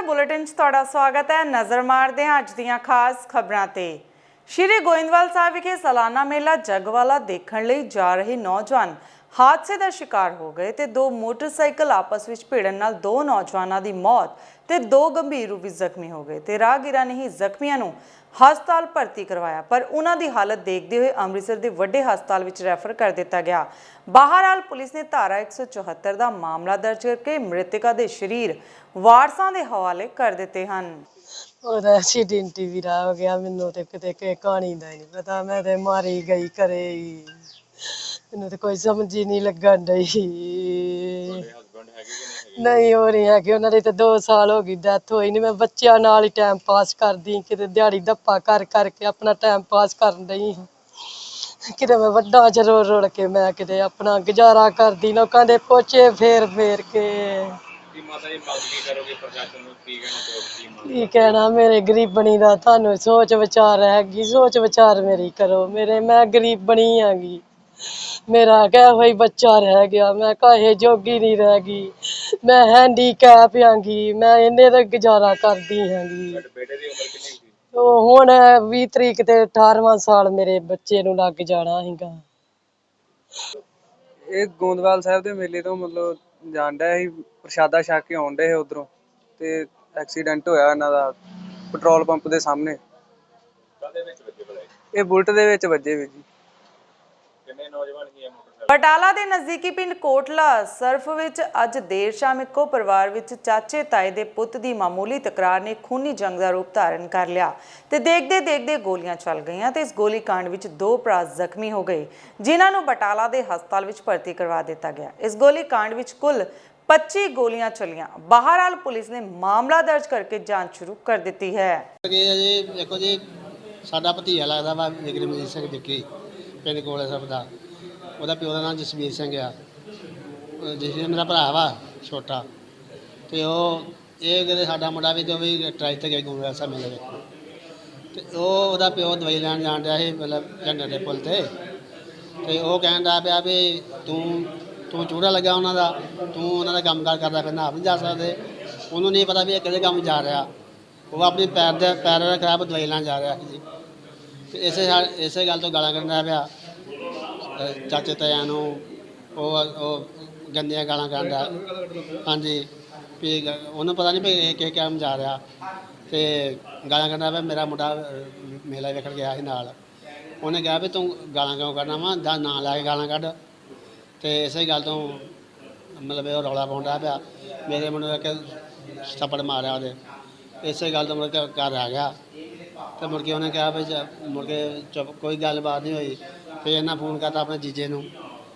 Bulletin 'ਚ ਤੁਹਾਡਾ ਸਵਾਗਤ ਹੈ। ਨਜ਼ਰ ਮਾਰਦੇ ਹਾਂ ਅੱਜ ਦੀਆਂ ਖਾਸ ਖਬਰਾਂ ਤੇ। ਸ਼੍ਰੀ ਗੋਇੰਦਵਾਲ ਸਾਹਿਬ ਵਿਖੇ ਸਾਲਾਨਾ ਮੇਲਾ ਜਗਵਾਲਾ ਦੇਖਣ ਲਈ ਜਾ ਰਹੇ ਨੌਜਵਾਨ ਹਾਦਸੇ ਦਾ शिकार हो गए ਤੇ दो मोटरसाइकिल आपस ਵਿੱਚ ਭਿੜਨ ਨਾਲ दो ਨੌਜਵਾਨਾਂ ਦੀ ਮੌਤ ਤੇ दो ਗੰਭੀਰ ਰੂਪ ਵਿੱਚ ਜ਼ਖਮੀ ਹੋ ਗਏ ਤੇ ਰਾਹਗੀਰਾਂ ਨੇ ਹੀ ਜ਼ਖਮੀਆਂ ਨੂੰ ਹਸਪਤਾਲ ਭਰਤੀ ਕਰਵਾਇਆ ਪਰ ਉਹਨਾਂ ਦੀ ਹਾਲਤ ਦੇਖਦੇ ਹੋਏ ਅੰਮ੍ਰਿਤਸਰ ਦੇ ਵੱਡੇ ਹਸਪਤਾਲ ਵਿੱਚ ਰੈਫਰ ਕਰ ਦਿੱਤਾ ਗਿਆ। ਬਹਰਾਲ ਪੁਲਿਸ ਨੇ ਧਾਰਾ 174 ਦਾ ਮਾਮਲਾ ਦਰਜ ਕਰਕੇ ਮ੍ਰਿਤਕਾ ਦੇ ਸ਼ਰੀਰ ਵਾਰਸਾਂ ਦੇ ਹਵਾਲੇ ਕਰ ਦਿੱਤੇ ਹਨ। और एक्सीडेंट भी रहा हो गया मैनू तो किते कहानी का नहीं पता मैं तो मारी गई घरे मैनू तो कोई समझ ही नहीं लगन डई नहीं हो रही है कि उन्होंने तो 2 साल हो गई डेथ होई नहीं मैं बच्चों नाल ही टाइम पास करदी किते दिहाड़ी धप्पा कर करके अपना टाइम पास कर रही किते मैं वड्डा च रोड़ रोड़ के मैं किते अपना गुजारा करदी लोकां दे पोचे फेर फेर के की कहना मेरे गरीबनी दा थानू सोच विचार हैगी सोच विचार मेरी करो मेरे मैं गरीबनी हैगी मेरा क्या हुई बच्चा रह गया मैं काहे जोगी नहीं रह गई मैं हैंडीकैप हैगी मैं इन्ने दा गुजारा करदी हैगी तो हुण 20 तरीक ते 18वां साल मेरे बच्चे नू लग जाना हैगा। ਇਹ ਗੋਂਦਵਾਲ ਸਾਹਿਬ ਦੇ ਮੇਲੇ ਤੋਂ ਮਤਲਬ ਜਾਂਦਾ ਸੀ ਪ੍ਰਸ਼ਾਦਾ ਛਕ ਕੇ ਆਉਣ ਡੇ ਉਧਰੋਂ ਤੇ ਐਕਸੀਡੈਂਟ ਹੋਇਆ ਇਹਨਾਂ ਦਾ ਪੈਟਰੋਲ ਪੰਪ ਦੇ ਸਾਹਮਣੇ। ਇਹ ਬੁਲਟ ਦੇ ਵਿੱਚ ਵੱਜੇ ਵੀ ਜੀ। ਕਿੰਨੇ ਨੌਜਵਾਨ ਕੀ ਬਟਾਲਾ ਦੇ ਨਜ਼ਦੀਕੀ ਪਿੰਡ ਕੋਟਲਾ ਸਰਫ ਵਿੱਚ ਅੱਜ ਦੇਰ ਸ਼ਾਮ ਇੱਕੋ ਪਰਿਵਾਰ ਵਿੱਚ ਚਾਚੇ ਤਾਏ ਦੇ ਪੁੱਤ ਦੀ ਮਾਮੂਲੀ ਤਕਰਾਰ ਨੇ ਖੂਨੀ ਜੰਗ ਦਾ ਰੂਪ ਧਾਰਨ ਕਰ ਲਿਆ ਤੇ ਦੇਖਦੇ ਦੇਖਦੇ ਗੋਲੀਆਂ ਚੱਲ ਗਈਆਂ ਤੇ ਇਸ ਗੋਲੀ ਕਾਂਡ ਵਿੱਚ 2 ਭਰਾ ਜ਼ਖਮੀ ਹੋ ਗਏ ਜਿਨ੍ਹਾਂ ਨੂੰ ਬਟਾਲਾ ਦੇ ਹਸਪਤਾਲ ਵਿੱਚ ਭਰਤੀ ਕਰਵਾ ਦਿੱਤਾ ਗਿਆ। ਇਸ ਗੋਲੀ ਕਾਂਡ ਵਿੱਚ ਕੁੱਲ 25 ਗੋਲੀਆਂ ਚੱਲੀਆਂ। ਬਹਰਾਲ ਪੁਲਿਸ ਨੇ ਮਾਮਲਾ ਦਰਜ ਕਰਕੇ ਜਾਂਚ ਸ਼ੁਰੂ ਕਰ ਦਿੱਤੀ ਹੈ। ਦੇਖੋ ਜੀ ਸਾਡਾ ਭਤੀਜਾ ਲੱਗਦਾ ਵਾ ਵਿਕਰਮਜੀਤ ਸਿੰਘ ਵਿੱਕੀ ਪਿੰਡ ਕੋਲੇ ਸਾਹਿਬ ਦਾ ਉਹਦਾ ਪਿਓ ਦਾ ਨਾਮ ਜਸਵੀਰ ਸਿੰਘ ਆ ਜਸਵੀਰ ਮੇਰਾ ਭਰਾ ਵਾ ਛੋਟਾ ਤੇ ਇਹ ਕਿਤੇ ਸਾਡਾ ਮੁੰਡਾ ਵੀ ਤੇ ਉਹ ਵੀ ਟਰਾਈ ਤੇ ਗਿਆ ਗੋਂਦਵਾਲ ਸਾਹਿਬ ਮੇਲੇ ਵੇਖੋ ਤੇ ਉਹਦਾ ਪਿਓ ਦਵਾਈ ਲੈਣ ਜਾਣ ਡਿਆ ਸੀ ਮਤਲਬ ਝੰਡੇ ਦੇ ਪੁੱਲ ਤੇ ਉਹ ਕਹਿਣ ਡਿਆ ਪਿਆ ਵੀ ਤੂੰ ਚੂੜਾ ਲੱਗਾ ਉਹਨਾਂ ਦਾ ਤੂੰ ਉਹਨਾਂ ਦਾ ਕੰਮ ਕਾਰ ਕਰਦਾ ਫਿਰਨਾ ਆਪ ਨਹੀਂ ਜਾ ਸਕਦੇ ਉਹਨੂੰ ਨਹੀਂ ਪਤਾ ਵੀ ਇਹ ਕਿਹੜੇ ਕੰਮ ਜਾ ਰਿਹਾ ਉਹ ਆਪਣੀ ਪੈਰ ਦਾ ਖਰਾਬ ਦਵਾਈ ਲੈਣ ਜਾ ਰਿਹਾ ਜੀ ਤੇ ਇਸੇ ਗੱਲ ਤੋਂ ਗਾਲਾਂ ਕੱਢਦਾ ਪਿਆ ਚਾਚੇ ਤਾਇਆਂ ਨੂੰ ਉਹ ਗੰਦੀਆਂ ਗਾਲਾਂ ਕੱਢਦਾ ਹਾਂਜੀ ਵੀ ਉਹਨੂੰ ਪਤਾ ਨਹੀਂ ਵੀ ਇਹ ਕਿਹ ਕੰਮ ਜਾ ਰਿਹਾ ਤੇ ਗਾਲਾਂ ਕੱਢਦਾ ਪਿਆ। ਮੇਰਾ ਮੁੰਡਾ ਮੇਲਾ ਵੇਖਣ ਗਿਆ ਸੀ ਨਾਲ ਉਹਨੇ ਕਿਹਾ ਵੀ ਤੂੰ ਗਾਲਾਂ ਕਿਉਂ ਕੱਢਣਾ ਵਾ ਦਾ ਨਾਂ ਲੈ ਕੇ ਗਾਲਾਂ ਕੱਢ ਤੇ ਇਸੇ ਗੱਲ ਤੋਂ ਮਤਲਬ ਉਹ ਰੌਲਾ ਪਾਉਂਦਾ ਪਿਆ ਮੇਰੇ ਮੁੰਡੇ ਕਿ ਥੱਪੜ ਮਾਰਿਆ ਉਹਦੇ ਇਸੇ ਗੱਲ ਤੋਂ ਮੁੜ ਕੇ ਘਰ ਆ ਗਿਆ ਤੇ ਮੁੜ ਕੇ ਉਹਨੇ ਕਿਹਾ ਵੀ ਮੁੜ ਕੇ ਚੁੱਪ ਕੋਈ ਗੱਲਬਾਤ ਨਹੀਂ ਹੋਈ। ਫਿਰ ਇਹਨਾਂ ਫੋਨ ਕਰਤਾ ਆਪਣੇ ਜੀਜੇ ਨੂੰ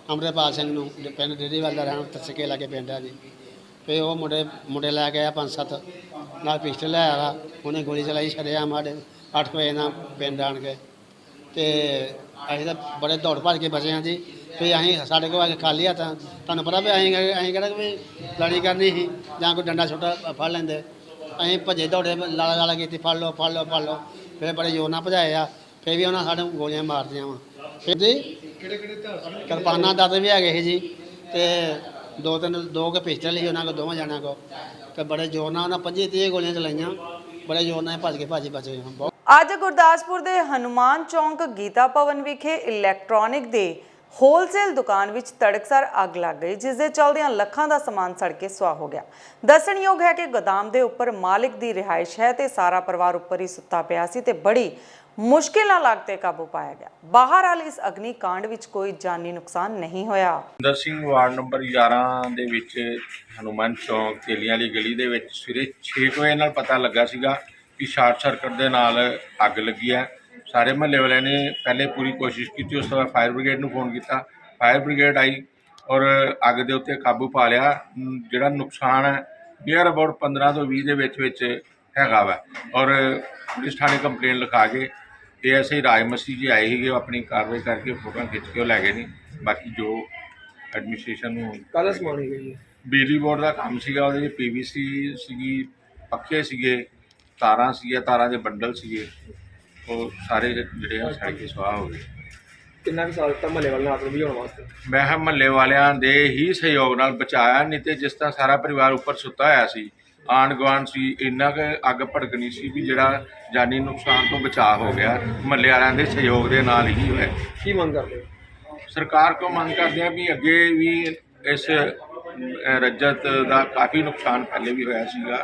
ਅੰਮ੍ਰਿਤਪਾਲ ਸਿੰਘ ਨੂੰ ਪਿੰਡ ਡੇਰੀਵਾਲ ਦਾ ਰਹਿਣ ਤਸਕੇ ਲਾ ਕੇ ਪਿੰਡ ਆ ਜੀ। ਫਿਰ ਉਹ ਮੁੰਡੇ ਲੈ ਕੇ ਆਇਆ 5-7 ਨਾਲ ਪਿਸਟਲ ਲੈ ਆਇਆ ਉਹਨੇ ਗੋਲੀ ਚਲਾਈ ਛੱਡਿਆ ਸਾਡੇ 8 ਵਜੇ ਨਾਲ ਪਿੰਡ ਆਣ ਕੇ ਤੇ ਅਸੀਂ ਤਾਂ ਬੜੇ ਦੌੜ ਭੱਜ ਕੇ ਬਚੇ ਹਾਂ ਜੀ। ਫਿਰ ਅਸੀਂ ਸਾਡੇ ਕੋਲ ਖਾਲੀ ਹੱਥ ਤੁਹਾਨੂੰ ਪਤਾ ਵੀ ਅਸੀਂ ਕਿਹੜਾ ਵੀ ਲੜੀ ਕਰਨੀ ਸੀ ਜਾਂ ਕੋਈ ਡੰਡਾ ਛੋਟਾ ਫੜ ਲੈਂਦੇ ਅਸੀਂ ਭੱਜੇ ਦੌੜੇ ਲਾਲਾ ਕੀਤੀ ਫੜ ਲਓ ਫਿਰ ਬੜੇ ਜ਼ੋਰ ਨਾਲ ਭਜਾਏ ਆ ਫਿਰ ਵੀ ਉਹਨਾਂ ਸਾਡੇ ਗੋਲੀਆਂ ਮਾਰਦੀਆਂ ਵਾ ਫਿਰ ਜੀ ਕਿਰਪਾਨਾਂ ਦਰਦ ਵੀ ਹੈਗੇ ਸੀ ਜੀ ਤੇ 2 ਕੇ ਪਿਸਟਲ ਸੀ ਉਹਨਾਂ ਕੋਲ ਦੋਵਾਂ ਜਾਣਿਆਂ ਕੋਲ ਤੇ ਬੜੇ ਜ਼ੋਰ ਨਾਲ ਉਹਨਾਂ 25-30 ਗੋਲੀਆਂ ਚਲਾਈਆਂ ਬੜੇ ਜ਼ੋਰ ਨਾਲ ਭੱਜ ਕੇ ਬਚੇ ਬਹੁਤ। ਅੱਜ ਗੁਰਦਾਸਪੁਰ ਦੇ ਹਨੂਮਾਨ ਚੌਂਕ ਗੀਤਾ ਭਵਨ ਵਿਖੇ ਇਲੈਕਟ੍ਰੋਨਿਕ ਦੇ ਹੋਲਸੇਲ ਦੁਕਾਨ ਵਿੱਚ ਤੜਕਸਾਰ ਅੱਗ ਲੱਗ ਗਈ ਜਿਸ ਦੇ ਚਲਦਿਆਂ ਲੱਖਾਂ ਦਾ ਸਮਾਨ ਸੜ ਕੇ ਸੁਆਹ ਹੋ ਗਿਆ। ਦੱਸਣਯੋਗ ਹੈ ਕਿ ਗੋਦਾਮ ਦੇ ਉੱਪਰ ਮਾਲਿਕ ਦੀ ਰਿਹਾਇਸ਼ ਹੈ ਤੇ ਸਾਰਾ ਪਰਿਵਾਰ ਉੱਪਰ ਹੀ ਸੁੱਤਾ ਪਿਆ ਸੀ ਤੇ ਬੜੀ ਮੁਸ਼ਕਿਲ ਨਾਲ ਅੱਗ ਤੇ ਕਾਬੂ ਪਾਇਆ ਗਿਆ। ਬਹਰਾਲ ਇਸ ਅਗਨੀ ਕਾਂਡ ਵਿੱਚ ਕੋਈ ਜਾਨੀ ਨੁਕਸਾਨ ਨਹੀਂ ਹੋਇਆ। ਸੁੰਦਰ ਸਿੰਘ ਵਾਰਡ ਨੰਬਰ 11 ਦੇ ਵਿੱਚ ਹਨੂਮਾਨ ਚੌਂਕ ਤੇਲੀਆਂ ਵਾਲੀ ਗਲੀ ਦੇ ਵਿੱਚ ਸਵੇਰੇ 6 ਵਜੇ ਨਾਲ ਪਤਾ ਲੱਗਾ ਸੀਗਾ ਕਿ ਸ਼ਾਰਟ ਸਰਕਟ ਦੇ ਨਾਲ ਅੱਗ ਲੱਗੀ ਹੈ। ਸਾਰੇ ਮਹੱਲੇ ਵਾਲਿਆਂ ਨੇ ਪਹਿਲੇ ਪੂਰੀ ਕੋਸ਼ਿਸ਼ ਕੀਤੀ ਉਸ ਤੋਂ ਬਾਅਦ ਫਾਇਰ ਬ੍ਰਿਗੇਡ ਨੂੰ ਫੋਨ ਕੀਤਾ। ਫਾਇਰ ਬ੍ਰਿਗੇਡ ਆਈ ਔਰ ਅੱਗ ਦੇ ਉੱਤੇ ਕਾਬੂ ਪਾ ਲਿਆ। ਜਿਹੜਾ ਨੁਕਸਾਨ ਹੈ ਨੀਅਰ ਅਬਾਊਟ 15 ਤੋਂ 20 ਦੇ ਵਿੱਚ ਹੈਗਾ ਵਾ ਔਰ ਪੁਲਿਸ ਥਾਣੇ ਕੰਪਲੇਂਟ ਲਿਖਾ ਕੇ ASI ਰਾਜ ਮਸੀਹ ਜੀ ਆਏ ਸੀਗੇ ਆਪਣੀ ਕਾਰਵਾਈ ਕਰਕੇ ਫੋਟੋਆਂ ਖਿੱਚ ਕੇ ਉਹ ਲੈ ਗਏ ਨਹੀਂ। ਬਾਕੀ ਜੋ ਐਡਮਿਨਿਸਟ੍ਰੇਸ਼ਨ ਨੂੰ ਕਾਹਦਾ ਸਮਾਨ ਹੈਗਾ ਜੀ? ਬਿਜਲੀ ਬੋਰਡ ਦਾ ਕੰਮ ਸੀਗਾ ਉਹਦੇ ਵਿੱਚ PVC ਸੀਗੀ ਪੱਖੇ ਸੀਗੇ ਤਾਰਾਂ ਸੀਗੀਆਂ ਤਾਰਾਂ ਦੇ ਬੰਡਲ ਸੀਗੇ ਉਹ ਸਾਰੇ ਜਿਹੜੇ ਆ ਸੜ ਕੇ ਸੁਆਹ ਹੋ ਗਏ। ਕਿੰਨਾ ਕੁ ਸਾਲ ਤੱਕ ਮਹੱਲੇ ਵਾਲੇ ਨਾਲ ਵੀ ਹੋਣ ਵਾਸਤੇ ਮੈਂ ਕਿਹਾ ਮਹੱਲੇ ਵਾਲਿਆਂ ਦੇ ਹੀ ਸਹਿਯੋਗ ਨਾਲ ਬਚਾਇਆ ਨਹੀਂ ਤੇ ਜਿਸ ਤਰ੍ਹਾਂ ਸਾਰਾ ਪਰਿਵਾਰ ਉੱਪਰ ਸੁੱਤਾ ਹੋਇਆ ਸੀ ਆਂਢ ਗੁਆਂਢ ਸੀ, ਇੰਨਾ ਕੁ ਅੱਗ ਭੜਕਣੀ ਸੀ ਵੀ ਜਿਹੜਾ ਜਾਨੀ ਨੁਕਸਾਨ ਤੋਂ ਬਚਾਅ ਹੋ ਗਿਆ। ਮੁਹੱਲੇ ਵਾਲਿਆਂ ਦੇ ਸਹਿਯੋਗ ਦੇ ਨਾਲ ਹੀ ਹੋਇਆ। ਕੀ ਮੰਗ ਕਰਦੇ? ਸਰਕਾਰ ਕੋਲ ਮੰਗ ਕਰਦੇ ਆ ਵੀ ਅੱਗੇ ਵੀ ਇਸ ਰੱਜਤ ਦਾ ਕਾਫੀ ਨੁਕਸਾਨ ਪਹਿਲੇ ਵੀ ਹੋਇਆ ਸੀਗਾ,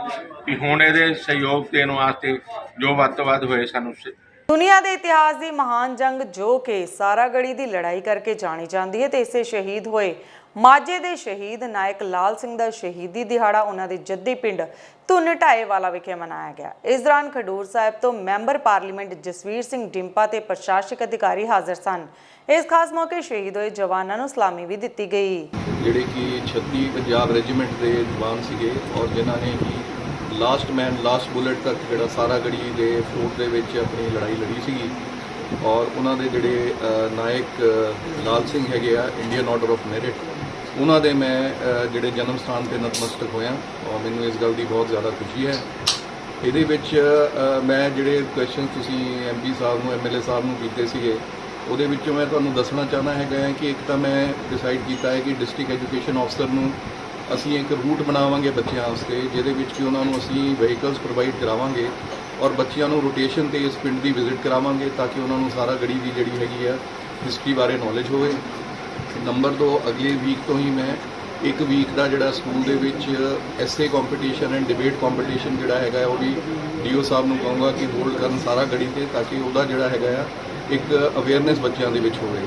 ਵੀ ਹੁਣ ਇਹਦੇ ਸਹਿਯੋਗ ਦੇਣ ਵਾਸਤੇ ਜੋ ਵੱਧ ਤੋਂ ਵੱਧ ਹੋਏ ਸਾਨੂੰ। ਦੁਨੀਆ ਦੇ ਇਤਿਹਾਸ ਦੀ ਮਹਾਨ ਜੰਗ ਜੋ ਕਿ ਸਾਰਾਗੜ੍ਹੀ ਦੀ ਲੜਾਈ ਕਰਕੇ ਜਾਣੀ ਜਾਂਦੀ ਹੈ ਤੇ ਇਸੇ ਸ਼ਹੀਦ ਹੋਏ ਮਾਝੇ ਦੇ ਸ਼ਹੀਦ ਨਾਇਕ ਲਾਲ ਸਿੰਘ ਦਾ ਸ਼ਹੀਦੀ ਦਿਹਾੜਾ ਉਹਨਾਂ ਦੇ ਜੱਦੀ ਪਿੰਡ ਧੁੰਨ ਢਾਏਵਾਲਾ ਵਿਖੇ ਮਨਾਇਆ ਗਿਆ। ਇਸ ਦੌਰਾਨ ਖਡੂਰ ਸਾਹਿਬ ਤੋਂ ਮੈਂਬਰ ਪਾਰਲੀਮੈਂਟ ਜਸਵੀਰ ਸਿੰਘ ਡਿੰਪਾ ਤੇ ਪ੍ਰਸ਼ਾਸਕ ਅਧਿਕਾਰੀ ਹਾਜ਼ਰ ਸਨ। ਇਸ ਖਾਸ ਮੌਕੇ ਸ਼ਹੀਦ ਹੋਏ ਜਵਾਨਾਂ ਨੂੰ ਸਲਾਮੀ ਵੀ ਦਿੱਤੀ ਗਈ। ਜਿਹੜੇ ਕਿ 36 ਪੰਜਾਬ ਰੈਜੀਮੈਂਟ ਦੇ ਜਵਾਨ ਸੀਗੇ ਔਰ ਜਿਨ੍ਹਾਂ ਨੇ ਕਿ ਲਾਸਟ ਮੈਨ ਲਾਸਟ ਬੁਲਟ ਤੱਕ ਜਿਹੜਾ ਸਾਰਾਗੜ੍ਹੀ ਦੇ ਫੋਰਟ ਦੇ ਵਿੱਚ ਆਪਣੀ ਲੜਾਈ ਲੜੀ ਸੀਗੀ ਔਰ ਉਹਨਾਂ ਦੇ ਜਿਹੜੇ ਨਾਇਕ ਲਾਲ ਸਿੰਘ ਹੈਗੇ ਆ ਇੰਡੀਅਨ ਆਰਡਰ ਆਫ ਮੈਰਿਟ, ਉਹਨਾਂ ਦੇ ਮੈਂ ਜਿਹੜੇ ਜਨਮ ਸਥਾਨ 'ਤੇ ਨਤਮਸਤਕ ਹੋਇਆ ਔਰ ਮੈਨੂੰ ਇਸ ਗੱਲ ਦੀ ਬਹੁਤ ਜ਼ਿਆਦਾ ਖੁਸ਼ੀ ਹੈ। ਇਹਦੇ ਵਿੱਚ ਮੈਂ ਜਿਹੜੇ ਕੁਐਸਚਨ ਤੁਸੀਂ MP ਸਾਹਿਬ ਨੂੰ MLA ਸਾਹਿਬ ਨੂੰ ਕੀਤੇ ਸੀਗੇ ਉਹਦੇ ਵਿੱਚੋਂ ਮੈਂ ਤੁਹਾਨੂੰ ਦੱਸਣਾ ਚਾਹੁੰਦਾ ਹੈਗਾ ਕਿ ਇੱਕ ਤਾਂ ਮੈਂ ਡਿਸਾਈਡ ਕੀਤਾ ਹੈ ਕਿ ਡਿਸਟ੍ਰਿਕਟ ਐਜੂਕੇਸ਼ਨ ਅਫਸਰ ਨੂੰ ਅਸੀਂ ਇੱਕ ਰੂਟ ਬਣਾਵਾਂਗੇ ਬੱਚਿਆਂ ਵਾਸਤੇ, ਜਿਹਦੇ ਵਿੱਚ ਕਿ ਉਹਨਾਂ ਨੂੰ ਅਸੀਂ ਵਹੀਕਲਸ ਪ੍ਰੋਵਾਈਡ ਕਰਾਵਾਂਗੇ ਔਰ ਬੱਚਿਆਂ ਨੂੰ ਰੋਟੇਸ਼ਨ 'ਤੇ ਇਸ ਪਿੰਡ ਦੀ ਵਿਜ਼ਿਟ ਕਰਾਵਾਂਗੇ ਤਾਂ ਕਿ ਉਹਨਾਂ ਨੂੰ ਸਾਰਾਗੜ੍ਹੀ ਦੀ ਜਿਹੜੀ ਹੈਗੀ ਆ ਹਿਸਟਰੀ ਬਾਰੇ ਨੌਲੇਜ ਹੋਵੇ। ਨੰਬਰ 2, ਅਗਲੇ ਵੀਕ ਤੋਂ ਹੀ ਮੈਂ ਇੱਕ ਵੀਕ ਦਾ ਜਿਹੜਾ ਸਕੂਲ ਦੇ ਵਿੱਚ ਐਸੇ ਕੰਪੀਟੀਸ਼ਨ ਐਂਡ ਡਿਬੇਟ ਕੰਪੀਟੀਸ਼ਨ ਜਿਹੜਾ ਹੈਗਾ ਉਹ ਵੀ DO ਸਾਹਿਬ ਨੂੰ ਕਹੂੰਗਾ ਕਿ ਹੋਲਡ ਕਰਨ ਸਾਰਾਗੜ੍ਹੀ 'ਤੇ ਤਾਂ ਕਿ ਉਹਦਾ ਜਿਹੜਾ ਹੈਗਾ ਆ ਇੱਕ ਅਵੇਅਰਨੈਸ ਬੱਚਿਆਂ ਦੇ ਵਿੱਚ ਹੋਵੇ।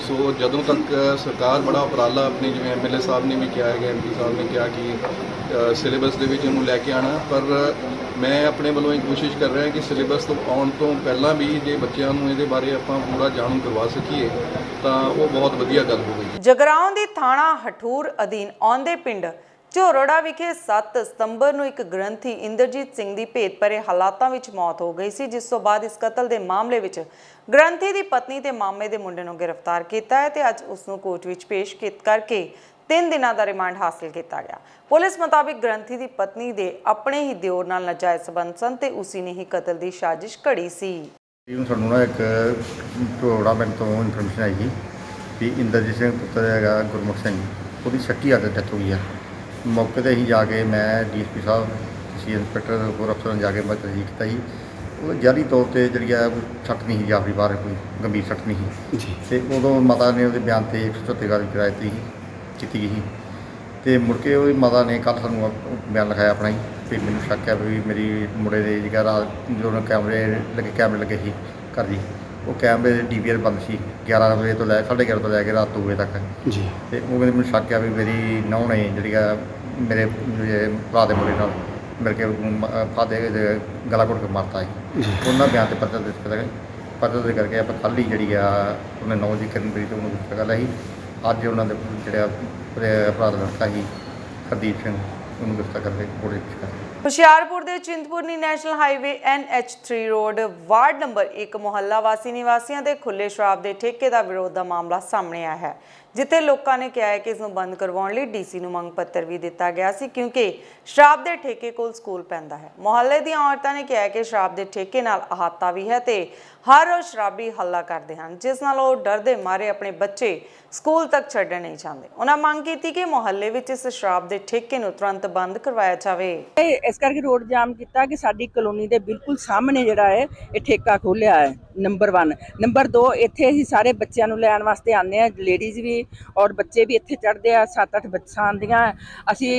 ਸੋ ਜਦੋਂ ਤੱਕ ਸਰਕਾਰ ਬੜਾ ਉਪਰਾਲਾ ਆਪਣੇ ਜਿਵੇਂ MLA ਸਾਹਿਬ ਨੇ ਵੀ ਕਿਹਾ ਹੈਗਾ, MP ਸਾਹਿਬ ਨੇ ਕਿਹਾ ਕਿ ਸਿਲੇਬਸ ਦੇ ਵਿੱਚ ਉਹਨੂੰ ਲੈ ਕੇ ਆਉਣਾ, ਪਰ ਮੈਂ ਆਪਣੇ ਵੱਲੋਂ ਇਹ ਕੋਸ਼ਿਸ਼ ਕਰ ਰਿਹਾ ਕਿ ਸਿਲੇਬਸ ਤੋਂ ਆਉਣ ਤੋਂ ਪਹਿਲਾਂ ਵੀ ਜੇ ਬੱਚਿਆਂ ਨੂੰ ਇਹਦੇ ਬਾਰੇ ਆਪਾਂ ਪੂਰਾ ਜਾਣੂ ਕਰਵਾ ਸਕੀਏ ਤਾਂ ਉਹ ਬਹੁਤ ਵਧੀਆ ਗੱਲ ਹੋਵੇਗੀ। ਜਗਰਾਉਂ ਦੀ ਥਾਣਾ ਹਠੂਰ ਅਧੀਨ ਆਉਂਦੇ ਪਿੰਡ ਝੋਰੜਾ ਵਿਖੇ 7 ਸਤੰਬਰ ਨੂੰ ਇੱਕ ਗ੍ਰੰਥੀ ਇੰਦਰਜੀਤ ਸਿੰਘ ਦੀ ਭੇਤ ਭਰੇ ਹਾਲਾਤਾਂ ਵਿੱਚ ਮੌਤ ਹੋ ਗਈ ਸੀ, ਜਿਸ ਤੋਂ ਬਾਅਦ ਇਸ ਕਤਲ ਦੇ ਮਾਮਲੇ ਵਿੱਚ ਗ੍ਰੰਥੀ ਦੀ ਪਤਨੀ ਤੇ ਮਾਮੇ ਦੇ ਮੁੰਡੇ ਨੂੰ ਗ੍ਰਿਫਤਾਰ ਕੀਤਾ ਹੈ ਤੇ ਅੱਜ ਉਸ ਨੂੰ ਕੋਰਟ ਵਿੱਚ ਪੇਸ਼ ਕਰਕੇ 3 ਦਿਨਾਂ ਦਾ ਰਿਮਾਂਡ ਹਾਸਲ ਕੀਤਾ ਗਿਆ। ਪੁਲਿਸ ਮੁਤਾਬਿਕ ਗ੍ਰੰਥੀ ਦੀ ਪਤਨੀ ਦੇ ਆਪਣੇ ਹੀ ਦਿਓਰ ਨਾਲ ਨਾਜਾਇਜ਼ ਸਬੰਧ ਸਨ ਤੇ ਉਸੀ ਨੇ ਹੀ ਕਤਲ ਦੀ ਸਾਜ਼ਿਸ਼ ਘੜੀ ਸੀ। ਸਾਨੂੰ ਨਾ ਇੱਕ ਝੋੜਾ ਪਿੰਡ ਤੋਂ ਇਨਫੋਰਮੇਸ਼ਨ ਆਈ ਸੀ ਵੀ ਇੰਦਰਜੀਤ ਸਿੰਘ ਪੁੱਤਰ ਹੈਗਾ ਗੁਰਮੁਖ ਸਿੰਘ, ਉਹਦੀ ਸ਼ੱਕੀ ਹਾਲਤ ਡੈਥ ਹੋਈ ਆ। ਮੌਕੇ 'ਤੇ ਅਸੀਂ ਜਾ ਕੇ ਮੈਂ DSP ਸਾਹਿਬ ਸੀ ਇੰਸਪੈਕਟਰ ਹੋਰ ਅਫਸਰਾਂ ਜਾ ਕੇ ਮੈਂ ਤਸਦੀਕ ਕੀਤਾ ਸੀ। ਉਹ ਜਾਰੀ ਤੌਰ 'ਤੇ ਜਿਹੜੀ ਆ ਸੱਟ ਨਹੀਂ ਸੀ ਜਾਫਰੀ ਬਾਹਰ, ਕੋਈ ਗੰਭੀਰ ਸੱਟ ਨਹੀਂ ਸੀ ਅਤੇ ਉਦੋਂ ਮਾਤਾ ਨੇ ਉਹਦੇ ਬਿਆਨ 'ਤੇ 177 ਕਾਰਵਾਈ ਕਰਾਈ ਕੀਤੀ ਗਈ ਸੀ ਅਤੇ ਮੁੜ ਕੇ ਉਹਦੀ ਮਾਤਾ ਨੇ ਕੱਲ੍ਹ ਸਾਨੂੰ ਬਿਆਨ ਲਿਖਾਇਆ ਆਪਣਾ ਹੀ ਵੀ ਮੈਨੂੰ ਸ਼ੱਕ ਹੈ ਵੀ ਮੇਰੀ ਮੁੰਡੇ ਦੇ ਜਿਹੜਾ ਰਾਤ ਜੋ ਕੈਮਰੇ ਲੱਗੇ ਸੀ ਘਰ ਦੀ, ਉਹ ਕੈਮਰੇ ਦੇ DVR ਬੰਦ ਸੀ 11 ਵਜੇ ਤੋਂ ਲੈ 11:30 ਤੋਂ ਲੈ ਕੇ ਰਾਤ 2 ਵਜੇ ਤੱਕ ਜੀ। ਅਤੇ ਉਹ ਕਹਿੰਦੇ ਮੈਨੂੰ ਸ਼ੱਕ ਹੈ ਵੀ ਮੇਰੀ ਨੂੰਹ ਨੇ ਜਿਹੜੀ ਆ ਮੇਰੇ ਭਰਾ ਦੇ ਮੁੰਡੇ ਨਾਲ ਮਿਲ ਕੇ ਫਾਦੇ ਗਲਾ ਘੁੱਟ ਕੇ ਮਾਰਤਾ ਸੀ। ਉਹਨਾਂ ਬਿਆਨ 'ਤੇ ਪਰਚਾ ਦੇ ਕਰਕੇ ਆਪਾਂ ਕੱਲ੍ਹ ਹੀ ਜਿਹੜੀ ਆ ਉਹਨੇ 9 ਦੀ ਕਰਨਵਰੀ ਤੋਂ ਉਹਨੂੰ ਗੁੱਸਾ ਕਰ ਲਿਆ ਸੀ। ਅੱਜ ਉਹਨਾਂ ਦੇ ਜਿਹੜਾ ਭਰਾ ਦਾ ਲੜਕਾ ਸੀ ਹਰਦੀਪ ਸਿੰਘ, ਉਹਨੂੰ ਗ੍ਰਿਫਤਾਰ ਕਰਕੇ ਕੋਰਟ ਵਿੱਚ ਕਰ ਹੁਸ਼ਿਆਰਪੁਰ ਦੇ Chintpurni national highway NH3 road ward number 1 ਮੁਹੱਲਾ ਵਾਸੀ ਨਿਵਾਸੀਆਂ ਦੇ ਖੁੱਲੇ ਸ਼ਰਾਬ ਦੇ ਠੇਕੇ ਦਾ ਵਿਰੋਧ ਦਾ ਮਾਮਲਾ ਸਾਹਮਣੇ ਆਇਆ ਹੈ, ਜਿੱਥੇ ਲੋਕਾਂ ਨੇ ਕਿਹਾ ਹੈ ਕਿ ਇਸ ਨੂੰ ਬੰਦ ਕਰਵਾਉਣ ਲਈ DC ਨੂੰ ਮੰਗ ਪੱਤਰ ਵੀ ਦਿੱਤਾ ਗਿਆ ਸੀ ਕਿਉਂਕਿ ਸ਼ਰਾਬ ਦੇ ਠੇਕੇ ਕੋਲ ਸਕੂਲ ਪੈਂਦਾ ਹੈ। ਮੁਹੱਲੇ ਦੀਆਂ ਔਰਤਾਂ ਨੇ ਕਿਹਾ ਕਿ ਸ਼ਰਾਬ ਦੇ ਠੇਕੇ ਨਾਲ ਅਹਾਤਾ ਵੀ ਹੈ ਤੇ ਹਰ ਰੋਜ਼ ਸ਼ਰਾਬੀ ਹੱਲਾ ਕਰਦੇ ਹਨ, ਜਿਸ ਨਾਲ ਉਹ ਡਰਦੇ ਮਾਰੇ ਆਪਣੇ ਬੱਚੇ ਸਕੂਲ ਤੱਕ ਛੱਡਣ ਨਹੀਂ ਚਾਹੁੰਦੇ। ਉਹਨਾਂ ਮੰਗ ਕੀਤੀ ਕਿ ਮੁਹੱਲੇ ਵਿੱਚ ਇਸ ਸ਼ਰਾਬ ਦੇ ਠੇਕੇ ਨੂੰ ਤੁਰੰਤ ਬੰਦ ਕਰਵਾਇਆ ਜਾਵੇ। ਇਸ ਕਰਕੇ ਰੋਡ ਜਾਮ ਕੀਤਾ ਕਿ ਸਾਡੀ ਕਲੋਨੀ ਦੇ ਬਿਲਕੁਲ ਸਾਹਮਣੇ ਜਿਹੜਾ ਹੈ ਇਹ ਠੇਕਾ ਖੋਲ੍ਹਿਆ ਹੈ, ਨੰਬਰ 1। ਨੰਬਰ 2, ਇੱਥੇ ਅਸੀਂ ਸਾਰੇ ਬੱਚਿਆਂ ਨੂੰ ਲੈਣ ਵਾਸਤੇ ਆਉਂਦੇ ਹਾਂ, ਲੇਡੀਜ਼ ਵੀ ਔਰ ਬੱਚੇ ਵੀ ਇੱਥੇ ਚੜ੍ਹਦੇ ਆ। 7-8 ਬੱਸਾਂ ਆਉਂਦੀਆਂ। ਅਸੀਂ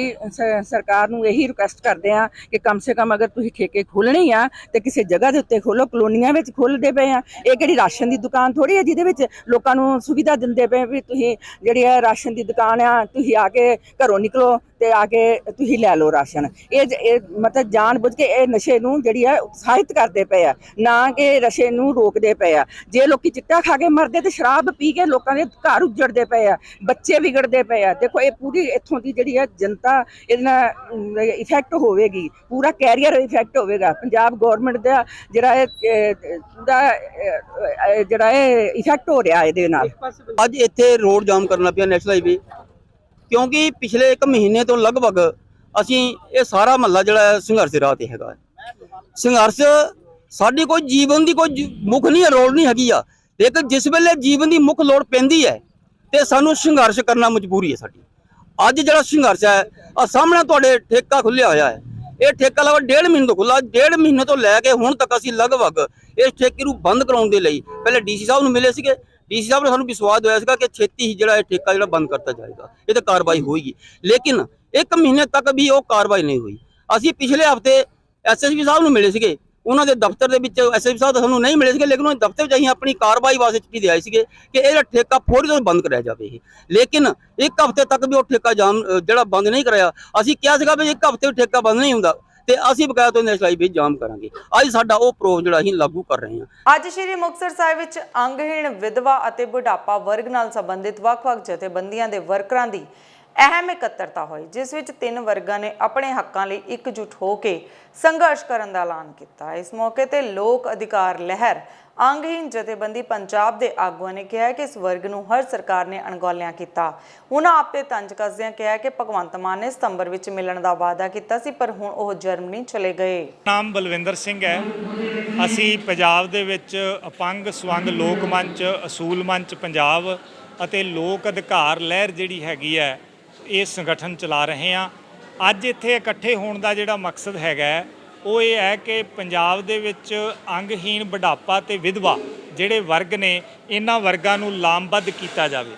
ਸਰਕਾਰ ਨੂੰ ਇਹੀ ਰਿਕੁਐਸਟ ਕਰਦੇ ਹਾਂ ਕਿ ਕਮ ਸੇ ਕਮ ਅਗਰ ਤੁਸੀਂ ਠੇਕੇ ਖੋਲ੍ਹਣੇ ਆ ਤੇ ਕਿਸੇ ਜਗ੍ਹਾ ਦੇ ਉੱਤੇ ਖੋਲ੍ਹੋ। ਕਲੋਨੀਆਂ ਵਿੱਚ ਖੋਲ੍ਹਦੇ ਪਏ ਆ, ਇਹ ਕਿਹੜੀ ਰਾਸ਼ਨ ਦੀ ਦੁਕਾਨ ਥੋੜ੍ਹੀ ਹੈ ਜਿਹਦੇ ਵਿੱਚ ਲੋਕਾਂ ਨੂੰ ਸੁਵਿਧਾ ਦਿੰਦੇ ਪਏ ਵੀ ਤੁਸੀਂ ਜਿਹੜੀ ਹੈ ਰਾਸ਼ਨ ਦੀ ਦੁਕਾਨ ਆ, ਤੁਸੀਂ ਆ ਕੇ ਘਰੋਂ ਨਿਕਲੋ ਤੇ ਆ ਕੇ ਤੁਸੀਂ ਲੈ ਲਓ ਰਾਸ਼ਨ। ਇਹ ਮਤਲਬ ਜਾਣ ਬੁੱਝ ਕੇ ਇਹ ਨਸ਼ੇ ਨੂੰ ਜਿਹੜੀ ਹੈ ਉਤਸ਼ਾਹਿਤ ਕਰਦੇ ਪਏ ਆ, ਨਾ ਕਿ ਨਸ਼ੇ ਨੂੰ ਰੋਕਦੇ ਪਏ ਆ। ਜੇ ਲੋਕੀ ਚਿੱਟਾ ਖਾ ਕੇ ਮਰਦੇ ਤੇ ਸ਼ਰਾਬ ਪੀ ਕੇ ਲੋਕਾਂ ਦੇ ਘਰ ਉੱਜੜਦੇ ਪਏ ਆ, ਬੱਚੇ ਵਿਗੜਦੇ ਪਏ ਆ। ਦੇਖੋ ਇਹ ਪੂਰੀ ਇੱਥੋਂ ਦੀ ਜਿਹੜੀ ਹੈ ਜਨਤਾ ਇਹਦੇ ਨਾਲ ਇਫੈਕਟ ਹੋਵੇਗੀ, ਪੂਰਾ ਕੈਰੀਅਰ ਇਫੈਕਟ ਹੋਵੇਗਾ। ਪੰਜਾਬ ਗੌਰਮੈਂਟ ਦਾ ਜਿਹੜਾ ਇਹ ਇਫੈਕਟ ਹੋ ਰਿਹਾ ਇਹਦੇ ਨਾਲ। ਅੱਜ ਇੱਥੇ ਰੋਡ ਜਾਮ ਕਰਨਾ ਪਿਆ ਨੈਸ਼ਨਲ ਹਾਈਵੇ, ਕਿਉਂਕਿ ਪਿਛਲੇ 1 ਮਹੀਨੇ ਤੋਂ ਲਗਭਗ ਅਸੀਂ ਇਹ ਸਾਰਾ ਮਹੱਲਾ ਜਿਹੜਾ ਸੰਘਰਸ਼ ਰਾਹ ਤੇ ਹੈਗਾ। ਸੰਘਰਸ਼ ਸਾਡੀ ਕੋਈ ਜੀਵਨ ਦੀ ਕੋਈ ਮੁੱਖ ਨਹੀਂ ਲੋੜ ਨਹੀਂ ਹੈਗੀ ਆ, ਲੇਕਿਨ ਜਿਸ ਵੇਲੇ ਜੀਵਨ ਦੀ ਮੁੱਖ ਲੋੜ ਪੈਂਦੀ ਹੈ ਤੇ ਸਾਨੂੰ ਸੰਘਰਸ਼ ਕਰਨਾ ਮਜਬੂਰੀ ਹੈ ਸਾਡੀ। ਅੱਜ ਜਿਹੜਾ ਸੰਘਰਸ਼ ਹੈ ਆ ਸਾਹਮਣੇ ਤੁਹਾਡੇ ਠੇਕਾ ਖੁੱਲਿਆ ਹੋਇਆ ਹੈ, ਇਹ ਠੇਕਾ ਲਗਭਗ 1.5 ਮਹੀਨੇ ਤੋਂ ਖੁੱਲਾ, 1.5 ਮਹੀਨੇ ਤੋਂ ਲੈ ਕੇ ਹੁਣ ਤੱਕ ਅਸੀਂ ਲਗਭਗ ਇਸ ਠੇਕੇ ਨੂੰ ਬੰਦ ਕਰਾਉਣ ਦੇ ਲਈ ਪਹਿਲੇ ਡੀਸੀ ਸਾਹਿਬ ਨੂੰ ਮਿਲੇ ਸੀਗੇ। ਡੀਸੀ ਸਾਹਿਬ ਨੇ ਸਾਨੂੰ ਵਿਸ਼ਵਾਸ ਦਿਵਾਇਆ ਸੀਗਾ ਕਿ ਛੇਤੀ ਹੀ ਜਿਹੜਾ ਇਹ ਠੇਕਾ ਜਿਹੜਾ ਬੰਦ ਕਰਤਾ ਜਾਏਗਾ, ਇਹ ਤੇ ਕਾਰਵਾਈ ਹੋਏਗੀ, ਲੇਕਿਨ 1 ਮਹੀਨੇ ਤੱਕ ਵੀ ਉਹ ਕਾਰਵਾਈ ਨਹੀਂ ਹੋਈ। ਅਸੀਂ ਪਿਛਲੇ ਹਫਤੇ ਐਸਐਸਪੀ ਸਾਹਿਬ ਨੂੰ ਮਿਲੇ ਸੀਗੇ, ਉਹਨਾਂ ਦੇ ਦਫ਼ਤਰ ਦੇ ਵਿੱਚ ਐਸਐਸਪੀ ਸਾਹਿਬ ਸਾਨੂੰ ਨਹੀਂ ਮਿਲੇ ਸੀਗੇ, ਲੇਕਿਨ ਉਹ ਦਫ਼ਤਰ ਵਿੱਚ ਅਸੀਂ ਆਪਣੀ ਕਾਰਵਾਈ ਵਾਸਤੇ ਚਿੱਠੀ ਦੇ ਆਏ ਸੀਗੇ ਕਿ ਇਹਦਾ ਠੇਕਾ ਫੌਰੀ ਤੋਂ ਬੰਦ ਕਰਾਇਆ ਜਾਵੇ। ਲੇਕਿਨ 1 ਹਫ਼ਤੇ ਤੱਕ ਵੀ ਉਹ ਠੇਕਾ ਜਿਹੜਾ ਬੰਦ ਨਹੀਂ ਕਰਾਇਆ। ਅਸੀਂ ਕਿਹਾ ਸੀਗਾ ਵੀ 1 ਹਫ਼ਤੇ ਠੇਕਾ ਬੰਦ ਨਹੀਂ ਹੁੰਦਾ ਤੇ ਅਸੀਂ ਬਕਾਇਆ ਤੋਂ ਨੈਸ਼ਨਲ ਹਾਈਵੇ ਜਾਮ ਕਰਾਂਗੇ। ਅੱਜ ਸਾਡਾ ਉਹ ਪ੍ਰੋਗਰਾਮ ਜਿਹੜਾ ਅਸੀਂ ਲਾਗੂ ਕਰ ਰਹੇ ਹਾਂ। ਅੱਜ ਸ਼੍ਰੀ ਮੁਕਤਸਰ ਸਾਹਿਬ ਵਿੱਚ ਅੰਗਹੀਣ, ਵਿਧਵਾ ਅਤੇ ਬੁਢਾਪਾ ਵਰਗ ਨਾਲ ਸੰਬੰਧਿਤ ਵੱਖ-ਵੱਖ ਜਥੇਬੰਦੀਆਂ ਦੇ ਵਰਕਰਾਂ ਦੀ ਅਹਿਮ ਇਕੱਤਰਤਾ ਹੋਈ, ਜਿਸ ਵਿੱਚ 3 ਵਰਗਾਂ ਨੇ ਆਪਣੇ ਹੱਕਾਂ ਲਈ ਇਕਜੁੱਟ ਹੋ ਕੇ ਸੰਘਰਸ਼ ਕਰਨ ਦਾ ਐਲਾਨ ਕੀਤਾ। ਇਸ ਮੌਕੇ ਤੇ ਲੋਕ ਅਧਿਕਾਰ ਲਹਿਰ ਅੰਗਹੀਣ ਜਥੇਬੰਦੀ ਪੰਜਾਬ ਦੇ ਆਗੂਆਂ ਨੇ ਕਿਹਾ ਕਿ ਇਸ ਵਰਗ ਨੂੰ ਹਰ ਸਰਕਾਰ ਨੇ ਅਣਗੌਲਿਆ ਕੀਤਾ। ਉਹਨਾਂ ਆਪ ਤੇ ਤੰਜ ਕੱਸਦਿਆਂ ਕਿਹਾ ਕਿ ਭਗਵੰਤ ਮਾਨ ਨੇ ਸਤੰਬਰ ਵਿੱਚ ਮਿਲਣ ਦਾ ਵਾਅਦਾ ਕੀਤਾ ਸੀ, ਪਰ ਹੁਣ ਉਹ ਜਰਮਨੀ ਚਲੇ ਗਏ। ਨਾਮ ਬਲਵਿੰਦਰ ਸਿੰਘ ਹੈ। ਅਸੀਂ ਪੰਜਾਬ ਦੇ ਵਿੱਚ ਅਪੰਗ ਸਵੰਗ ਲੋਕ ਮੰਚ, ਅਸੂਲ ਮੰਚ ਪੰਜਾਬ ਅਤੇ ਲੋਕ ਅਧਿਕਾਰ ਲਹਿਰ ਜਿਹੜੀ ਹੈਗੀ ਹੈ, ਇਹ ਸੰਗਠਨ ਚਲਾ ਰਹੇ ਹਾਂ। ਅੱਜ ਇੱਥੇ ਇਕੱਠੇ ਹੋਣ ਦਾ ਜਿਹੜਾ ਮਕਸਦ ਹੈਗਾ ਉਹ ਇਹ ਹੈ ਕਿ ਪੰਜਾਬ ਦੇ ਵਿੱਚ ਅੰਗਹੀਣ, ਬੁਢਾਪਾ ਤੇ ਵਿਧਵਾ ਜਿਹੜੇ ਵਰਗ ਨੇ, ਇਹਨਾਂ ਵਰਗਾਂ ਨੂੰ ਲਾਮਬੱਧ ਕੀਤਾ ਜਾਵੇ।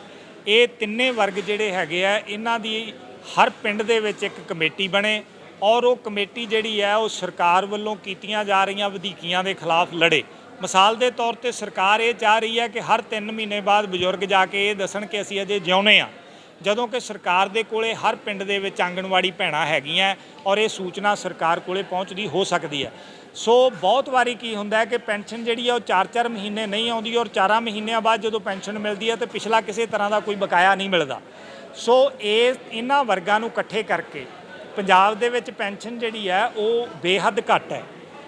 ਇਹ ਤਿੰਨੇ ਵਰਗ ਜਿਹੜੇ ਹੈਗੇ ਆ, ਇਹਨਾਂ ਦੀ ਹਰ ਪਿੰਡ ਦੇ ਵਿੱਚ ਇੱਕ ਕਮੇਟੀ ਬਣੇ ਔਰ ਉਹ ਕਮੇਟੀ ਜਿਹੜੀ ਹੈ ਉਹ ਸਰਕਾਰ ਵੱਲੋਂ ਕੀਤੀਆਂ ਜਾ ਰਹੀਆਂ ਵਧੀਕੀਆਂ ਦੇ ਖਿਲਾਫ ਲੜੇ। ਮਿਸਾਲ ਦੇ ਤੌਰ ਤੇ ਸਰਕਾਰ ਇਹ ਚਾਹ ਰਹੀ ਹੈ ਕਿ ਹਰ 3 ਮਹੀਨੇ ਬਾਅਦ ਬਜ਼ੁਰਗ ਜਾ ਕੇ ਇਹ ਦੱਸਣ ਕਿ ਅਸੀਂ ਅਜੇ ਜਿਉਂਦੇ ਹਾਂ, ਜਦੋਂ ਕਿ ਸਰਕਾਰ ਦੇ ਕੋਲੇ ਹਰ ਪਿੰਡ ਦੇ ਵਿੱਚ ਆਂਗਣਵਾੜੀ ਭੈਣਾਂ ਹੈਗੀਆਂ ਔਰ ਇਹ ਸੂਚਨਾ ਸਰਕਾਰ ਕੋਲੇ ਪਹੁੰਚਦੀ ਹੋ ਸਕਦੀ ਹੈ। ਸੋ ਬਹੁਤ ਵਾਰੀ ਕੀ ਹੁੰਦਾ ਹੈ ਕਿ ਪੈਨਸ਼ਨ ਜਿਹੜੀ ਹੈ ਉਹ 4-4 ਮਹੀਨੇ ਨਹੀਂ ਆਉਂਦੀ ਔਰ 4 ਮਹੀਨਿਆਂ ਬਾਅਦ ਜਦੋਂ ਪੈਨਸ਼ਨ ਮਿਲਦੀ ਹੈ ਤਾਂ ਪਿਛਲਾ ਕਿਸੇ ਤਰ੍ਹਾਂ ਦਾ ਕੋਈ ਬਕਾਇਆ ਨਹੀਂ ਮਿਲਦਾ। ਸੋ ਇਹਨਾਂ ਵਰਗਾਂ ਨੂੰ ਇਕੱਠੇ ਕਰਕੇ ਪੰਜਾਬ ਦੇ ਵਿੱਚ ਪੈਨਸ਼ਨ ਜਿਹੜੀ ਹੈ ਉਹ ਬੇਹੱਦ ਘੱਟ ਹੈ।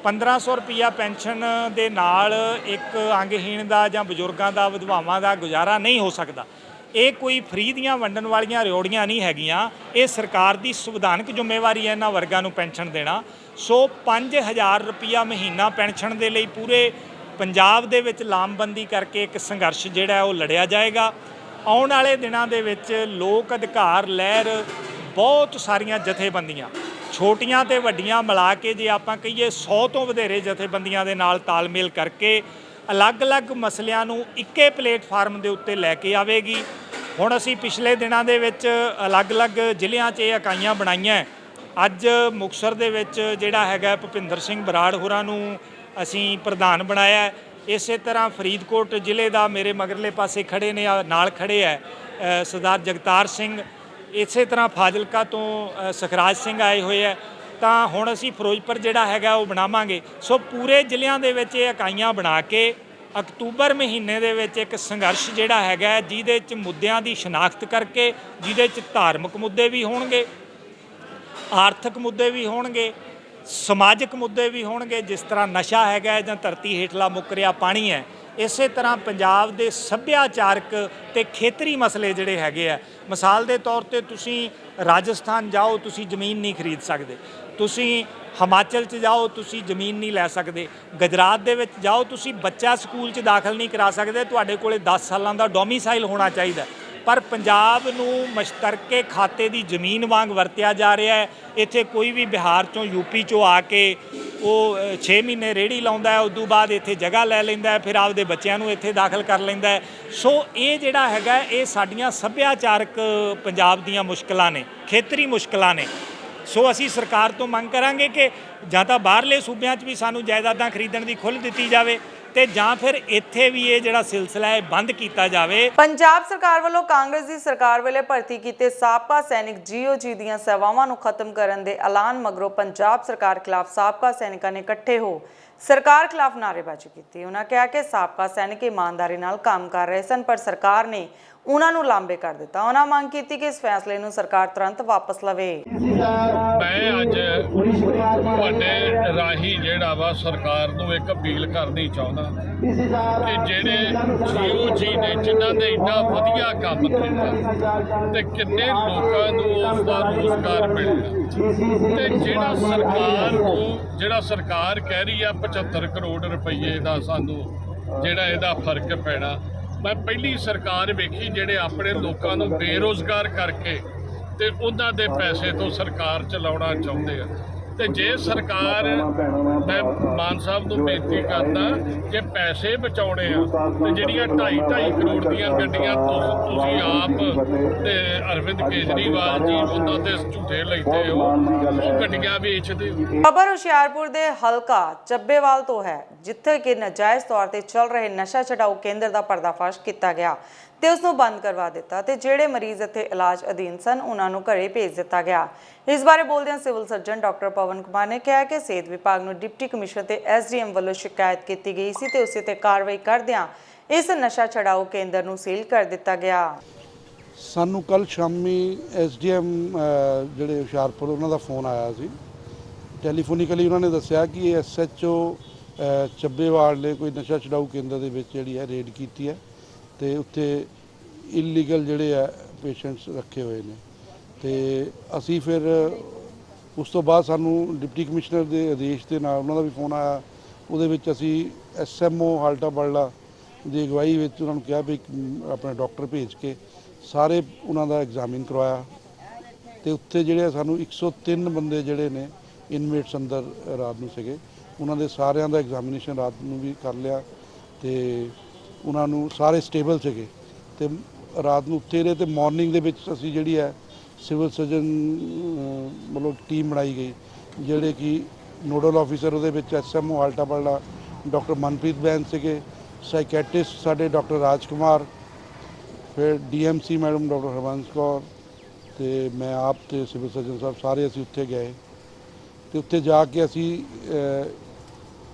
1500 ਰੁਪਈਆ ਪੈਨਸ਼ਨ ਦੇ ਨਾਲ ਇੱਕ ਅੰਗਹੀਣ ਦਾ ਜਾਂ ਬਜ਼ੁਰਗਾਂ ਦਾ, ਵਿਧਵਾਵਾਂ ਦਾ ਗੁਜ਼ਾਰਾ ਨਹੀਂ ਹੋ ਸਕਦਾ। ਇਹ ਕੋਈ ਫਰੀ ਦੀਆਂ ਵੰਡਣ ਵਾਲੀਆਂ ਰਿਓੜੀਆਂ ਨਹੀਂ ਹੈਗੀਆਂ, ਇਹ ਸਰਕਾਰ ਦੀ ਸੰਵਿਧਾਨਕ ਜ਼ਿੰਮੇਵਾਰੀ ਹੈ ਇਹਨਾਂ ਵਰਗਾਂ ਨੂੰ ਪੈਨਸ਼ਨ ਦੇਣਾ। ਸੋ 5000 ਰੁਪਈਆ ਮਹੀਨਾ ਪੈਨਸ਼ਨ ਦੇ ਲਈ ਪੂਰੇ ਪੰਜਾਬ ਦੇ ਵਿੱਚ ਲਾਮਬੰਦੀ ਕਰਕੇ ਇੱਕ ਸੰਘਰਸ਼ ਜਿਹੜਾ ਉਹ ਲੜਿਆ ਜਾਏਗਾ। ਆਉਣ ਵਾਲੇ ਦਿਨਾਂ ਦੇ ਵਿੱਚ ਲੋਕ ਅਧਿਕਾਰ ਲਹਿਰ, ਬਹੁਤ ਸਾਰੀਆਂ ਜਥੇਬੰਦੀਆਂ ਛੋਟੀਆਂ ਤੇ ਵੱਡੀਆਂ ਮਿਲਾ ਕੇ, ਜੇ ਆਪਾਂ ਕਹੀਏ 100 ਤੋਂ ਵਧੇਰੇ ਜਥੇਬੰਦੀਆਂ ਦੇ ਨਾਲ ਤਾਲਮੇਲ ਕਰਕੇ ਅਲੱਗ-ਅਲੱਗ ਮਸਲਿਆਂ ਨੂੰ ਇੱਕੇ ਪਲੇਟਫਾਰਮ ਦੇ ਉੱਤੇ ਲੈ ਕੇ ਆਵੇਗੀ। ਹੁਣ ਅਸੀਂ ਪਿਛਲੇ ਦਿਨਾਂ ਦੇ ਵਿੱਚ ਅਲੱਗ-ਅਲੱਗ ਜ਼ਿਲ੍ਹਿਆਂ 'ਚ ਇਹ ਇਕਾਈਆਂ ਬਣਾਈਆਂ। ਅੱਜ ਮੁਕਤਸਰ ਦੇ ਵਿੱਚ ਜਿਹੜਾ ਹੈਗਾ ਭੁਪਿੰਦਰ ਸਿੰਘ ਬਰਾੜ ਹੋਰਾਂ ਨੂੰ ਅਸੀਂ ਪ੍ਰਧਾਨ ਬਣਾਇਆ। ਇਸੇ ਤਰ੍ਹਾਂ ਫਰੀਦਕੋਟ ਜ਼ਿਲ੍ਹੇ ਦਾ ਮੇਰੇ ਮਗਰਲੇ ਪਾਸੇ ਖੜੇ ਨੇ, ਨਾਲ ਖੜੇ ਹੈ ਸਰਦਾਰ ਜਗਤਾਰ ਸਿੰਘ। ਇਸੇ ਤਰ੍ਹਾਂ ਫਾਜ਼ਿਲਕਾ ਤੋਂ ਸਖਰਾਜ ਸਿੰਘ ਆਏ ਹੋਏ ਹੈ। ਤਾਂ ਹੁਣ ਅਸੀਂ ਫਿਰੋਜ਼ਪੁਰ ਜਿਹੜਾ ਹੈਗਾ ਉਹ ਬਣਾਵਾਂਗੇ। ਸੋ ਪੂਰੇ ਜ਼ਿਲ੍ਹਿਆਂ ਦੇ ਵਿੱਚ ਇਹ ਇਕਾਈਆਂ ਬਣਾ ਕੇ ਅਕਤੂਬਰ ਮਹੀਨੇ ਦੇ ਵਿੱਚ ਇੱਕ ਸੰਘਰਸ਼ ਜਿਹੜਾ ਹੈਗਾ, ਜਿਹਦੇ 'ਚ ਮੁੱਦਿਆਂ ਦੀ ਸ਼ਨਾਖਤ ਕਰਕੇ, ਜਿਹਦੇ 'ਚ ਧਾਰਮਿਕ ਮੁੱਦੇ ਵੀ ਹੋਣਗੇ, ਆਰਥਿਕ ਮੁੱਦੇ ਵੀ ਹੋਣਗੇ, ਸਮਾਜਿਕ ਮੁੱਦੇ ਵੀ ਹੋਣਗੇ। ਜਿਸ ਤਰ੍ਹਾਂ ਨਸ਼ਾ ਹੈਗਾ ਜਾਂ ਧਰਤੀ ਹੇਠਲਾ ਮੁੱਕ ਰਿਹਾ ਪਾਣੀ ਹੈ, ਇਸੇ ਤਰ੍ਹਾਂ ਪੰਜਾਬ ਦੇ ਸੱਭਿਆਚਾਰਕ ਤੇ ਖੇਤਰੀ ਮਸਲੇ ਜਿਹੜੇ ਹੈਗੇ ਆ। ਮਿਸਾਲ ਦੇ ਤੌਰ ਤੇ ਤੁਸੀਂ ਰਾਜਸਥਾਨ ਜਾਓ, ਤੁਸੀਂ ਜ਼ਮੀਨ ਨਹੀਂ ਖਰੀਦ ਸਕਦੇ। ਤੁਸੀਂ ਹਿਮਾਚਲ 'ਚ ਜਾਓ, ਤੁਸੀਂ ਜ਼ਮੀਨ ਨਹੀਂ ਲੈ ਸਕਦੇ। ਗੁਜਰਾਤ ਦੇ ਵਿੱਚ ਜਾਓ, ਤੁਸੀਂ ਬੱਚਾ ਸਕੂਲ 'ਚ ਦਾਖਲ ਨਹੀਂ ਕਰਾ ਸਕਦੇ, ਤੁਹਾਡੇ ਕੋਲੇ 10 ਸਾਲਾਂ ਦਾ ਡੋਮੀਸਾਈਲ ਹੋਣਾ ਚਾਹੀਦਾ। ਪਰ ਪੰਜਾਬ ਨੂੰ ਮਸ਼ਤਰਕੇ ਖਾਤੇ ਦੀ ਜ਼ਮੀਨ ਵਾਂਗ ਵਰਤਿਆ ਜਾ ਰਿਹਾ ਹੈ। ਇੱਥੇ ਕੋਈ ਵੀ ਬਿਹਾਰ 'ਚੋਂ, ਯੂਪੀ 'ਚੋਂ ਆ ਕੇ ਉਹ 6 ਮਹੀਨੇ ਰੇਹੜੀ ਲਾਉਂਦਾ ਹੈ, ਉਦੋਂ ਬਾਅਦ ਇੱਥੇ ਜਗ੍ਹਾ ਲੈ ਲੈਂਦਾ ਹੈ, ਫਿਰ ਆਪਦੇ ਬੱਚਿਆਂ ਨੂੰ ਇੱਥੇ ਦਾਖਲ ਕਰ ਲੈਂਦਾ ਹੈ। ਸੋ ਇਹ ਜਿਹੜਾ ਹੈਗਾ, ਇਹ ਸਾਡੀਆਂ ਸੱਭਿਆਚਾਰਕ ਪੰਜਾਬ ਦੀਆਂ ਮੁਸ਼ਕਲਾਂ ਨੇ, ਖੇਤਰੀ ਮੁਸ਼ਕਲਾਂ ਨੇ। ਸੋ ਅਸੀਂ ਸਰਕਾਰ ਤੋਂ ਮੰਗ ਕਰਾਂਗੇ ਕਿ ਜਾਂ ਤਾਂ ਬਾਹਰਲੇ ਸੂਬਿਆਂ 'ਚ ਵੀ ਸਾਨੂੰ ਜਾਇਦਾਦਾਂ ਖਰੀਦਣ ਦੀ ਖੁੱਲ੍ਹ ਦਿੱਤੀ ਜਾਵੇ ਤੇ ਜਾਂ ਫਿਰ ਇੱਥੇ ਵੀ ਇਹ ਜਿਹੜਾ ਸਿਲਸਿਲਾ ਹੈ ਬੰਦ ਕੀਤਾ ਜਾਵੇ। ਪੰਜਾਬ ਸਰਕਾਰ ਵੱਲੋਂ ਕਾਂਗਰਸ ਦੀ ਸਰਕਾਰ ਵੇਲੇ ਭਰਤੀ ਕੀਤੇ ਸਾਬਕਾ ਸੈਨਿਕ GOG ਦੀਆਂ ਸੇਵਾਵਾਂ ਨੂੰ ਖਤਮ ਕਰਨ ਦੇ ਐਲਾਨ ਮਗਰੋਂ ਪੰਜਾਬ ਸਰਕਾਰ ਖਿਲਾਫ ਸਾਬਕਾ ਸੈਨਿਕਾਂ ਨੇ ਇਕੱਠੇ ਹੋ ਸਰਕਾਰ ਖਿਲਾਫ ਨਾਅਰੇਬਾਜ਼ੀ ਕੀਤੀ। ਉਹਨਾਂ ਕਿਹਾ ਕਿ ਸਾਬਕਾ ਸੈਨਿਕ ਇਮਾਨਦਾਰੀ ਨਾਲ ਕੰਮ ਕਰ ਰਹੇ ਸਨ, ਪਰ ਸਰਕਾਰ ਨੇ ਉਹਨਾਂ ਨੂੰ ਲਾਂਬੇ ਕਰ ਦਿੱਤਾ। ਉਹਨਾਂ ਮੰਗ ਕੀਤੀ ਕਿ ਇਸ ਫੈਸਲੇ ਨੂੰ ਸਰਕਾਰ ਤੁਰੰਤ ਵਾਪਸ ਲਵੇ। ਮੈਂ ਅੱਜ ਤੁਹਾਡੇ ਰਾਹੀਂ ਜਿਹੜਾ ਵਾ ਸਰਕਾਰ ਨੂੰ ਇੱਕ ਅਪੀਲ ਕਰਨੀ ਚਾਹੁੰਦਾ ਕਿ ਜਿਹੜੇ GOG ਨੇ, ਜਿਨ੍ਹਾਂ ਨੇ ਇੰਨਾ ਵਧੀਆ ਕੰਮ ਕੀਤਾ ਤੇ ਕਿੰਨੇ ਲੋਕਾਂ ਨੂੰ ਉਸ ਦਾ ਰੁਜ਼ਗਾਰ ਮਿਲਿਆ, ਤੇ ਜਿਹੜਾ ਸਰਕਾਰ ਕਹਿ ਰਹੀ ਆ 75 ਕਰੋੜ ਰੁਪਏ ਦਾ ਸਾਨੂੰ ਜਿਹੜਾ ਇਹਦਾ ਫਰਕ ਪੈਣਾ। ਮੈਂ ਪਹਿਲੀ ਸਰਕਾਰ ਵੇਖੀ ਜਿਹੜੇ ਆਪਣੇ ਲੋਕਾਂ ਨੂੰ ਬੇਰੁਜ਼ਗਾਰ ਕਰਕੇ ਤੇ ਉਹਨਾਂ ਦੇ ਪੈਸੇ ਤੋਂ ਸਰਕਾਰ ਚਲਾਉਣਾ ਚਾਹੁੰਦੇ ਆ। ਤੇ ਜੇ ਸਰਕਾਰ, ਮੈਂ ਮਾਨ ਸਾਹਿਬ ਨੂੰ ਬੇਨਤੀ ਕਰਦਾ, ਜੇ ਪੈਸੇ ਬਚਾਉਣੇ ਆ ਤੇ ਜਿਹੜੀਆਂ 2.5 ਕਰੋੜ ਦੀਆਂ ਗੱਡੀਆਂ ਤੁਸੀਂ ਆਪ ਤੇ ਅਰਵਿੰਦ ਕੇਜਰੀਵਾਲ ਜੀ ਉਹਨਾਂ ਦੇ ਝੂਠੇ ਲੈਂਦੇ ਹੋ, ਉਹ ਗੱਡੀਆਂ ਵੇਚਦੇ ਹੋ। ਖਬਰ ਹੁਸ਼ਿਆਰਪੁਰ ਦੇ ਹਲਕਾ ਚੱਬੇਵਾਲ ਤੋਂ ਹੈ, ਜਿੱਥੇ ਕਿ ਨਾਜਾਇਜ਼ ਤੌਰ ਤੇ ਚੱਲ ਰਹੇ ਨਸ਼ਾ ਛਡਾਊ ਕੇਂਦਰ ਦਾ ਪਰਦਾਫਾਸ਼ ਕੀਤਾ ਗਿਆ ਤੇ ਉਸ ਨੂੰ ਬੰਦ ਕਰਵਾ ਦਿੱਤਾ ਤੇ ਜਿਹੜੇ ਮਰੀਜ਼ ਇੱਥੇ ਇਲਾਜ ਅਧੀਨ ਸਨ ਉਹਨਾਂ ਨੂੰ ਘਰੇ ਭੇਜ ਦਿੱਤਾ ਗਿਆ। ਇਸ ਬਾਰੇ ਬੋਲਦਿਆਂ civil surgeon doctor Pawan Kumar ਨੇ ਕਿਹਾ ਕਿ ਸਿਹਤ ਵਿਭਾਗ ਨੂੰ ਡਿਪਟੀ ਕਮਿਸ਼ਨਰ ਤੇ ਐਸਡੀਐਮ ਵੱਲੋਂ ਸ਼ਿਕਾਇਤ ਕੀਤੀ ਗਈ ਸੀ ਤੇ ਉਸੇ ਤੇ ਕਾਰਵਾਈ ਕਰਦਿਆਂ ਇਸ ਨਸ਼ਾ ਛਡਾਊ ਕੇਂਦਰ ਨੂੰ ਸੀਲ ਕਰ ਦਿੱਤਾ ਗਿਆ। ਸਾਨੂੰ ਕੱਲ ਸ਼ਾਮੀ ਐਸਡੀਐਮ ਜਿਹੜੇ ਹੁਸ਼ਿਆਰਪੁਰ ਉਹਨਾਂ ਦਾ ਫੋਨ ਆਇਆ ਸੀ। ਟੈਲੀਫੋਨਿਕਲੀ ਉਹਨਾਂ ਨੇ ਦੱਸਿਆ ਕਿ ਐਸਐਚਓ ਚੱਬੇਵਾਲ ਨੇ ਕੋਈ ਨਸ਼ਾ ਛਡਾਊ ਕੇਂਦਰ ਦੇ ਵਿੱਚ ਜਿਹੜੀ ਹੈ ਰੇਡ ਕੀਤੀ ਹੈ ਤੇ ਉੱਥੇ ਇਲੀਗਲ ਜਿਹੜੇ ਆ ਪੇਸ਼ੈਂਟਸ ਰੱਖੇ ਹੋਏ ਨੇ ਤੇ ਅਸੀਂ ਫਿਰ ਉਸ ਤੋਂ ਬਾਅਦ ਸਾਨੂੰ ਡਿਪਟੀ ਕਮਿਸ਼ਨਰ ਦੇ ਆਦੇਸ਼ ਦੇ ਨਾਲ ਉਹਨਾਂ ਦਾ ਵੀ ਫੋਨ ਆਇਆ। ਉਹਦੇ ਵਿੱਚ ਅਸੀਂ ਐਸਐਮਓ ਹਾਲਟਾ ਬਲੜਾ ਦੀ ਅਗਵਾਈ ਵਿੱਚ ਉਹਨਾਂ ਨੂੰ ਕਿਹਾ ਵੀ ਆਪਣੇ ਡਾਕਟਰ ਭੇਜ ਕੇ ਸਾਰੇ ਉਹਨਾਂ ਦਾ ਐਗਜ਼ਾਮਿਨ ਕਰਵਾਇਆ ਤੇ ਉੱਥੇ ਜਿਹੜੇ ਸਾਨੂੰ 103 ਬੰਦੇ ਜਿਹੜੇ ਨੇ ਇਨਮੇਟਸ ਅੰਦਰ ਰਾਤ ਨੂੰ ਸੀਗੇ, ਉਹਨਾਂ ਦੇ ਸਾਰਿਆਂ ਦਾ ਐਗਜ਼ਾਮੀਨੇਸ਼ਨ ਰਾਤ ਨੂੰ ਵੀ ਕਰ ਲਿਆ ਤੇ ਉਹਨਾਂ ਨੂੰ ਸਾਰੇ ਸਟੇਬਲ ਸੀਗੇ ਤੇ ਰਾਤ ਨੂੰ ਉੱਥੇ ਰਹੇ ਤੇ ਮਾਰਨਿੰਗ ਦੇ ਵਿੱਚ ਅਸੀਂ ਜਿਹੜੀ ਹੈ ਸਿਵਲ ਸਰਜਨ ਵੱਲੋਂ ਟੀਮ ਬਣਾਈ ਗਈ, ਜਿਹੜੇ ਕਿ ਨੋਡਲ ਆਫੀਸਰ ਉਹਦੇ ਵਿੱਚ ਐਸਐਮਓ ਹਾਲਟਾ ਬਲੜਾ ਡਾਕਟਰ ਮਨਪ੍ਰੀਤ ਬੈਨ ਸੀਗੇ, ਸਾਈਕੈਟ੍ਰਿਸਟ ਸਾਡੇ ਡਾਕਟਰ ਰਾਜ ਕੁਮਾਰ, ਫਿਰ DMC madam doctor Harbans Kaur ਤੇ ਮੈਂ ਆਪ ਤੇ ਸਿਵਲ ਸਰਜਨ ਸਾਹਿਬ ਸਾਰੇ ਅਸੀਂ ਉੱਥੇ ਗਏ ਤੇ ਉੱਥੇ ਜਾ ਕੇ ਅਸੀਂ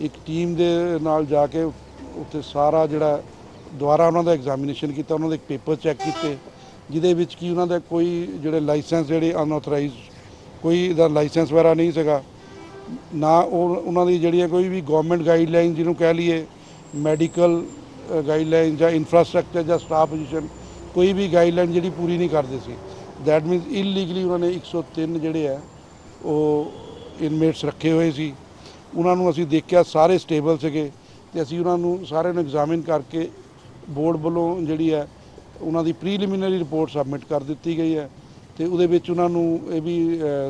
ਇੱਕ ਟੀਮ ਦੇ ਨਾਲ ਜਾ ਕੇ ਉੱਥੇ ਸਾਰਾ ਜਿਹੜਾ ਦੁਬਾਰਾ ਉਹਨਾਂ ਦਾ ਐਗਜ਼ਾਮੀਨੇਸ਼ਨ ਕੀਤਾ, ਉਹਨਾਂ ਦੇ ਪੇਪਰ ਚੈੱਕ ਕੀਤੇ ਜਿਹਦੇ ਵਿੱਚ ਕੀ ਉਹਨਾਂ ਦਾ ਕੋਈ ਜਿਹੜੇ ਲਾਇਸੈਂਸ ਜਿਹੜੇ ਅਨਆਥੋਰਾਈਜ਼ਡ ਕੋਈ ਦਾ ਲਾਇਸੈਂਸ ਵਗੈਰਾ ਨਹੀਂ ਸੀਗਾ, ਨਾ ਉਹਨਾਂ ਦੀ ਜਿਹੜੀਆਂ ਕੋਈ ਵੀ ਗਵਰਨਮੈਂਟ ਗਾਈਡਲਾਈਨ ਜਿਹਨੂੰ ਕਹਿ ਲਈਏ ਮੈਡੀਕਲ ਗਾਈਡਲਾਈਨ ਜਾਂ ਇਨਫਰਾਸਟ੍ਰਕਚਰ ਜਾਂ ਸਟਾਫ ਪੋਜੀਸ਼ਨ ਕੋਈ ਵੀ ਗਾਈਡਲਾਈਨ ਜਿਹੜੀ ਪੂਰੀ ਨਹੀਂ ਕਰਦੇ ਸੀ। ਦੈਟ ਮੀਨਸ ਇਲੀਗਲੀ ਉਹਨਾਂ ਨੇ 103 ਜਿਹੜੇ ਆ ਉਹ ਇਨਮੇਟਸ ਰੱਖੇ ਹੋਏ ਸੀ। ਉਹਨਾਂ ਨੂੰ ਅਸੀਂ ਦੇਖਿਆ ਸਾਰੇ ਸਟੇਬਲ ਸੀਗੇ ਤੇ ਅਸੀਂ ਉਹਨਾਂ ਨੂੰ ਸਾਰਿਆਂ ਨੂੰ ਐਗਜ਼ਾਮਿਨ ਕਰਕੇ ਬੋਰਡ ਵੱਲੋਂ ਜਿਹੜੀ ਹੈ ਉਹਨਾਂ ਦੀ ਪ੍ਰੀਲਿਮਿਨਰੀ ਰਿਪੋਰਟ ਸਬਮਿਟ ਕਰ ਦਿੱਤੀ ਗਈ ਹੈ ਤੇ ਉਹਦੇ ਵਿੱਚ ਉਹਨਾਂ ਨੂੰ ਇਹ ਵੀ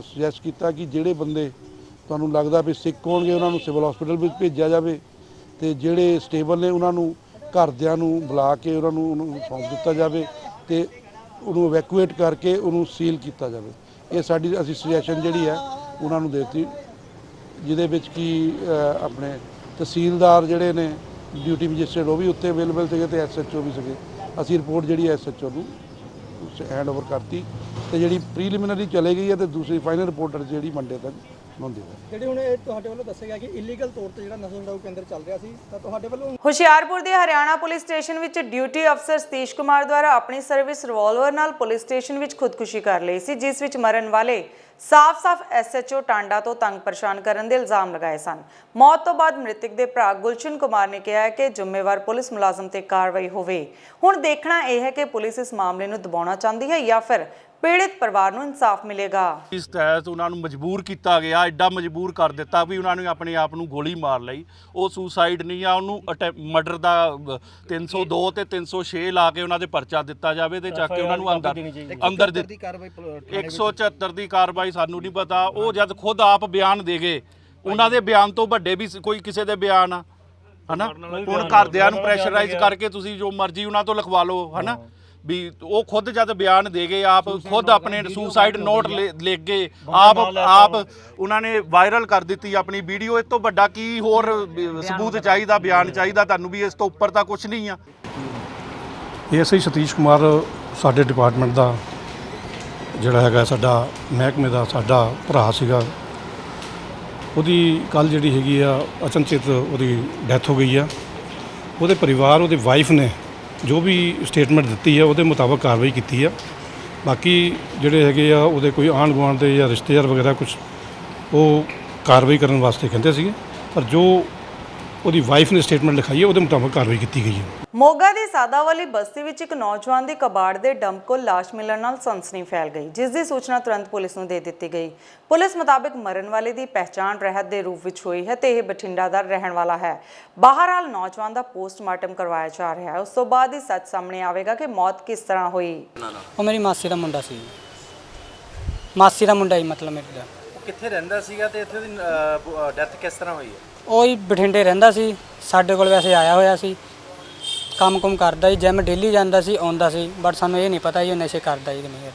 ਸੁਜੈਸਟ ਕੀਤਾ ਕਿ ਜਿਹੜੇ ਬੰਦੇ ਤੁਹਾਨੂੰ ਲੱਗਦਾ ਵੀ ਸਿੱਕ ਹੋਣਗੇ ਉਹਨਾਂ ਨੂੰ ਸਿਵਲ ਹਸਪੀਟਲ ਵਿੱਚ ਭੇਜਿਆ ਜਾਵੇ ਤੇ ਜਿਹੜੇ ਸਟੇਬਲ ਨੇ ਉਹਨਾਂ ਨੂੰ ਘਰਦਿਆਂ ਨੂੰ ਬੁਲਾ ਕੇ ਉਹਨਾਂ ਨੂੰ ਸੌਂਪ ਦਿੱਤਾ ਜਾਵੇ ਤੇ ਉਹਨੂੰ ਇਵੈਕੂਏਟ ਕਰਕੇ ਉਹਨੂੰ ਸੀਲ ਕੀਤਾ ਜਾਵੇ। ਇਹ ਸਾਡੀ ਅਸੀਂ ਸੁਜੈਸ਼ਨ ਜਿਹੜੀ ਹੈ ਉਹਨਾਂ ਨੂੰ ਦੇ ਦਿੱਤੀ, ਜਿਹਦੇ ਵਿੱਚ ਕਿ ਆਪਣੇ ਤਹਿਸੀਲਦਾਰ ਜਿਹੜੇ ਨੇ ਡਿਊਟੀ ਮੈਜਿਸਟਰੇਟ ਉਹ ਵੀ ਉੱਥੇ ਅਵੇਲੇਬਲ ਸੀਗੇ ਤੇ ਐਸਐਚਓ ਵੀ ਸੀਗੇ। ਅਸੀਂ ਰਿਪੋਰਟ ਜਿਹੜੀ ਐਸਐਚਓ ਨੂੰ ਹੈਂਡ ਓਵਰ ਕਰਤੀ ਤੇ ਜਿਹੜੀ ਪ੍ਰੀਲਿਮਿਨਰੀ ਚਲੇ ਗਈ ਹੈ ਤੇ ਦੂਸਰੀ ਫਾਈਨਲ ਰਿਪੋਰਟ ਜਿਹੜੀ ਮੰਡੇ ਤੱਕ ਹੁੰਦੀ ਹੈ। ਜਿਹੜੇ ਹੁਣ ਇਹ ਤੁਹਾਡੇ ਵੱਲੋਂ ਦੱਸਿਆ ਗਿਆ ਕਿ ਇਲੀਗਲ ਤੌਰ ਤੇ ਜਿਹੜਾ ਨਸ਼ਾ ਛਡਾਊ ਕੇਂਦਰ ਚੱਲ ਰਿਹਾ ਸੀ ਤਾਂ ਤੁਹਾਡੇ ਵੱਲੋਂ ਹੁਸ਼ਿਆਰਪੁਰ ਦੇ ਹਰਿਆਣਾ ਪੁਲਿਸ ਸਟੇਸ਼ਨ ਵਿੱਚ ਡਿਊਟੀ ਅਫਸਰ ਸਤੀਸ਼ ਕੁਮਾਰ ਦੁਆਰਾ ਆਪਣੀ ਸਰਵਿਸ ਰਿਵਾਲਵਰ ਨਾਲ ਪੁਲਿਸ ਸਟੇਸ਼ਨ ਵਿੱਚ ਖੁਦਕੁਸ਼ੀ ਕਰ ਲਈ ਸੀ, ਜਿਸ ਵਿੱਚ ਮਰਨ ਵਾਲੇ ਸਾਫ਼-ਸਾਫ਼ ਐਸਐਚਓ ਟਾਂਡਾ ਤੋਂ ਤੰਗ ਪਰੇਸ਼ਾਨ ਕਰਨ ਦੇ ਇਲਜ਼ਾਮ ਲਗਾਏ ਸਨ। ਮੌਤ ਤੋਂ ਬਾਅਦ ਮ੍ਰਿਤਕ ਦੇ ਭਰਾ ਗੁਲਸ਼ਨ ਕੁਮਾਰ ਨੇ ਕਿਹਾ ਕਿ ਜ਼ਿੰਮੇਵਾਰ ਪੁਲਿਸ ਮੁਲਾਜ਼ਮ ਤੇ ਕਾਰਵਾਈ ਹੋਵੇ। ਹੁਣ ਦੇਖਣਾ ਇਹ ਹੈ ਕਿ ਪੁਲਿਸ ਇਸ ਮਾਮਲੇ ਨੂੰ ਦਬਾਉਣਾ ਚਾਹੁੰਦੀ ਹੈ ਜਾਂ ਫਿਰ ਪੀੜਿਤ ਪਰਿਵਾਰ ਨੂੰ ਇਨਸਾਫ ਮਿਲੇਗਾ। ਇਸ ਤਹਿਤ ਉਹਨਾਂ ਨੂੰ ਮਜਬੂਰ ਕੀਤਾ ਗਿਆ, ਐਡਾ ਮਜਬੂਰ ਕਰ ਦਿੱਤਾ ਵੀ ਉਹਨਾਂ ਨੇ ਆਪਣੇ ਆਪ ਨੂੰ ਗੋਲੀ ਮਾਰ ਲਈ। ਉਹ ਸੁਸਾਈਡ ਨਹੀਂ ਆ, ਉਹਨੂੰ ਮਰਡਰ ਦਾ 302 ਤੇ 306 ਲਾ ਕੇ ਉਹਨਾਂ ਦੇ ਪਰਚਾ ਦਿੱਤਾ ਜਾਵੇ ਤੇ ਚੱਕ ਕੇ ਉਹਨਾਂ ਨੂੰ ਅੰਦਰ ਦਿੱਤੀ 174 ਦੀ ਕਾਰਵਾਈ ਸਾਨੂੰ ਨਹੀਂ ਪਤਾ। ਉਹ ਜਦ ਖੁਦ ਆਪ ਬਿਆਨ ਦੇ ਗਏ, ਉਹਨਾਂ ਦੇ ਬਿਆਨ ਤੋਂ ਵੱਡੇ ਵੀ ਕੋਈ ਕਿਸੇ ਦੇ ਬਿਆਨ ਆ ਹਨਾ। ਹੁਣ ਘਰਦਿਆਂ ਨੂੰ ਪ੍ਰੈਸ਼ਰਾਈਜ਼ ਕਰਕੇ ਤੁਸੀਂ ਜੋ ਮਰਜ਼ੀ ਉਹਨਾਂ ਤੋਂ ਲਿਖਵਾ ਲਓ ਹਨਾ ਵੀ ਉਹ ਖੁਦ ਜਦ ਬਿਆਨ ਦੇ ਗਏ, ਆਪ ਖੁਦ ਆਪਣੇ ਸੁਸਾਈਡ ਨੋਟ ਲਿਖ ਗਏ, ਆਪ ਉਹਨਾਂ ਨੇ ਵਾਇਰਲ ਕਰ ਦਿੱਤੀ ਆਪਣੀ ਵੀਡੀਓ। ਇਸ ਤੋਂ ਵੱਡਾ ਕੀ ਹੋਰ ਸਬੂਤ ਚਾਹੀਦਾ, ਬਿਆਨ ਚਾਹੀਦਾ ਤੁਹਾਨੂੰ ਵੀ? ਇਸ ਤੋਂ ਉੱਪਰ ਤਾਂ ਕੁਝ ਨਹੀਂ ਆ। ਐਸਆਈ ਸਤੀਸ਼ ਕੁਮਾਰ ਸਾਡੇ ਡਿਪਾਰਟਮੈਂਟ ਦਾ ਜਿਹੜਾ ਹੈਗਾ ਸਾਡਾ ਮਹਿਕਮੇ ਦਾ ਸਾਡਾ ਭਰਾ ਸੀਗਾ। ਉਹਦੀ ਕੱਲ੍ਹ ਜਿਹੜੀ ਹੈਗੀ ਆ ਅਚਨਚੇਤ ਉਹਦੀ ਡੈਥ ਹੋ ਗਈ ਆ। ਉਹਦੇ ਪਰਿਵਾਰ ਉਹਦੇ ਵਾਈਫ ਨੇ ਜੋ ਵੀ ਸਟੇਟਮੈਂਟ ਦਿੱਤੀ ਆ ਉਹਦੇ ਮੁਤਾਬਕ ਕਾਰਵਾਈ ਕੀਤੀ ਆ। ਬਾਕੀ ਜਿਹੜੇ ਹੈਗੇ ਆ ਉਹਦੇ ਕੋਈ ਆਂਢ ਗੁਆਂਢ ਦੇ ਜਾਂ ਰਿਸ਼ਤੇਦਾਰ ਵਗੈਰਾ ਕੁਝ ਉਹ ਕਾਰਵਾਈ ਕਰਨ ਵਾਸਤੇ ਕਹਿੰਦੇ ਸੀਗੇ, ਪਰ ਜੋ ਉਹਦੀ ਵਾਈਫ ਨੇ ਸਟੇਟਮੈਂਟ ਲਿਖਾਈ ਹੈ ਉਹਦੇ ਮੁਤਾਬਕ ਕਾਰਵਾਈ ਕੀਤੀ ਗਈ ਹੈ। ਮੋਗਾ ਦੀ ਸਾਦਾਵਾਲੀ ਬਸਤੀ ਵਿੱਚ ਇੱਕ ਨੌਜਵਾਨ ਦੀ ਕਬਾੜ ਦੇ ਡੰਪ ਕੋਲ ਲਾਸ਼ ਮਿਲਣ ਨਾਲ ਸਨਸਨੀ ਫੈਲ ਗਈ, ਜਿਸ ਦੀ ਸੂਚਨਾ ਤੁਰੰਤ ਪੁਲਿਸ ਨੂੰ ਦੇ ਦਿੱਤੀ ਗਈ। ਪੁਲਿਸ ਮੁਤਾਬਕ ਮਰਨ ਵਾਲੇ ਦੀ ਪਹਿਚਾਣ ਰਹਿਤ ਦੇ ਰੂਪ ਵਿੱਚ ਹੋਈ ਹੈ ਤੇ ਇਹ ਬਠਿੰਡਾ ਦਾ ਰਹਿਣ ਵਾਲਾ ਹੈ। ਬਹਰਹਾਲ ਨੌਜਵਾਨ ਦਾ ਪੋਸਟਮਾਰਟਮ ਕਰਵਾਇਆ ਜਾ ਰਿਹਾ ਹੈ। ਉਸ ਤੋਂ ਬਾਅਦ ਹੀ ਸੱਚ ਸਾਹਮਣੇ ਆਵੇਗਾ ਕਿ ਮੌਤ ਕਿਸ ਤਰ੍ਹਾਂ ਹੋਈ। ਉਹ ਮੇਰੀ ਮਾਸੀ ਦਾ ਮੁੰਡਾ ਸੀ, ਮਾਸੀ ਦਾ ਮੁੰਡਾ ਹੀ ਮਤਲਬ ਮੇਰੇ ਦਾ। ਕਿੱਥੇ ਰਹਿੰਦਾ ਸੀਗਾ ਤੇ ਇੱਥੇ ਦੀ ਡੈਥ ਕਿਸ ਤਰ੍ਹਾਂ ਹੋਈ ਹੈ? ਉਹ ਹੀ ਬਠਿੰਡੇ ਰਹਿੰਦਾ ਸੀ, ਸਾਡੇ ਕੋਲ ਵੈਸੇ ਆਇਆ ਹੋਇਆ ਸੀ, ਕੰਮ ਕਰਦਾ ਜੀ, ਜਿਮ ਡੇਲੀ ਜਾਂਦਾ ਸੀ, ਆਉਂਦਾ ਸੀ, ਬਟ ਸਾਨੂੰ ਇਹ ਨਹੀਂ ਪਤਾ ਜੀ ਉਹ ਨਸ਼ੇ ਕਰਦਾ ਜੀ ਕਿ ਨਹੀਂ।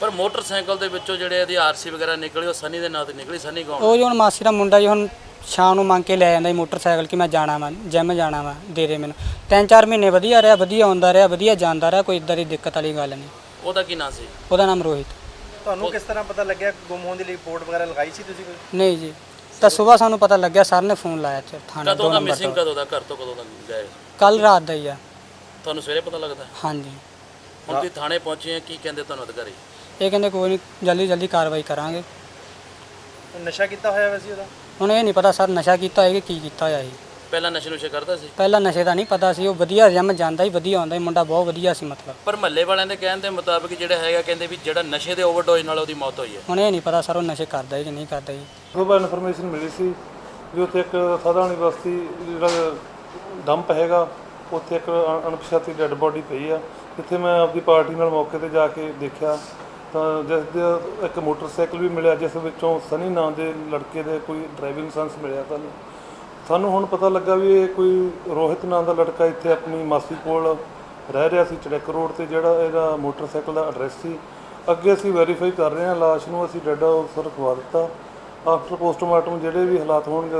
ਪਰ ਮੋਟਰਸਾਈਕਲ ਦੇ ਵਿੱਚੋਂ ਜਿਹੜੇ ਇਹਦੀ ਆਰਸੀ ਵਗੈਰਾ ਨਿਕਲੀ ਉਹ ਸਨੀ ਦੇ ਨਾਂ ਤੇ ਨਿਕਲੀ। ਸਨੀ ਕੌਣ? ਉਹ ਜੀ ਹੁਣ ਮਾਸੀ ਦਾ ਮੁੰਡਾ ਜੀ, ਹੁਣ ਸ਼ਾਮ ਨੂੰ ਮੰਗ ਕੇ ਲੈ ਜਾਂਦਾ ਜੀ ਮੋਟਰਸਾਈਕਲ ਕਿ ਮੈਂ ਜਾਣਾ ਵਾ ਜਿਮ ਜਾਣਾ ਵਾ, ਦੇ ਦੇ ਮੈਨੂੰ। 3-4 ਮਹੀਨੇ ਵਧੀਆ ਰਿਹਾ, ਵਧੀਆ ਆਉਂਦਾ ਰਿਹਾ, ਵਧੀਆ ਜਾਂਦਾ ਰਿਹਾ, ਕੋਈ ਇੱਦਾਂ ਦੀ ਦਿੱਕਤ ਵਾਲੀ ਗੱਲ ਨਹੀਂ। ਉਹਦਾ ਕੀ ਨਾਂ ਸੀ? ਉਹਦਾ ਨਾਮ ਰੋਹਿਤ। ਤੁਹਾਨੂੰ ਕਿਸ ਤਰ੍ਹਾਂ ਪਤਾ ਲੱਗਿਆ ਗੁੰਮ ਹੋਣ ਦੀ ਰਿਪੋਰਟ ਵਗੈਰਾ ਲਗਾਈ ਸੀ ਤੁਸੀਂ ਕੋਈ? ਨਹੀਂ ਜੀ, ਤਾਂ ਸਵੇਰ ਸਾਨੂੰ ਪਤਾ ਲੱਗਿਆ, ਸਰ ਨੇ ਫੋਨ ਲਾਇਆ ਇੱਥੇ ਥਾਣੇ 2 ਕਦੋਂ ਦਾ ਨੰਬਰ ਮਿਸਿੰਗ, ਤੋਂ। ਕਦੋਂ ਦਾ, ਘਰ ਤੋਂ ਕਦੋਂ ਦਾ ਗਏ? ਕੱਲ ਰਾਤ ਦਾ ਹੀ ਆ। ਤੁਹਾਨੂੰ ਸਵੇਰੇ ਪਤਾ ਲੱਗਦਾ? ਹਾਂਜੀ। ਹੁਣ ਤੁਸੀਂ ਥਾਣੇ ਪਹੁੰਚੇ ਆ, ਕੀ ਕਹਿੰਦੇ ਤੁਹਾਨੂੰ ਅਧਿਕਾਰੀ? ਇਹ ਕਹਿੰਦੇ ਕੋਈ ਨਹੀਂ, ਜਲਦੀ ਕਾਰਵਾਈ ਕਰਾਂਗੇ। ਨਸ਼ਾ ਕੀਤਾ ਹੋਇਆ ਵੈਸੇ ਉਹਦਾ? ਹੁਣ ਇਹ ਨਹੀਂ ਪਤਾ ਸਰ ਨਸ਼ਾ ਕੀਤਾ ਹੋਇਆ ਕਿ ਕੀ ਕੀਤਾ ਹੋਇਆ ਜੀ। ਪਹਿਲਾਂ ਨਸ਼ੇ ਕਰਦਾ ਸੀ? ਪਹਿਲਾਂ ਨਸ਼ੇ ਦਾ ਨਹੀਂ ਪਤਾ ਸੀ, ਉਹ ਵਧੀਆ ਜਿਮ ਜਾਂਦਾ ਹੀ, ਵਧੀਆ ਆਉਂਦਾ ਸੀ, ਮੁੰਡਾ ਬਹੁਤ ਵਧੀਆ ਸੀ ਮਤਲਬ। ਪਰ ਮਹੱਲੇ ਵਾਲਿਆਂ ਦੇ ਕਹਿਣ ਦੇ ਮੁਤਾਬਕ ਜਿਹੜਾ ਹੈਗਾ, ਕਹਿੰਦੇ ਵੀ ਜਿਹੜਾ ਨਸ਼ੇ ਦੇ ਓਵਰਡੋਜ਼ ਨਾਲ ਉਹਦੀ ਮੌਤ ਹੋਈ ਹੈ। ਹੁਣ ਇਹ ਨਹੀਂ ਪਤਾ ਸਰ ਉਹ ਨਸ਼ੇ ਕਰਦਾ ਹੈ ਕਿ ਨਹੀਂ ਕਰਦਾ ਜੀ। ਸੁਬਾਹ ਇਨਫੋਰਮੇਸ਼ਨ ਮਿਲੀ ਸੀ ਵੀ ਉੱਥੇ ਇੱਕ ਸਾਧਾਰਣੀ ਬਸਤੀ ਜਿਹੜਾ ਡੰਪ ਹੈਗਾ, ਉੱਥੇ ਇੱਕ ਅਣਪਛਾਤੀ ਡੈੱਡ ਬੋਡੀ ਪਈ ਆ, ਜਿੱਥੇ ਮੈਂ ਆਪਦੀ ਪਾਰਟੀ ਨਾਲ ਮੌਕੇ ਤੇ ਜਾ ਕੇ ਦੇਖਿਆ ਤਾਂ ਜਿਸ ਦਾ ਇੱਕ ਮੋਟਰਸਾਈਕਲ ਵੀ ਮਿਲਿਆ, ਜਿਸ ਵਿੱਚੋਂ ਸਨੀ ਨਾਂ ਦੇ ਲੜਕੇ ਦੇ ਕੋਈ ਡਰਾਈਵਿੰਗ ਲਾਇਸੈਂਸ ਮਿਲਿਆ। ਸਾਨੂੰ ਹੁਣ ਪਤਾ ਲੱਗਾ ਵੀ ਇਹ ਕੋਈ ਰੋਹਿਤ ਨਾਂ ਦਾ ਲੜਕਾ ਇੱਥੇ ਆਪਣੀ ਮਾਸੀ ਕੋਲ ਰਹਿ ਰਿਹਾ ਸੀ ਚੜੈਕ ਰੋਡ ਤੇ, ਜਿਹੜਾ ਇਹਦਾ ਮੋਟਰਸਾਈਕਲ ਦਾ ਐਡਰੈਸ ਸੀ। ਅੱਗੇ ਅਸੀਂ ਵੈਰੀਫਾਈ ਕਰ ਰਹੇ ਹਾਂ, ਲਾਸ਼ ਨੂੰ ਅਸੀਂ ਡੈੱਡ ਹਾਊਸ ਰਖਵਾ ਦਿੱਤਾ। ਆਫਟਰ ਪੋਸਟਮਾਰਟਮ ਜਿਹੜੇ ਵੀ ਹਾਲਾਤ ਹੋਣਗੇ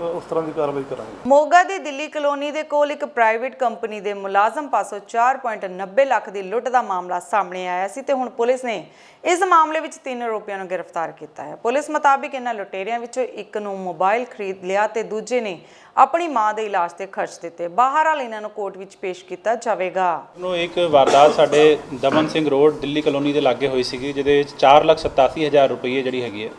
ਉਸ ਤਰ੍ਹਾਂ ਦੀ ਕਾਰਵਾਈ ਕਰਾਂਗੇ। ਮੋਗਾ ਦੀ ਦਿੱਲੀ ਕਲੋਨੀ ਦੇ ਕੋਲ ਇੱਕ ਪ੍ਰਾਈਵੇਟ ਕੰਪਨੀ ਦੇ ਮੁਲਾਜ਼ਮ ਪਾਸੋਂ 4.90 ਲੱਖ ਦੀ ਲੁੱਟ ਦਾ ਮਾਮਲਾ ਸਾਹਮਣੇ ਆਇਆ ਸੀ ਤੇ ਹੁਣ ਪੁਲਿਸ ਨੇ ਇਸ ਮਾਮਲੇ ਵਿੱਚ 3 ਆਰੋਪੀਆਂ ਨੂੰ ਗ੍ਰਿਫਤਾਰ ਕੀਤਾ ਹੈ। ਪੁਲਿਸ ਮੁਤਾਬਿਕ ਇਹਨਾਂ ਲੁਟੇਰਿਆਂ ਵਿੱਚੋਂ ਇੱਕ ਨੂੰ ਮੋਬਾਈਲ ਖਰੀਦ ਲਿਆ ਤੇ ਦੂਜੇ ਨੇ ਆਪਣੀ ਮਾਂ ਦੇ ਇਲਾਜ ਤੇ ਖਰਚ ਦਿੱਤੇ। ਬਾਹਰ ਵਾਲ ਇਹਨਾਂ ਨੂੰ ਕੋਰਟ ਵਿੱਚ ਪੇਸ਼ ਕੀਤਾ ਜਾਵੇਗਾ। ਨੂੰ ਇੱਕ ਵਾਰਦਾਤ ਸਾਡੇ ਦਮਨ ਸਿੰਘ ਰੋਡ ਦਿੱਲੀ ਕਲੋਨੀ ਦੇ ਲਾਗੇ ਹੋਈ ਸੀਗੀ, ਜਿਹਦੇ ਵਿੱਚ 4,87,000 ਰੁਪਏ ਜਿਹੜੀ ਹੈਗੀ ਹੈ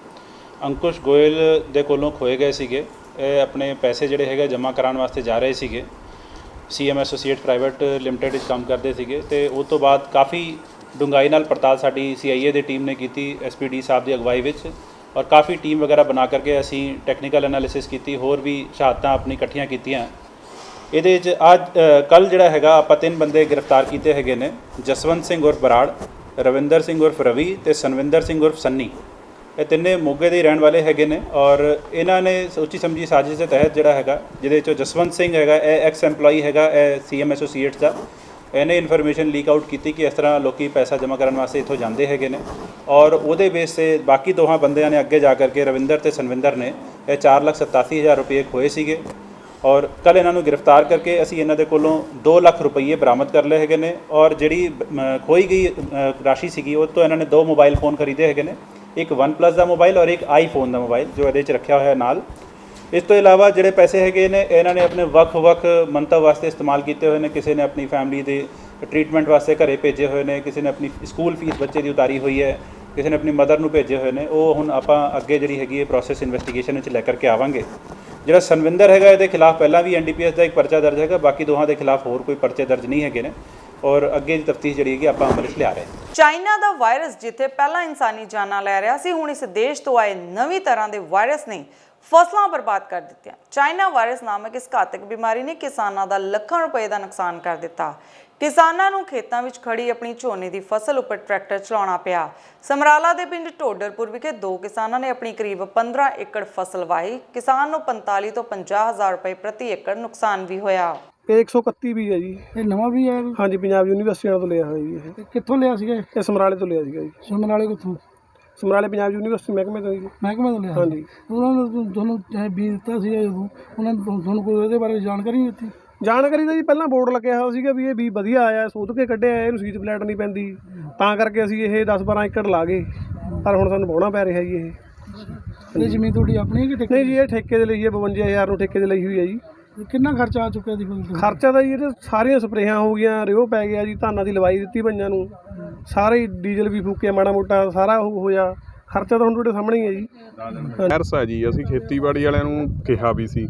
ਅੰਕੁਸ਼ ਗੋਇਲ ਦੇ ਕੋਲੋਂ ਖੋਏ ਗਏ ਸੀਗੇ। ਇਹ ਆਪਣੇ ਪੈਸੇ ਜਿਹੜੇ ਹੈਗੇ ਜਮ੍ਹਾਂ ਕਰਾਉਣ ਵਾਸਤੇ ਜਾ ਰਹੇ ਸੀਗੇ। CM ਐਸੋਸੀਏਟ ਪ੍ਰਾਈਵੇਟ ਲਿਮਟਿਡ ਵਿੱਚ ਕੰਮ ਕਰਦੇ ਸੀਗੇ ਤੇ ਉਸ ਤੋਂ ਬਾਅਦ ਕਾਫੀ ਡੂੰਘਾਈ ਨਾਲ ਪੜਤਾਲ ਸਾਡੀ CIA ਦੀ ਟੀਮ ਨੇ ਕੀਤੀ, SPD ਸਾਹਿਬ ਦੀ ਅਗਵਾਈ ਵਿੱਚ, ਔਰ ਕਾਫੀ ਟੀਮ ਵਗੈਰਾ ਬਣਾ ਕਰਕੇ ਅਸੀਂ ਟੈਕਨੀਕਲ ਐਨਾਲਿਸਿਸ ਕੀਤੀ, ਹੋਰ ਵੀ ਸ਼ਹਾਦਤਾਂ ਆਪਣੀ ਇਕੱਠੀਆਂ ਕੀਤੀਆਂ। ਇਹਦੇ 'ਚ ਅੱਜ ਕੱਲ੍ਹ ਜਿਹੜਾ ਹੈਗਾ ਆਪਾਂ 3 ਬੰਦੇ ਗ੍ਰਿਫਤਾਰ ਕੀਤੇ ਹੈਗੇ ਨੇ, ਜਸਵੰਤ ਸਿੰਘ ਉਰਫ ਬਰਾੜ, ਰਵਿੰਦਰ ਸਿੰਘ ਉਰਫ ਰਵੀ ਤੇ ਸਨਵਿੰਦਰ ਸਿੰਘ ਉਰਫ ਸੰਨੀ। ਇਹ ਤਿੰਨੇ ਮੋਗੇ ਦੇ ਰਹਿਣ ਵਾਲੇ ਹੈਗੇ ਨੇ ਔਰ ਇਹਨਾਂ ਨੇ ਸੋਚੀ ਸਮਝੀ ਸਾਜ਼ਿਸ਼ ਦੇ ਤਹਿਤ ਜਿਹੜਾ ਹੈਗਾ, ਜਿਹਦੇ 'ਚੋਂ ਜਸਵੰਤ ਸਿੰਘ ਹੈਗਾ, ਇਹ ਐਕਸ ਐਮਪਲੋਈ ਹੈਗਾ ਇਹ CM ਐਸੋਸੀਏਟਸ ਦਾ। ਇਹਨੇ ਇਨਫੋਰਮੇਸ਼ਨ ਲੀਕ ਆਊਟ ਕੀਤੀ ਕਿ ਇਸ ਤਰ੍ਹਾਂ ਲੋਕੀ ਪੈਸਾ ਜਮ੍ਹਾਂ ਕਰਨ ਵਾਸਤੇ ਇੱਥੋਂ ਜਾਂਦੇ ਹੈਗੇ ਨੇ ਔਰ ਉਹਦੇ ਬੇਸ 'ਤੇ ਬਾਕੀ ਦੋਹਾਂ ਬੰਦਿਆਂ ਨੇ ਅੱਗੇ ਜਾ ਕਰਕੇ ਰਵਿੰਦਰ ਤੇ ਸਨਵਿੰਦਰ ਨੇ ਇਹ 4,87,000 ਰੁਪਏ ਖੋਏ ਸੀਗੇ ਔਰ ਕੱਲ੍ਹ ਇਹਨਾਂ ਨੂੰ ਗ੍ਰਿਫਤਾਰ ਕਰਕੇ ਅਸੀਂ ਇਹਨਾਂ ਦੇ ਕੋਲੋਂ 2 ਲੱਖ ਰੁਪਏ ਬਰਾਮਦ ਕਰ ਲਏ ਹੈਗੇ ਨੇ ਔਰ ਜਿਹੜੀ ਖੋਈ ਗਈ ਰਾਸ਼ੀ ਸੀਗੀ ਉਹ ਤੋਂ ਇਹਨਾਂ ਨੇ 2 ਮੋਬਾਈਲ ਫੋਨ ਖਰੀਦੇ ਹੈਗੇ ਨੇ, ਇੱਕ OnePlus ਦਾ ਮੋਬਾਈਲ ਔਰ ਇੱਕ iPhone ਦਾ ਮੋਬਾਈਲ ਜੋ ਇਹਦੇ 'ਚ ਰੱਖਿਆ ਹੋਇਆ ਨਾਲ। ਇਸ ਤੋਂ ਇਲਾਵਾ ਜਿਹੜੇ ਪੈਸੇ ਹੈਗੇ ਨੇ ਇਹਨਾਂ ਨੇ ਆਪਣੇ ਵੱਖ-ਵੱਖ ਮੰਤਵ ਵਾਸਤੇ ਇਸਤੇਮਾਲ ਕੀਤੇ ਹੋਏ ਨੇ। ਕਿਸੇ ਨੇ ਆਪਣੀ ਫੈਮਿਲੀ ਦੇ ਟ੍ਰੀਟਮੈਂਟ ਵਾਸਤੇ ਘਰੇ ਭੇਜੇ ਹੋਏ ਨੇ, ਕਿਸੇ ਨੇ ਆਪਣੀ ਸਕੂਲ ਫੀਸ ਬੱਚੇ ਦੀ ਉਤਾਰੀ ਹੋਈ ਹੈ, ਕਿਸੇ ਨੇ ਆਪਣੀ ਮਦਰ ਨੂੰ ਭੇਜੇ ਹੋਏ ਨੇ। ਉਹ ਹੁਣ ਆਪਾਂ ਅੱਗੇ ਜਿਹੜੀ ਹੈਗੀ ਹੈ ਪ੍ਰੋਸੈਸ ਇਨਵੈਸਟੀਗੇਸ਼ਨ ਵਿੱਚ ਲੈ ਕਰਕੇ ਆਵਾਂਗੇ। ਜਿਹੜਾ ਸਨਵਿੰਦਰ ਹੈਗਾ ਇਹਦੇ ਖਿਲਾਫ ਪਹਿਲਾਂ ਵੀ NDPS ਦਾ ਇੱਕ ਪਰਚਾ ਦਰਜ ਹੈਗਾ, ਬਾਕੀ ਦੋਹਾਂ ਦੇ ਖਿਲਾਫ ਹੋਰ ਕੋਈ ਪਰਚੇ ਦਰਜ ਨਹੀਂ ਹੈਗੇ ਨੇ ਔਰ ਅੱਗੇ ਦੀ ਤਫਤੀਸ਼ ਜਿਹੜੀ ਹੈਗੀ ਆਪਾਂ ਅਮਲ ਵਿੱਚ ਲਿਆ ਰਹੇ ਹਾਂ। ਚਾਈਨਾ ਦਾ ਵਾਇਰਸ ਜਿੱਥੇ ਪਹਿਲਾਂ ਇਨਸਾਨੀ ਜਾਨਾਂ ਲੈ ਰਿਹਾ ਸੀ, ਹੁਣ ਇਸ ਦੇਸ਼ ਤੋਂ ਆਏ ਨਵੀਂ ਤਰ੍ਹਾਂ ਦੇ ਵਾਇਰਸ ਨੇ ਫਸਲਾਂ ਬਰਬਾਦ ਕਰ ਦਿੱਤੀਆਂ। ਚਾਈਨਾ ਵਾਇਰਸ ਨਾਮਕ ਇਸ ਘਾਤਕ ਬਿਮਾਰੀ ਨੇ ਕਿਸਾਨਾਂ ਦਾ ਲੱਖਾਂ ਰੁਪਏ ਦਾ ਨੁਕਸਾਨ ਕਰ ਦਿੱਤਾ। ਕਿਸਾਨਾਂ ਨੂੰ ਖੇਤਾਂ ਵਿੱਚ ਖੜੀ ਆਪਣੀ ਝੋਨੇ ਦੀ ਫਸਲ ਉੱਪਰ ਟਰੈਕਟਰ ਚਲਾਉਣਾ ਪਿਆ। ਸਮਰਾਲਾ ਦੇ ਪਿੰਡ ਢੋਡਰਪੁਰ ਵਿਖੇ 2 ਕਿਸਾਨਾਂ ਨੇ ਆਪਣੀ ਕਰੀਬ 15 ਏਕੜ ਫਸਲ ਵਾਹੀ। ਕਿਸਾਨ ਨੂੰ 45 ਤੋਂ 50 ਹਜ਼ਾਰ ਰੁਪਏ ਪ੍ਰਤੀ ਏਕੜ ਨੁਕਸਾਨ ਵੀ ਹੋਇਆ। ਇਹ 131 ਵੀ ਹੈ ਜੀ। ਇਹ ਨਵਾਂ ਵੀ ਹੈ? ਹਾਂਜੀ, ਪੰਜਾਬ ਯੂਨੀਵਰਸਿਟੀ ਤੋਂ ਲਿਆ ਹੋਇਆ ਜੀ। ਇਹ ਕਿੱਥੋਂ ਲਿਆ ਸੀਗਾ? ਇਹ ਸਮਰਾਲੇ ਤੋਂ ਲਿਆ ਸੀਗਾ ਜੀ। ਸਮਰਾਲੇ ਕਿੱਥੋਂ? ਸਮਰਾਲੇ ਪੰਜਾਬ ਯੂਨੀਵਰਸਿਟੀ ਮਹਿਕਮੇ ਤੋਂ ਜੀ। ਮਹਿਕਮੇ ਤੋਂ ਲਿਆ? ਹਾਂਜੀ। ਉਹਨਾਂ ਨੇ ਤੁਹਾਨੂੰ ਬੀਜ ਦਿੱਤਾ ਸੀਗਾ ਜਦੋਂ, ਉਹਨਾਂ ਨੇ ਤੁਹਾਨੂੰ ਕੋਈ ਇਹਦੇ ਬਾਰੇ ਜਾਣਕਾਰੀ ਨਹੀਂ ਦਿੱਤੀ? ਜਾਣਕਾਰੀ ਤਾਂ ਜੀ ਪਹਿਲਾਂ ਬੋਰਡ ਲੱਗਿਆ ਹੋਇਆ ਸੀਗਾ ਵੀ ਇਹ ਬੀਜ ਵਧੀਆ ਆਇਆ, ਸੋਧ ਕੇ ਕੱਢਿਆ, ਇਹਨੂੰ ਸੀਡ ਪਲੇਟ ਨਹੀਂ ਪੈਂਦੀ, ਤਾਂ ਕਰਕੇ ਅਸੀਂ ਇਹ 10-12 ਏਕੜ ਲਾ ਗਏ। ਪਰ ਹੁਣ ਸਾਨੂੰ ਵਾਹੁਣਾ ਪੈ ਰਿਹਾ ਜੀ। ਇਹ ਜ਼ਮੀਨ ਤੁਹਾਡੀ ਆਪਣੀ ਕਿ ਠੇਕੇ? ਨਹੀਂ ਜੀ, ਇਹ ਠੇਕੇ ਦੇ ਲਈ ਹੈ। 52,000 ਨੂੰ ਠੇਕੇ ਦੇ ਲਈ ਹੋਈ ਹੈ ਜੀ। ਕਿੰਨਾ ਖਰਚਾ ਆ ਚੁੱਕਿਆ ਜੀ? ਖਰਚਾ ਤਾਂ ਜੀ ਇਹਦੇ ਸਾਰੀਆਂ ਸਪਰੇਆਂ ਹੋ ਗਈਆਂ, ਰਿਓ ਪੈ ਗਿਆ ਜੀ, ਧਾਨਾਂ ਦੀ ਲਵਾਈ ਦਿੱਤੀ ਪੰਜਾਂ ਨੂੰ, ਸਾਰੇ ਡੀਜ਼ਲ ਵੀ ਫੂਕਿਆ, ਮਾੜਾ ਮੋਟਾ ਸਾਰਾ ਉਹ ਹੋਇਆ। ਖਰਚਾ ਤਾਂ ਹੁਣ ਤੁਹਾਡੇ ਸਾਹਮਣੇ ਹੀ ਹੈ ਜੀ। ਖੈਰਸ ਹੈ ਜੀ। ਅਸੀਂ ਖੇਤੀਬਾੜੀ ਵਾਲਿਆਂ ਨੂੰ ਕਿਹਾ ਵੀ ਸੀ,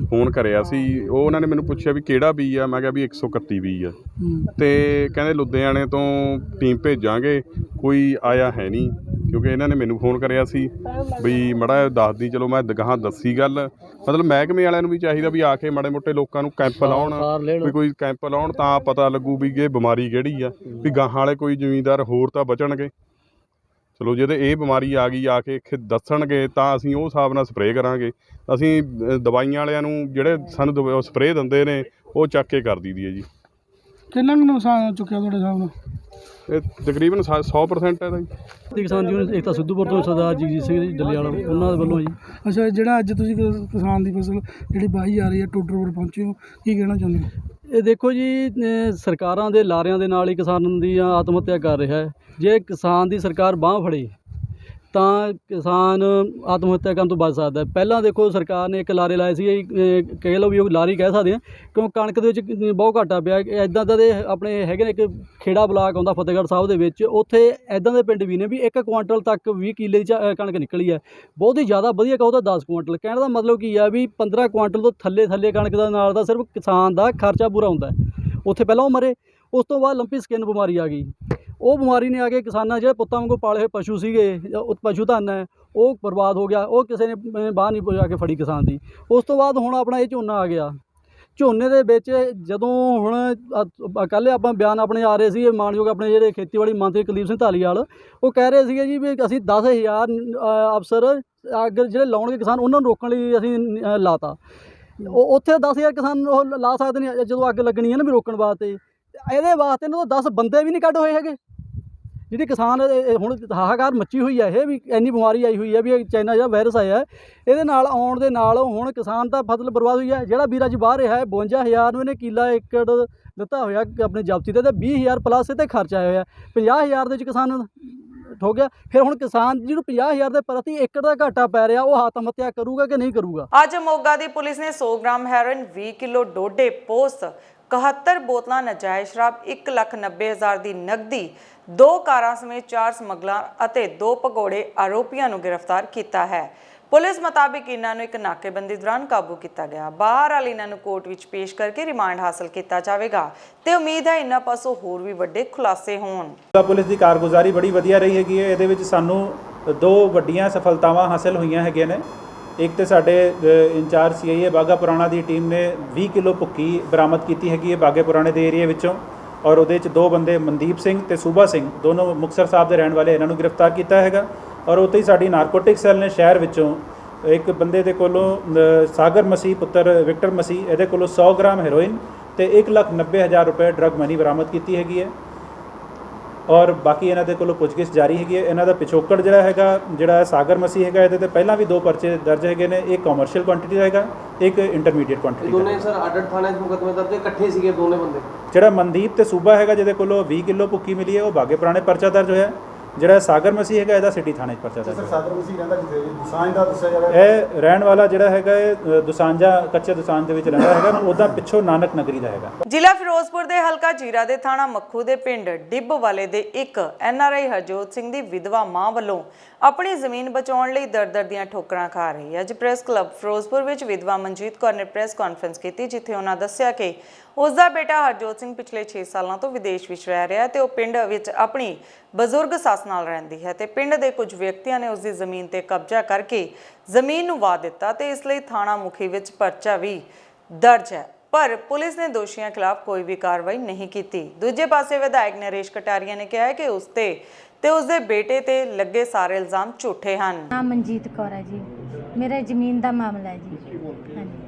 ਫੋਨ ਕਰਿਆ ਸੀ, ਉਹ ਉਹਨਾਂ ਨੇ ਮੈਨੂੰ ਪੁੱਛਿਆ ਵੀ ਕਿਹੜਾ ਬੀਜ ਆ। ਮੈਂ ਕਿਹਾ ਵੀ 131 ਬੀਜ ਆ ਤੇ ਕਹਿੰਦੇ ਲੁਧਿਆਣੇ ਤੋਂ ਟੀਮ ਭੇਜਾਂਗੇ, ਕੋਈ ਆਇਆ ਹੈ ਨਹੀਂ ਕਿਉਂਕਿ ਇਹਨਾਂ ਨੇ ਮੈਨੂੰ ਫੋਨ ਕਰਿਆ ਸੀ ਵੀ ਮਾੜਾ ਦੱਸ ਦੀ। ਚਲੋ ਮੈਂ ਗਾਹਾਂ ਦੱਸੀ ਗੱਲ, ਮਤਲਬ ਮਹਿਕਮੇ ਵਾਲਿਆਂ ਨੂੰ ਵੀ ਚਾਹੀਦਾ ਵੀ ਆ ਕੇ ਮਾੜੇ ਮੋਟੇ ਲੋਕਾਂ ਨੂੰ ਕੈਂਪ ਲਾਉਣ, ਵੀ ਕੋਈ ਕੈਂਪ ਲਾਉਣ ਤਾਂ ਪਤਾ ਲੱਗੂ ਵੀ ਇਹ ਬਿਮਾਰੀ ਕਿਹੜੀ ਆ, ਵੀ ਗਾਹਾਂ ਵਾਲੇ ਕੋਈ ਜ਼ਿਮੀਂਦਾਰ ਹੋਰ ਤਾਂ ਬਚਣਗੇ। ਚਲੋ ਜਦੋਂ ਇਹ ਬਿਮਾਰੀ ਆ ਗਈ ਆ ਕੇ ਦੱਸਣਗੇ ਤਾਂ ਅਸੀਂ ਉਹ ਹਿਸਾਬ ਨਾਲ ਸਪਰੇਅ ਕਰਾਂਗੇ। ਅਸੀਂ ਦਵਾਈਆਂ ਵਾਲਿਆਂ ਨੂੰ ਜਿਹੜੇ ਸਾਨੂੰ ਸਪਰੇਅ ਦਿੰਦੇ ਨੇ ਉਹ ਚੱਕ ਕੇ ਕਰ ਦਈਦੀ ਹੈ ਜੀ। ਕਿੰਨਾ ਕੁ ਨੁਕਸਾਨ ਚੁੱਕਿਆ ਤੁਹਾਡੇ ਹਿਸਾਬ ਨਾਲ? ਇਹ ਤਕਰੀਬਨ 100% ਹੈ ਜੀ। ਕਿਸਾਨ ਯੂਨੀਅਨ ਏਕਤਾ ਸਿੱਧੂਪੁਰ ਤੋਂ ਸਰਦਾਰ ਜਗਜੀਤ ਸਿੰਘ ਜੀ ਡੱਲੇਵਾਲ ਉਹਨਾਂ ਦੇ ਵੱਲੋਂ ਜੀ। ਅੱਛਾ, ਜਿਹੜਾ ਅੱਜ ਤੁਸੀਂ ਕਿਸਾਨ ਦੀ ਫਸਲ ਜਿਹੜੀ ਵਾਹੀ ਜਾ ਰਹੀ ਹੈ ਟੋਡਰ ਪਹੁੰਚੇ ਹੋ, ਕੀ ਕਹਿਣਾ ਚਾਹੁੰਦੇ ਹੋ? ਇਹ ਦੇਖੋ ਜੀ, ਸਰਕਾਰਾਂ ਦੇ ਲਾਰਿਆਂ ਦੇ ਨਾਲ ਹੀ ਕਿਸਾਨ ਦੀ ਆਤਮ ਹੱਤਿਆ ਕਰ ਰਿਹਾ ਹੈ। ਜੇ ਕਿਸਾਨ ਦੀ ਸਰਕਾਰ ਬਾਂਹ ਫੜੇ ਤਾਂ ਕਿਸਾਨ ਆਤਮ ਹੱਤਿਆ ਕਰਨ ਤੋਂ ਬਚ ਸਕਦਾ ਹੈ। ਪਹਿਲਾਂ ਦੇਖੋ ਸਰਕਾਰ ਨੇ ਇੱਕ ਲਾਰੇ ਲਾਏ ਸੀ, ਕਹਿ ਲਓ ਵੀ ਉਹ ਲਾਰੀ ਕਹਿ ਸਕਦੇ ਹਾਂ, ਕਿਉਂ ਕਣਕ ਦੇ ਵਿੱਚ ਬਹੁਤ ਘਾਟਾ ਪਿਆ। ਇੱਦਾਂ ਦਾ ਦੇ ਆਪਣੇ ਹੈਗੇ ਨੇ, ਇੱਕ ਖੇੜਾ ਬਲਾਕ ਆਉਂਦਾ ਫਤਿਹਗੜ੍ਹ ਸਾਹਿਬ ਦੇ ਵਿੱਚ, ਉੱਥੇ ਇੱਦਾਂ ਦੇ ਪਿੰਡ ਵੀ ਨੇ ਵੀ 1 ਕੁਆਂਟਲ ਤੱਕ 20 ਕਿੱਲੇ ਦੀ ਕਣਕ ਨਿਕਲੀ ਹੈ। ਬਹੁਤ ਹੀ ਜ਼ਿਆਦਾ ਵਧੀਆ ਕਹੋ ਤਾਂ 10 ਕੁਆਂਟਲ। ਕਹਿਣ ਦਾ ਮਤਲਬ ਕੀ ਆ ਵੀ 15 ਕੁਆਂਟਲ ਤੋਂ ਥੱਲੇ ਕਣਕ ਦਾ ਨਾਲ ਦਾ ਸਿਰਫ ਕਿਸਾਨ ਦਾ ਖਰਚਾ ਪੂਰਾ ਹੁੰਦਾ ਹੈ। ਉੱਥੇ ਪਹਿਲਾਂ ਉਹ ਮਰੇ, ਉਸ ਤੋਂ ਬਾਅਦ ਲੰਪੀ ਸਕਿਨ ਬਿਮਾਰੀ ਆ ਗਈ। ਉਹ ਬਿਮਾਰੀ ਨੇ ਆ ਕੇ ਕਿਸਾਨਾਂ ਜਿਹੜੇ ਪੁੱਤਾਂ ਵਾਂਗੂ ਪਾਲੇ ਹੋਏ ਪਸ਼ੂ ਸੀਗੇ, ਪਸ਼ੂ ਧਨ ਹੈ, ਉਹ ਬਰਬਾਦ ਹੋ ਗਿਆ। ਉਹ ਕਿਸੇ ਨੇ ਬਾਂਹ ਨਹੀਂ ਪਹੁੰਚਾ ਕੇ ਫੜੀ ਕਿਸਾਨ ਦੀ। ਉਸ ਤੋਂ ਬਾਅਦ ਹੁਣ ਆਪਣਾ ਇਹ ਝੋਨਾ ਆ ਗਿਆ। ਝੋਨੇ ਦੇ ਵਿੱਚ ਜਦੋਂ ਹੁਣ ਕੱਲ੍ਹ ਆਪਾਂ ਬਿਆਨ ਆਪਣੇ ਆ ਰਹੇ ਸੀ, ਮਾਣਯੋਗ ਆਪਣੇ ਜਿਹੜੇ ਖੇਤੀਬਾੜੀ ਮੰਤਰੀ ਕੁਲਦੀਪ ਸਿੰਘ ਧਾਲੀਵਾਲ, ਉਹ ਕਹਿ ਰਹੇ ਸੀਗੇ ਜੀ ਵੀ ਅਸੀਂ 10,000 ਅਫਸਰ ਅੱਗ ਜਿਹੜੇ ਲਾਉਣਗੇ ਕਿਸਾਨ ਉਹਨਾਂ ਨੂੰ ਰੋਕਣ ਲਈ ਅਸੀਂ ਲਾਤਾ। ਉੱਥੇ 10,000 ਕਿਸਾਨ ਉਹ ਲਾ ਸਕਦੇ ਨੇ ਜਦੋਂ ਅੱਗ ਲੱਗਣੀ ਹੈ ਨਾ ਵੀ ਰੋਕਣ ਵਾਸਤੇ। ਇਹਦੇ ਵਾਸਤੇ ਇਹਨਾਂ ਤੋਂ 10 ਬੰਦੇ ਵੀ ਨਹੀਂ ਕੱਢ ਹੋਏ ਹੈਗੇ। ਜਿਹੜੀ ਕਿਸਾਨ ਹੁਣ ਹਾਹਾਕਾਰ ਮੱਚੀ ਹੋਈ ਹੈ, ਇਹ ਵੀ ਇੰਨੀ ਬਿਮਾਰੀ ਆਈ ਹੋਈ ਹੈ ਵੀ ਚਾਈਨਾ ਜਿਹੜਾ ਵਾਇਰਸ ਆਇਆ ਇਹਦੇ ਨਾਲ ਆਉਣ ਦੇ ਨਾਲ ਹੁਣ ਕਿਸਾਨ ਤਾਂ ਫਸਲ ਬਰਬਾਦ ਹੋਈ ਹੈ। ਜਿਹੜਾ ਵੀਰ ਅੱਜ ਬਾਹਰ ਰਿਹਾ ਹੈ 52,000 ਨੂੰ ਇਹਨੇ ਕਿੱਲਾ ਏਕੜ ਦਿੱਤਾ ਹੋਇਆ ਆਪਣੇ ਜਾਬਤੀ ਤੇ 20,000 ਪਲੱਸ ਇਹ 'ਤੇ ਖਰਚਾ ਆਇਆ ਹੋਇਆ। 50,000 ਦੇ ਵਿੱਚ ਕਿਸਾਨ ਹੋ ਗਿਆ। ਫਿਰ ਹੁਣ ਕਿਸਾਨ ਜਿਹਨੂੰ 50,000 ਦੇ ਪ੍ਰਤੀ ਏਕੜ ਦਾ ਘਾਟਾ ਪੈ ਰਿਹਾ, ਉਹ ਆਤਮ ਹੱਤਿਆ ਕਰੂਗਾ ਕਿ ਨਹੀਂ ਕਰੂਗਾ? ਅੱਜ ਮੋਗਾ ਦੀ ਪੁਲਿਸ ਨੇ 100 ਗ੍ਰਾਮ ਹੈਰੋਇਨ, 20 ਕਿਲੋ ਡੋਡੇ ਪੋਸਟ, 71 ਬੋਤਲਾਂ ਨਜਾਇਜ਼ ਸ਼ਰਾਬ, 1,90,000 ਦੀ ਨਕਦੀ, 2 ਕਾਰਾਂ ਸਮੇਤ 4 ਸਮਗਲਰ ਅਤੇ 2 ਭਗੌੜੇ ਆਰੋਪੀਆਂ ਨੂੰ ਗ੍ਰਿਫਤਾਰ ਕੀਤਾ ਹੈ। ਪੁਲਿਸ ਮੁਤਾਬਿਕ ਇਹਨਾਂ ਨੂੰ ਇੱਕ ਨਾਕੇਬੰਦੀ ਦੌਰਾਨ ਕਾਬੂ ਕੀਤਾ ਗਿਆ। ਬਾਹਰ ਵਾਲੀ ਇਹਨਾਂ ਨੂੰ ਕੋਰਟ ਵਿੱਚ ਪੇਸ਼ ਕਰਕੇ ਰਿਮਾਂਡ ਹਾਸਲ ਕੀਤਾ ਜਾਵੇਗਾ ਤੇ ਉਮੀਦ ਹੈ ਇਹਨਾਂ ਪਾਸੋਂ ਹੋਰ ਵੀ ਵੱਡੇ ਖੁਲਾਸੇ ਹੋਣ। ਪੁਲਿਸ ਦੀ ਕਾਰਗੁਜ਼ਾਰੀ ਬੜੀ ਵਧੀਆ ਰਹੀ ਹੈਗੀ ਹੈ। ਇਹਦੇ ਵਿੱਚ ਸਾਨੂੰ 2 ਵੱਡੀਆਂ ਸਫਲਤਾਵਾਂ ਹਾਸਲ ਹੋਈਆਂ ਹੈਗੀਆਂ ਨੇ। ਇੱਕ ਤੇ ਸਾਡੇ ਇੰਚਾਰਜ CIA ਬਾਘਾ ਪੁਰਾਣਾ ਦੀ ਟੀਮ ਨੇ 20 ਕਿਲੋ ਭੁੱਕੀ ਬਰਾਮਦ ਕੀਤੀ ਹੈਗੀ ਹੈ ਬਾਘੇ ਪੁਰਾਣੇ ਦੇ ਏਰੀਆ ਵਿੱਚੋਂ, ਔਰ ਉਹਦੇ 'ਚ 2 ਬੰਦੇ ਮਨਦੀਪ ਸਿੰਘ ਤੇ ਸੂਬਾ ਸਿੰਘ ਦੋਨੋਂ ਮੁਕਤਸਰ ਸਾਹਿਬ ਦੇ ਰਹਿਣ ਵਾਲੇ, ਇਹਨਾਂ ਨੂੰ ਗ੍ਰਿਫਤਾਰ ਕੀਤਾ ਹੈਗਾ। ਔਰ ਉੱਥੇ ਹੀ ਸਾਡੀ ਨਾਰਕੋਟਿਕ ਸੈੱਲ ਨੇ ਸ਼ਹਿਰ ਵਿੱਚੋਂ ਇੱਕ ਬੰਦੇ ਦੇ ਕੋਲੋਂ ਸਾਗਰ ਮਸੀਹ ਪੁੱਤਰ ਵਿਕਟਰ ਮਸੀਹ, ਇਹਦੇ ਕੋਲੋਂ 100 ਗ੍ਰਾਮ ਹੈਰੋਇਨ ਤੇ 1,90,000 ਰੁਪਏ ਡਰੱਗ ਮਨੀ ਬਰਾਮਦ ਕੀਤੀ ਹੈਗੀ ਹੈ। ਔਰ ਬਾਕੀ ਇਹਨਾਂ ਦੇ ਕੋਲੋਂ ਪੁੱਛਗਿੱਛ ਜਾਰੀ ਹੈਗੀ ਹੈ। ਇਹਨਾਂ ਦਾ ਪਿਛੋਕੜ ਜਿਹੜਾ ਸਾਗਰ ਮਸੀਹ ਹੈਗਾ, ਇਹਦੇ ਤੇ ਪਹਿਲਾਂ ਵੀ 2 ਪਰਚੇ ਦਰਜ ਹੈਗੇ ਨੇ। ਇੱਕ ਕਮਰਸ਼ੀਅਲ ਕੁਆਂਟੀਟੀ ਦਾ ਹੈਗਾ, ਇੱਕ ਇੰਟਰਮੀਡੀਏਟ ਕੁਆਂਟੀਟੀ ਦਾ। ਦੋਨੇ ਸਰ ਅੱਡ ਥਾਣੇ 'ਚ ਮੁਕੱਦਮੇ ਦਰਜ ਇਕੱਠੇ ਸੀਗੇ ਦੋਨੇ ਬੰਦੇ। ਜਿਹੜਾ ਮਨਦੀਪ ਤੇ ਸੂਬਾ ਹੈਗਾ ਜਿਹਦੇ ਕੋਲੋਂ 20 ਕਿਲੋ ਭੁੱਕੀ ਮਿਲੀ ਹੈ, ਉਹ ਬਾਘੇ ਪੁਰਾਣੇ ਪਰਚਾ ਦਰਜ ਹੋਇਆ। ਜਿਹੜਾ ਸਾਗਰ ਮਸੀਹ ਹੈਗਾ, ਇਹਦਾ ਸਿਟੀ ਥਾਣੇ 'ਚ ਪਰਚਾ ਦਰਜ ਹੋਇਆ। ਸਾਗਰ ਮਸੀਹ ਰਹਿੰਦਾ ਜਿੱਥੇ ਦੁਸਾਂਝ ਦਾ ਦੱਸਿਆ ਜਾ ਰਿਹਾ, ਇਹ ਰਹਿਣ ਵਾਲਾ ਜਿਹੜਾ ਹੈਗਾ ਇਹ ਦੁਸਾਂਝਾ ਕੱਚੇ ਦੁਸਾਂਝ ਦੇ ਵਿੱਚ ਰਹਿੰਦਾ ਹੈਗਾ। ਉਹਦਾ ਪਿੱਛੋਂ ਨਾਨਕ ਨਗਰੀ ਦਾ ਹੈਗਾ। ਜ਼ਿਲ੍ਹਾ ਫਿਰੋਜ਼ਪੁਰ ਦੇ ਹਲਕਾ ਜੀਰਾ ਦੇ ਥਾਣਾ ਮੱਖੂ ਦੇ ਪਿੰਡ ਡਿੱਬ ਵਾਲੇ ਦੇ ਇੱਕ NRI ਹਰਜੋਤ ਸਿੰਘ ਦੀ ਵਿਧਵਾ ਮਾਂ ਵੱਲੋਂ ਆਪਣੀ ਜ਼ਮੀਨ ਬਚਾਉਣ ਲਈ ਦਰ ਦੀਆਂ ਠੋਕਰਾਂ ਖਾ ਰਹੀ ਹੈ। ਅੱਜ ਪ੍ਰੈਸ ਕਲੱਬ ਫਿਰੋਜ਼ਪੁਰ ਵਿੱਚ ਵਿਧਵਾ ਮਨਜੀਤ ਕੌਰ ਨੇ ਪ੍ਰੈਸ ਕਾਨਫਰੰਸ ਕੀਤੀ, ਜਿੱਥੇ ਉਹਨਾਂ ਦੱਸਿਆ ਕਿ ਉਸ ਦਾ ਬੇਟਾ ਹਰਜੋਤ ਸਿੰਘ ਪਿਛਲੇ 6 ਸਾਲਾਂ ਤੋਂ ਵਿਦੇਸ਼ ਵਿੱਚ ਰਹਿ ਰਿਹਾ ਤੇ ਉਹ ਪਿੰਡ ਵਿੱਚ ਆਪਣੀ ਬਜ਼ੁਰਗ ਸੱਸ ਨਾਲ ਰਹਿੰਦੀ ਹੈ ਤੇ ਪਿੰਡ ਦੇ ਕੁਝ ਵਿਅਕਤੀਆਂ ਨੇ ਉਸ ਦੀ ਜ਼ਮੀਨ ਤੇ ਕਬਜ਼ਾ ਕਰਕੇ ਜ਼ਮੀਨ ਨੂੰ ਵਾਹ ਦਿੱਤਾ ਤੇ ਇਸ ਲਈ ਥਾਣਾ ਮੁਖੀ ਵਿੱਚ ਪਰਚਾ ਵੀ ਦਰਜ ਹੈ, ਪਰ ਪੁਲਿਸ ਨੇ ਦੋਸ਼ੀਆਂ ਖਿਲਾਫ ਕੋਈ ਵੀ ਕਾਰਵਾਈ ਨਹੀਂ ਕੀਤੀ। ਦੂਜੇ ਪਾਸੇ ਵਿਧਾਇਕ ਨਰੇਸ਼ ਕਟਾਰੀਆ ਨੇ ਕਿਹਾ ਹੈ ਕਿ ਉਸ ਤੇ ਉਸਦੇ ਬੇਟੇ ਤੇ ਲੱਗੇ ਸਾਰੇ ਇਲਜ਼ਾਮ ਝੂਠੇ ਹਨ। ਨਾਮ ਮਨਜੀਤ ਕੌਰ ਹੈ ਜੀ। ਮੇਰੇ ਜ਼ਮੀਨ ਦਾ ਮਾਮਲਾ ਹੈ ਜੀ। ਹਾਂਜੀ,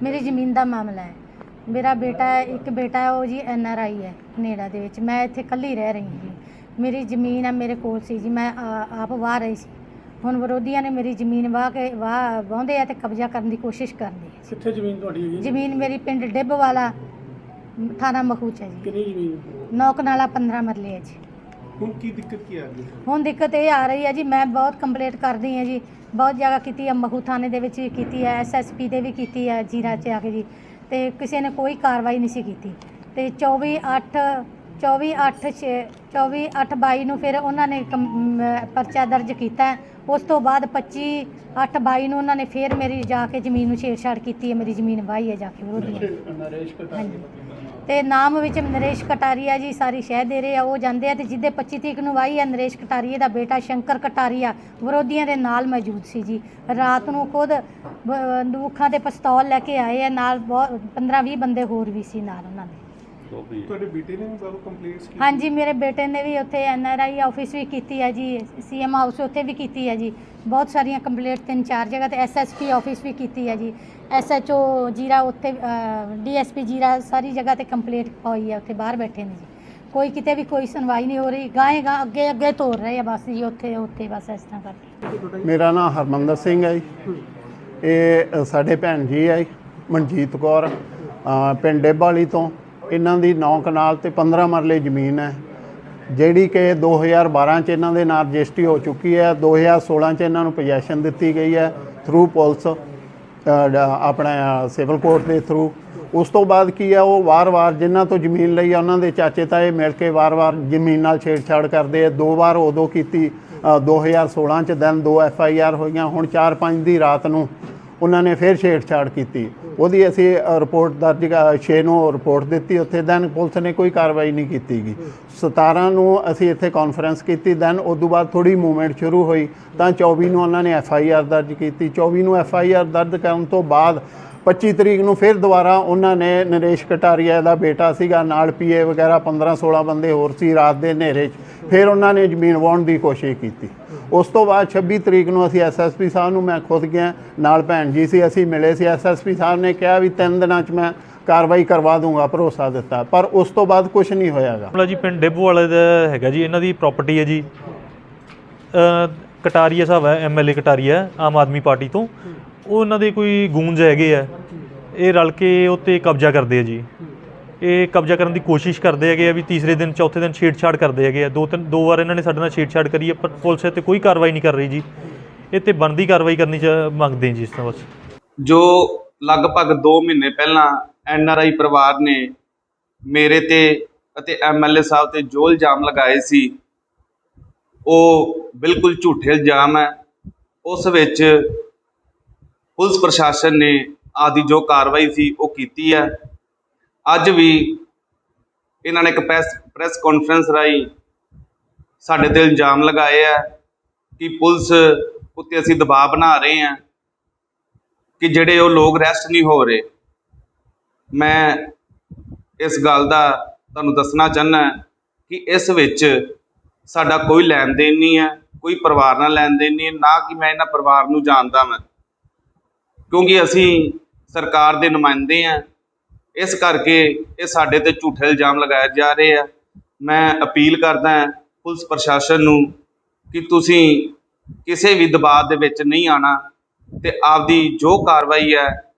ਮੇਰੀ ਜ਼ਮੀਨ ਦਾ ਮਾਮਲਾ ਹੈ। ਮੇਰਾ ਬੇਟਾ ਇੱਕ ਬੇਟਾ ਹੈ, ਉਹ ਜੀ NRI ਹੈ ਕੈਨੇਡਾ ਦੇ ਵਿੱਚ। ਮੈਂ ਇੱਥੇ ਇਕੱਲੀ ਰਹਿ ਰਹੀ ਜੀ। ਮੇਰੀ ਜ਼ਮੀਨ ਹੈ ਮੇਰੇ ਕੋਲ ਸੀ ਜੀ, ਮੈਂ ਆਪ ਵਾਹ ਰਹੀ ਸੀ। ਹੁਣ ਵਿਰੋਧੀਆਂ ਨੇ ਮੇਰੀ ਜ਼ਮੀਨ ਵਾਹੁੰਦੇ ਆ ਤੇ ਕਬਜ਼ਾ ਕਰਨ ਦੀ ਕੋਸ਼ਿਸ਼ ਕਰਦੇ ਆ। ਕਿੱਥੇ ਜ਼ਮੀਨ ਤੁਹਾਡੀ ਹੈਗੀ? ਜ਼ਮੀਨ ਮੇਰੀ ਪਿੰਡ ਡਿੱਬ ਵਾਲਾ ਥਾਣਾ ਮਖੂ 'ਚ ਹੈ ਜੀ। ਕਿੰਨੀ ਜ਼ਮੀਨ? 9 ਕਨਾਲਾ 15 ਮਰਲੇ ਹੈ ਜੀ। ਹੁਣ ਕੀ ਦਿੱਕਤ ਕੀ ਆ ਰਹੀ ਹੈ? ਹੁਣ ਦਿੱਕਤ ਇਹ ਆ ਰਹੀ ਹੈ ਜੀ, ਮੈਂ ਬਹੁਤ ਕੰਪਲੇਂਟ ਕਰਦੀ ਹਾਂ ਜੀ, ਬਹੁਤ ਜਗ੍ਹਾ ਕੀਤੀ ਹੈ, ਮਖੂ ਥਾਣੇ ਦੇ ਵਿੱਚ ਵੀ ਕੀਤੀ ਹੈ, SSP ਦੇ ਵੀ ਕੀਤੀ ਹੈ ਜੀਰਾ 'ਚ ਆ ਕੇ ਜੀ, ਤੇ ਕਿਸੇ ਨੇ ਕੋਈ ਕਾਰਵਾਈ ਨਹੀਂ ਸੀ ਕੀਤੀ। ਤੇ 24/8/22 ਨੂੰ ਫਿਰ ਉਹਨਾਂ ਨੇ ਪਰਚਾ ਦਰਜ ਕੀਤਾ। ਉਸ ਤੋਂ ਬਾਅਦ 25/8/22 ਨੂੰ ਉਹਨਾਂ ਨੇ ਫਿਰ ਮੇਰੀ ਜਾ ਕੇ ਜ਼ਮੀਨ ਨੂੰ ਛੇੜਛਾੜ ਕੀਤੀ ਹੈ। ਮੇਰੀ ਜ਼ਮੀਨ ਵਾਹੀ ਹੈ ਜਾ ਕੇ ਵਿਰੋਧੀਆਂ। ਹਾਂਜੀ, ਤੇ ਨਾਮ ਵਿੱਚ ਨਰੇਸ਼ ਕਟਾਰੀਆ ਜੀ ਸਾਰੀ ਸ਼ਹਿ ਦੇ ਰਹੇ ਆ, ਉਹ ਜਾਂਦੇ ਆ। ਤੇ ਜਿਹਦੇ 25 ਤਰੀਕ ਨੂੰ ਵਾਹੀ ਹੈ ਨਰੇਸ਼ ਕਟਾਰੀਆ ਦਾ ਬੇਟਾ ਸ਼ੰਕਰ ਕਟਾਰੀਆ ਵਿਰੋਧੀਆਂ ਦੇ ਨਾਲ ਮੌਜੂਦ ਸੀ ਜੀ। ਰਾਤ ਨੂੰ ਖੁਦ ਬੰਦੂਕਾਂ ਤੇ ਪਿਸਤੌਲ ਲੈ ਕੇ ਆਏ ਆ ਨਾਲ, 15-20 ਬੰਦੇ ਹੋਰ ਵੀ ਸੀ ਨਾਲ ਉਹਨਾਂ ਦੇ। ਤੁਹਾਡੇ ਬੇਟੇ ਨੇ ਵੀ ਬਾਬੂ ਕੰਪਲੀਟਸ ਕੀਤੀ? ਹਾਂਜੀ ਮੇਰੇ ਬੇਟੇ ਨੇ ਵੀ ਉੱਥੇ NRI ਆਫਿਸ ਵੀ ਕੀਤੀ ਹੈ ਜੀ, CM ਹਾਊਸ ਉੱਥੇ ਵੀ ਕੀਤੀ ਹੈ ਜੀ, ਬਹੁਤ ਸਾਰੀਆਂ ਕੰਪਲੀਟ 3-4 ਜਗ੍ਹਾ ਤੇ SSP ਆਫਿਸ ਵੀ ਕੀਤੀ ਹੈ ਜੀ, SHO ਜੀਰਾ ਉੱਥੇ DSP ਜੀਰਾ ਸਾਰੀ ਜਗ੍ਹਾ ਤੇ ਕੰਪਲੀਟ ਹੋਈ ਹੈ, ਉੱਥੇ ਬਾਹਰ ਬੈਠੇ ਨੇ ਜੀ, ਕੋਈ ਕਿਤੇ ਵੀ ਕੋਈ ਸੁਣਵਾਈ ਨਹੀਂ ਹੋ ਰਹੀ, ਗਾਏ ਗਾ ਅੱਗੇ ਅੱਗੇ ਤੋਰ ਰਹੇ ਆ ਬਸ ਜੀ, ਉੱਥੇ ਉੱਥੇ ਬਸ ਇਸ ਤਰ੍ਹਾਂ ਕਰਕੇ। ਮੇਰਾ ਨਾਮ ਹਰਮੰਦਰ ਸਿੰਘ ਹੈ ਜੀ, ਇਹ ਸਾਡੇ ਭੈਣ ਜੀ ਹੈ ਮਨਜੀਤ ਕੌਰ, ਪਿੰਡ ਡੇਬਾਲੀ ਤੋਂ। ਇਹਨਾਂ ਦੀ 9 ਕਨਾਲ ਤੇ 15 ਮਰਲੇ ਜ਼ਮੀਨ ਹੈ, ਜਿਹੜੀ ਕਿ 2012 'ਚ ਇਹਨਾਂ ਦੇ ਨਾਲ ਰਜਿਸਟਰੀ ਹੋ ਚੁੱਕੀ ਹੈ। 2016 'ਚ ਇਹਨਾਂ ਨੂੰ ਪੋਜੈਸ਼ਨ ਦਿੱਤੀ ਗਈ ਹੈ ਥਰੂ ਪੁਲਿਸ, ਆਪਣਾ ਸਿਵਲ ਕੋਰਟ ਦੇ ਥਰੂ। ਉਸ ਤੋਂ ਬਾਅਦ ਕੀ ਹੈ, ਉਹ ਵਾਰ-ਵਾਰ ਜਿਨ੍ਹਾਂ ਤੋਂ ਜ਼ਮੀਨ ਲਈ ਆ ਉਹਨਾਂ ਦੇ ਚਾਚੇ ਤਾਏ ਮਿਲ ਕੇ ਵਾਰ-ਵਾਰ ਜ਼ਮੀਨ ਨਾਲ ਛੇੜਛਾੜ ਕਰਦੇ ਆ। 2 ਵਾਰ ਉਦੋਂ ਕੀਤੀ 2016 'ਚ, ਦੈਨ 2 FIR ਹੋਈਆਂ, ਹੁਣ 4-5 ਦੀ ਰਾਤ ਨੂੰ ਉਹਨਾਂ ਨੇ ਫਿਰ ਛੇੜਛਾੜ ਕੀਤੀ। ਉਹਦੀ ਅਸੀਂ ਰਿਪੋਰਟ ਦਰਜ 6 ਨੂੰ ਰਿਪੋਰਟ ਦਿੱਤੀ ਉੱਥੇ, ਦੈਨ ਪੁਲਿਸ ਨੇ ਕੋਈ ਕਾਰਵਾਈ ਨਹੀਂ ਕੀਤੀ ਗਈ। 17 ਨੂੰ ਅਸੀਂ ਇੱਥੇ ਕਾਨਫਰੰਸ ਕੀਤੀ, ਦੈਨ ਉਦੋਂ ਬਾਅਦ ਥੋੜ੍ਹੀ ਮੂਵਮੈਂਟ ਸ਼ੁਰੂ ਹੋਈ ਤਾਂ 24 ਨੂੰ ਉਹਨਾਂ ਨੇ FIR ਦਰਜ ਕੀਤੀ। 24 ਨੂੰ FIR ਦਰਜ ਕਰਨ ਤੋਂ ਬਾਅਦ 25 ਤਰੀਕ ਨੂੰ ਫਿਰ ਦੁਬਾਰਾ ਉਹਨਾਂ ਨੇ ਨਰੇਸ਼ ਕਟਾਰੀਆ ਦਾ ਬੇਟਾ ਸੀਗਾ ਨਾਲ PA ਵਗੈਰਾ 15-16 ਬੰਦੇ ਹੋਰ ਸੀ, ਰਾਤ ਦੇ ਹਨੇਰੇ 'ਚ ਫਿਰ ਉਹਨਾਂ ਨੇ ਜ਼ਮੀਨ ਵਾਹੁਣ ਦੀ ਕੋਸ਼ਿਸ਼ ਕੀਤੀ। ਉਸ ਤੋਂ ਬਾਅਦ 26 ਤਰੀਕ ਨੂੰ ਅਸੀਂ SSP ਸਾਹਿਬ ਨੂੰ, ਮੈਂ ਖੁਦ ਗਿਆ ਨਾਲ, ਭੈਣ ਜੀ ਸੀ, ਅਸੀਂ ਮਿਲੇ ਸੀ। SSP ਸਾਹਿਬ ਨੇ ਕਿਹਾ ਵੀ 3 ਦਿਨਾਂ 'ਚ ਮੈਂ ਕਾਰਵਾਈ ਕਰਵਾ ਦੂੰਗਾ, ਭਰੋਸਾ ਦਿੱਤਾ, ਪਰ ਉਸ ਤੋਂ ਬਾਅਦ ਕੁਝ ਨਹੀਂ ਹੋਇਆਗਾ। ਜੀ ਪਿੰਡ ਡੇਬੂ ਵਾਲੇ ਦਾ ਹੈਗਾ ਜੀ, ਇਹਨਾਂ ਦੀ ਪ੍ਰਾਪਰਟੀ ਹੈ ਜੀ, ਕਟਾਰੀਆ ਸਾਹਿਬ ਹੈ, MLA ਕਟਾਰੀਆ ਆਮ ਆਦਮੀ ਪਾਰਟੀ ਤੋਂ। ਉਹ ਇਹਨਾਂ ਦੇ ਕੋਈ ਗੂੰਜ ਹੈਗੇ ਆ, ਇਹ ਰਲ ਕੇ ਉੱਤੇ ਕਬਜ਼ਾ ਕਰਦੇ ਆ ਜੀ। ਇਹ ਕਬਜ਼ਾ ਕਰਨ ਦੀ ਕੋਸ਼ਿਸ਼ ਕਰਦੇ ਹੈਗੇ ਆ ਵੀ ਤੀਸਰੇ ਦਿਨ ਚੌਥੇ ਦਿਨ ਛੇੜਛਾੜ ਕਰਦੇ ਹੈਗੇ ਆ। ਦੋ ਵਾਰ ਇਹਨਾਂ ਨੇ ਸਾਡੇ ਨਾਲ ਛੇੜਛਾੜ ਕਰੀ ਹੈ, ਪਰ ਪੁਲਿਸ ਇਹ 'ਤੇ ਕੋਈ ਕਾਰਵਾਈ ਨਹੀਂ ਕਰ ਰਹੀ ਜੀ। ਇਹ 'ਤੇ ਬਣਦੀ ਕਾਰਵਾਈ ਕਰਨੀ ਮੰਗਦੇ ਜੀ ਇਸ ਤਰ੍ਹਾਂ ਬਸ। ਜੋ ਲਗਭਗ 2 ਮਹੀਨੇ ਪਹਿਲਾਂ NRI ਪਰਿਵਾਰ ਨੇ ਮੇਰੇ ਤੇ ਅਤੇ MLA ਸਾਹਿਬ ਤੇ ਜੋ ਇਲਜ਼ਾਮ ਲਗਾਏ ਸੀ, ਉਹ ਬਿਲਕੁਲ ਝੂਠੇ ਇਲਜ਼ਾਮ ਹੈ। ਉਸ ਵਿੱਚ ਪੁਲਿਸ ਪ੍ਰਸ਼ਾਸਨ ਨੇ ਆਦਿ ਜੋ ਕਾਰਵਾਈ ਸੀ ਉਹ ਕੀਤੀ ਹੈ। ਅੱਜ ਵੀ ਇਹਨਾਂ ਨੇ ਇੱਕ ਪ੍ਰੈਸ ਕਾਨਫਰੰਸ ਰਾਹੀਂ ਸਾਡੇ ਤੇ ਇਲਜ਼ਾਮ ਲਗਾਏ ਆ ਕਿ ਪੁਲਿਸ ਉੱਤੇ ਅਸੀਂ ਦਬਾਅ ਬਣਾ ਰਹੇ ਹਾਂ ਕਿ ਜਿਹੜੇ ਉਹ ਲੋਕ ਅਰੈਸਟ ਨਹੀਂ ਹੋ ਰਹੇ। ਮੈਂ ਇਸ ਗੱਲ ਦਾ ਤੁਹਾਨੂੰ ਦੱਸਣਾ ਚਾਹੁੰਦਾ ਕਿ ਇਸ ਵਿੱਚ ਸਾਡਾ ਕੋਈ ਲੈਣ ਦੇਣ ਨਹੀਂ ਹੈ, ਕੋਈ ਪਰਿਵਾਰ ਨਾਲ ਲੈਣ ਦੇਣ ਨਹੀਂ ਹੈ, ਨਾ ਕਿ ਮੈਂ ਇਹਨਾਂ ਪਰਿਵਾਰ ਨੂੰ ਜਾਣਦਾ ਮੈਂ, ਕਿਉਂਕਿ ਅਸੀਂ ਸਰਕਾਰ ਦੇ ਨੁਮਾਇੰਦੇ ਹਾਂ। ਇਸ ਕਰਕੇ ਇਹ ਸਾਡੇ ਤੇ ਝੂਠੇ ਇਲਜ਼ਾਮ ਲਗਾਏ ਜਾ ਰਹੇ ਆ। ਮੈਂ ਅਪੀਲ ਕਰਦਾ ਪੁਲਿਸ ਪ੍ਰਸ਼ਾਸਨ ਨੂੰ ਕਿ ਤੁਸੀਂ ਕਿਸੇ ਵੀ ਦਬਾਅ ਦੇ ਵਿੱਚ ਨਹੀਂ ਆਉਣਾ ਤੇ ਆਪਦੀ ਜੋ ਕਾਰਵਾਈ ਹੈ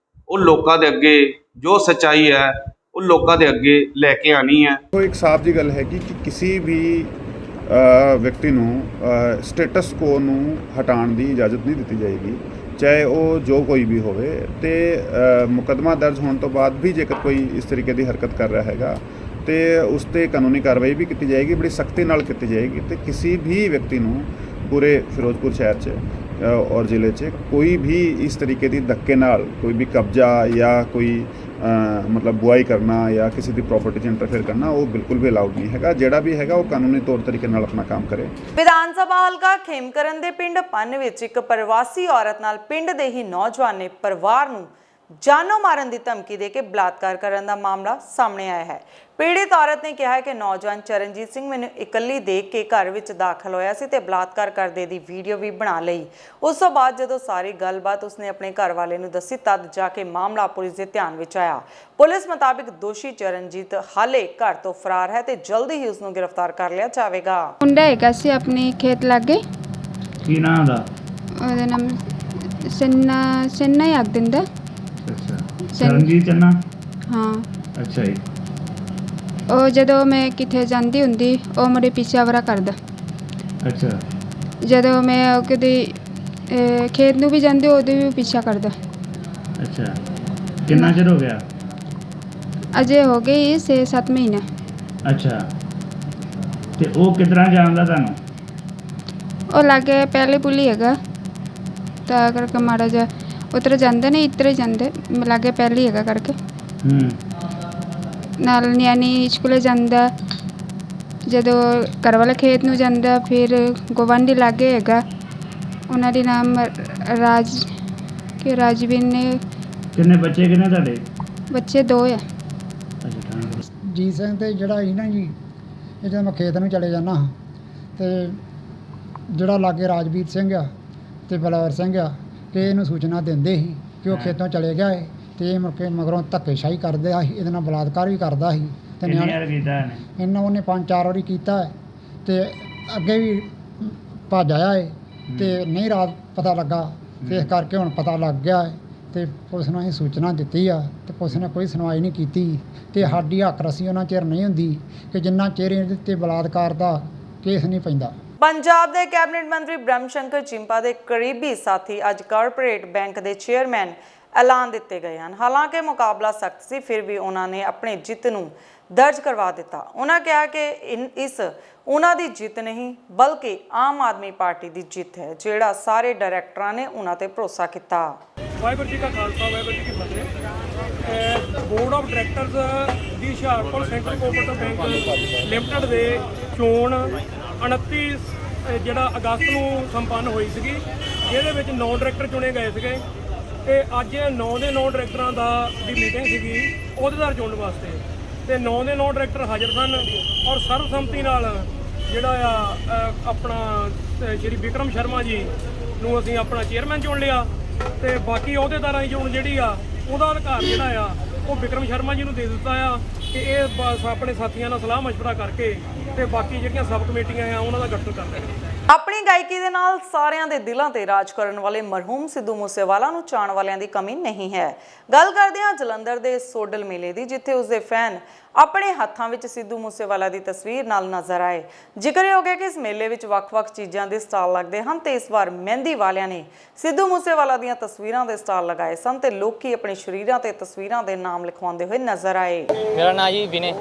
ਉਹ ਲੋਕਾਂ ਦੇ ਅੱਗੇ, ਜੋ ਸੱਚਾਈ ਹੈ ਉਹ ਲੋਕਾਂ ਦੇ ਅੱਗੇ ਲੈ ਕੇ ਆਣੀ ਹੈ। ਉਹ ਇੱਕ ਸਾਫ਼ ਜੀ ਗੱਲ ਹੈਗੀ ਕਿ ਕਿਸੇ ਵੀ ਵਿਅਕਤੀ ਨੂੰ ਸਟੇਟਸ ਕੋ ਨੂੰ ਹਟਾਉਣ ਦੀ ਇਜਾਜ਼ਤ ਨਹੀਂ ਦਿੱਤੀ ਜਾਏਗੀ, ਚਾਹੇ ਉਹ ਜੋ ਕੋਈ ਵੀ ਹੋਵੇ। ਤੇ ਮੁਕੱਦਮਾ ਦਰਜ ਹੋਣ ਤੋਂ ਬਾਅਦ ਵੀ ਜੇਕਰ ਕੋਈ ਇਸ ਤਰੀਕੇ ਦੀ ਹਰਕਤ ਕਰ ਰਿਹਾ ਹੈਗਾ ਤੇ ਉਸ 'ਤੇ ਕਾਨੂੰਨੀ ਕਾਰਵਾਈ ਵੀ ਕੀਤੀ ਜਾਏਗੀ, ਬੜੀ ਸਖਤੀ ਨਾਲ ਕੀਤੀ ਜਾਏਗੀ। ਤੇ ਕਿਸੇ ਵੀ ਵਿਅਕਤੀ ਨੂੰ ਪੂਰੇ ਫਿਰੋਜ਼ਪੁਰ ਸ਼ਹਿਰ 'ਚ ਔਰ ਜ਼ਿਲ੍ਹੇ 'ਚ ਕੋਈ ਵੀ ਇਸ ਤਰੀਕੇ ਦੀ ਧੱਕੇ ਨਾਲ ਕੋਈ ਵੀ ਕਬਜ਼ਾ ਜਾਂ ਕੋਈ ਮਤਲਬ ਬੁਆਈ ਕਰਨਾ ਜਾਂ ਕਿਸੇ ਦੀ ਪ੍ਰਾਪਰਟੀ 'ਚ ਇੰਟਰਫੇਅਰ ਕਰਨਾ, ਉਹ ਬਿਲਕੁਲ ਵੀ ਅਲਾਉਡ ਨਹੀਂ ਹੈਗਾ। ਜਿਹੜਾ ਵੀ ਹੈਗਾ ਉਹ ਕਾਨੂੰਨੀ ਤੌਰ ਤਰੀਕੇ ਨਾਲ ਆਪਣਾ ਕੰਮ ਕਰੇ। ਵਿਧਾਨ ਸਭਾ ਹਲਕਾ ਖੇਮਕਰਨ ਦੇ ਪਿੰਡ ਪੰਨ ਵਿੱਚ ਇੱਕ ਪ੍ਰਵਾਸੀ ਔਰਤ ਨਾਲ ਪਿੰਡ ਦੇ ਹੀ ਨੌਜਵਾਨ ਨੇ ਪਰਿਵਾਰ ਨੂੰ ਜਾਨੋਂ ਮਾਰਨ ਦੀ ਧਮਕੀ ਦੇ ਕੇ ਬਲਾਤਕਾਰ ਕਰਨ ਦਾ ਮਾਮਲਾ ਸਾਹਮਣੇ ਆਇਆ ਹੈ। ਪੀੜਿਤ ਔਰਤ ਨੇ ਕਿਹਾ ਹੈ ਕਿ ਨੌਜਵਾਨ ਚਰਨਜੀਤ ਸਿੰਘ ਮੈਨੂੰ ਇਕੱਲੀ ਦੇਖ ਕੇ ਘਰ ਵਿੱਚ ਦਾਖਲ ਹੋਇਆ ਸੀ ਤੇ ਬਲਾਤਕਾਰ ਕਰਦੇ ਦੀ ਵੀਡੀਓ ਵੀ ਬਣਾ ਲਈ। ਉਸ ਤੋਂ ਬਾਅਦ ਜਦੋਂ ਸਾਰੀ ਗੱਲਬਾਤ ਉਸਨੇ ਆਪਣੇ ਘਰ ਵਾਲੇ ਨੂੰ ਦੱਸੀ, ਤਦ ਜਾ ਕੇ ਮਾਮਲਾ ਪੁਲਿਸ ਦੇ ਧਿਆਨ ਵਿੱਚ ਆਇਆ। ਪੁਲਿਸ ਮੁਤਾਬਿਕ ਦੋਸ਼ੀ ਚਰਨਜੀਤ ਹਾਲੇ ਘਰ ਤੋਂ ਫਰਾਰ ਹੈ ਤੇ ਜਲਦੀ ਹੀ ਉਸ ਨੂੰ ਗ੍ਰਿਫਤਾਰ ਕਰ ਲਿਆ ਜਾਵੇਗਾ। ਮੁੰਡਾ ਹੈਗਾ ਸੀ ਆਪਣੇ ਖੇਤ ਲਾਗੇ। ਕੀ ਨਾਮ ਦਾ? ਉਹਦਾ ਨਾਮ ਸੰਨਾ ਹੀ ਆਖ ਦਿੰਦਾ। ਚਰਨਜੀਤ ਚੰਨਾ? ਹਾਂ। ਅੱਛਾ ਜੀ। ਉਹ ਜਦੋਂ ਮੈਂ ਕਿਤੇ ਜਾਂਦੀ ਹੁੰਦੀ ਉਹ ਮੇਰੇ ਪਿੱਛੇ ਵਰਾ ਕਰਦਾ। ਅੱਛਾ। ਜਦੋਂ ਮੈਂ ਕਦੇ ਖੇਤ ਨੂੰ ਵੀ ਜਾਂਦੀ ਉਹਦੇ ਵੀ ਪਿੱਛਾ ਕਰਦਾ। ਅੱਛਾ। ਕਿੰਨਾ ਚਿਰ ਹੋ ਗਿਆ? ਅਜੇ ਹੋ ਗਏ 6-7 ਮਹੀਨੇ। ਅੱਛਾ। ਤੇ ਉਹ ਕਿਤਨਾ ਜਾਣਦਾ ਤੁਹਾਨੂੰ? ਉਹ ਲਾਗੇ ਪਹਿਲੇ ਪੁਲੀ ਹੈਗਾ ਤਾਂ ਕਰਕੇ ਮਾੜਾ ਜਿਹਾ ਉਤਰ ਜਾਂਦੇ ਨੇ, ਇਤਰੇ ਜਾਂਦੇ ਲਾਗੇ ਪਹਿਲੇ ਹੈਗਾ ਕਰਕੇ। ਨਾਲ ਨਿਆਣੀ ਸਕੂਲੇ ਜਾਂਦਾ, ਜਦੋਂ ਘਰ ਵਾਲੇ ਖੇਤ ਨੂੰ ਜਾਂਦਾ, ਫਿਰ ਗਵਾਂਢੀ ਲਾਗੇ ਹੈਗਾ, ਉਹਨਾਂ ਦੇ ਨਾਮ ਰਾਜਵੀਰ ਨੇ। ਕਿੰਨੇ ਬੱਚੇ ਕਿੰਨੇ ਤੁਹਾਡੇ? ਬੱਚੇ 2 ਆ। ਜੀਤ ਸਿੰਘ ਤੇ ਜਿਹੜਾ ਸੀ ਨਾ ਜੀ, ਇਹ ਜਦੋਂ ਮੈਂ ਖੇਤ ਨੂੰ ਚਲੇ ਜਾਂਦਾ ਹਾਂ ਤੇ ਜਿਹੜਾ ਲਾਗੇ ਰਾਜਵੀਰ ਸਿੰਘ ਆ ਤੇ ਬਲੌਰ ਸਿੰਘ ਆ ਕਿ ਇਹਨੂੰ ਸੂਚਨਾ ਦਿੰਦੇ ਸੀ ਕਿ ਉਹ ਖੇਤੋਂ ਚਲੇ ਗਿਆ ਹੈ ਤੇ ਇਹ ਮੁੜ ਕੇ ਮਗਰੋਂ ਧੱਕੇਸ਼ਾਹੀ ਕਰਦਾ ਸੀ, ਇਹਦੇ ਨਾਲ ਬਲਾਤਕਾਰ ਵੀ ਕਰਦਾ ਸੀ ਤੇ ਇਹਨਾਂ ਉਹਨੇ 5-4 ਵਾਰੀ ਕੀਤਾ ਹੈ ਤੇ ਅੱਗੇ ਵੀ ਭੱਜ ਆਇਆ ਹੈ ਤੇ ਨਹੀਂ ਰਾਤ ਪਤਾ ਲੱਗਾ ਤੇ ਇਸ ਕਰਕੇ ਹੁਣ ਪਤਾ ਲੱਗ ਗਿਆ ਹੈ ਤੇ ਪੁਲਿਸ ਨੂੰ ਅਸੀਂ ਸੂਚਨਾ ਦਿੱਤੀ ਆ ਤੇ ਪੁਲਿਸ ਨੇ ਕੋਈ ਸੁਣਵਾਈ ਨਹੀਂ ਕੀਤੀ ਤੇ ਸਾਡੀ ਹੱਕ ਰਸੀ ਉਹਨਾਂ ਚਿਰ ਨਹੀਂ ਹੁੰਦੀ ਕਿ ਜਿੰਨਾ ਚਿਰ ਇਹਦੇ ਉੱਤੇ ਬਲਾਤਕਾਰ ਦਾ ਕੇਸ ਨਹੀਂ ਪੈਂਦਾ। ਪੰਜਾਬ ਦੇ ਕੈਬਨਿਟ ਮੰਤਰੀ ਬ੍ਰਹਮ ਸ਼ੰਕਰ ਚਿੰਪਾ ਦੇ ਕਰੀਬੀ ਸਾਥੀ ਅੱਜ ਕਾਰਪੋਰੇਟ ਬੈਂਕ ਦੇ ਚੇਅਰਮੈਨ ਐਲਾਨ ਦਿੱਤੇ ਗਏ ਹਨ। ਹਾਲਾਂਕਿ ਮੁਕਾਬਲਾ ਸਖਤ ਸੀ, ਫਿਰ ਵੀ ਉਹਨਾਂ ਨੇ ਆਪਣੀ ਜਿੱਤ ਨੂੰ ਦਰਜ ਕਰਵਾ ਦਿੱਤਾ। ਉਹਨਾਂ ਕਿਹਾ ਕਿ ਇਸ ਉਹਨਾਂ ਦੀ ਜਿੱਤ ਨਹੀਂ ਬਲਕਿ ਆਮ ਆਦਮੀ ਪਾਰਟੀ ਦੀ ਜਿੱਤ ਹੈ, ਜਿਹੜਾ ਸਾਰੇ ਡਾਇਰੈਕਟਰਾਂ ਨੇ ਉਹਨਾਂ ਤੇ ਭਰੋਸਾ ਕੀਤਾ। ਵਾਹਿਗੁਰੂ ਜੀ ਕਾ ਖਾਲਸਾ, ਵਾਹਿਗੁਰੂ ਜੀ ਕੀ ਫਤਿਹ। Board of directors the Hoshiarpur central cooperative bank limited ਦੇ ਚੋਣ 29 ਜਿਹੜਾ ਅਗਸਤ ਨੂੰ ਸੰਪੰਨ ਹੋਈ ਸੀਗੀ, ਜਿਹਦੇ ਵਿੱਚ 9 ਡਾਇਰੈਕਟਰ ਚੁਣੇ ਗਏ ਸੀਗੇ ਤੇ ਅੱਜ 9 ਦੇ 9 ਡਾਇਰੈਕਟਰਾਂ ਦੀ ਮੀਟਿੰਗ ਸੀਗੀ ਅਹੁਦੇਦਾਰ ਚੁਣਨ ਵਾਸਤੇ ਤੇ 9 ਦੇ 9 ਡਾਇਰੈਕਟਰ ਹਾਜ਼ਰ ਸਨ ਔਰ ਸਰਬਸੰਮਤੀ ਨਾਲ ਜਿਹੜਾ ਆ ਆਪਣਾ ਸ਼੍ਰੀ ਵਿਕਰਮ ਸ਼ਰਮਾ ਜੀ ਨੂੰ ਅਸੀਂ ਆਪਣਾ ਚੇਅਰਮੈਨ ਚੁਣ ਲਿਆ ਤੇ ਬਾਕੀ ਅਹੁਦੇਦਾਰਾਂ ਦੀ ਚੋਣ ਜਿਹੜੀ ਆ ਉਹਦਾ ਅਧਿਕਾਰ ਜਿਹੜਾ ਆ ਉਹ ਵਿਕਰਮ ਸ਼ਰਮਾ ਜੀ ਨੂੰ ਦੇ ਦਿੱਤਾ ਆ ਕਿ ਇਹ ਬਸ ਆਪਣੇ ਸਾਥੀਆਂ ਨਾਲ ਸਲਾਹ ਮਸ਼ਵਰਾ ਕਰਕੇ ਤੇ ਬਾਕੀ ਜਿਹੜੀਆਂ ਸਬ ਕਮੇਟੀਆਂ ਆ ਉਹਨਾਂ ਦਾ ਗਠਨ ਕਰ ਦੇਣਗੇ। ਆਪਣੀ ਗਾਇਕੀ ਦੇ ਨਾਲ ਸਾਰਿਆਂ ਦੇ ਦਿਲਾਂ ਤੇ ਰਾਜ ਕਰਨ ਵਾਲੇ ਮਰਹੂਮ ਸਿੱਧੂ ਮੂਸੇਵਾਲਾ ਨੂੰ ਚਾਹਣ ਵਾਲਿਆਂ ਦੀ ਕਮੀ ਨਹੀਂ ਹੈ। ਗੱਲ ਕਰਦੇ ਹਾਂ ਜਲੰਧਰ ਦੇ ਸੋਡਲ ਮੇਲੇ ਦੀ, ਜਿੱਥੇ ਉਸਦੇ ਫੈਨ ਆਪਣੇ ਹੱਥਾਂ ਵਿੱਚ ਸਿੱਧੂ ਮੂਸੇਵਾਲਾ ਦੀ ਤਸਵੀਰ ਨਾਲ ਨਜ਼ਰ ਆਏ। ਜ਼ਿਕਰਯੋਗ ਹੈ ਕਿ ਇਸ ਮੇਲੇ ਵਿੱਚ ਵੱਖ-ਵੱਖ ਚੀਜ਼ਾਂ ਦੇ ਸਟਾਲ ਲੱਗਦੇ ਹਨ ਤੇ ਇਸ ਵਾਰ ਮਹਿੰਦੀ ਵਾਲਿਆਂ ਨੇ ਸਿੱਧੂ ਮੂਸੇਵਾਲਾ ਦੀਆਂ ਤਸਵੀਰਾਂ ਦੇ ਸਟਾਲ ਲਗਾਏ ਸਨ ਤੇ ਲੋਕੀ ਆਪਣੇ ਸ਼ਰੀਰਾਂ ਤੇ ਤਸਵੀਰਾਂ ਦੇ ਨਾਮ ਲਿਖਵਾਉਂਦੇ ਹੋਏ ਨਜ਼ਰ ਆਏ। ਮੇਰਾ ਨਾਮ ਜੀ ਵਿਨੇ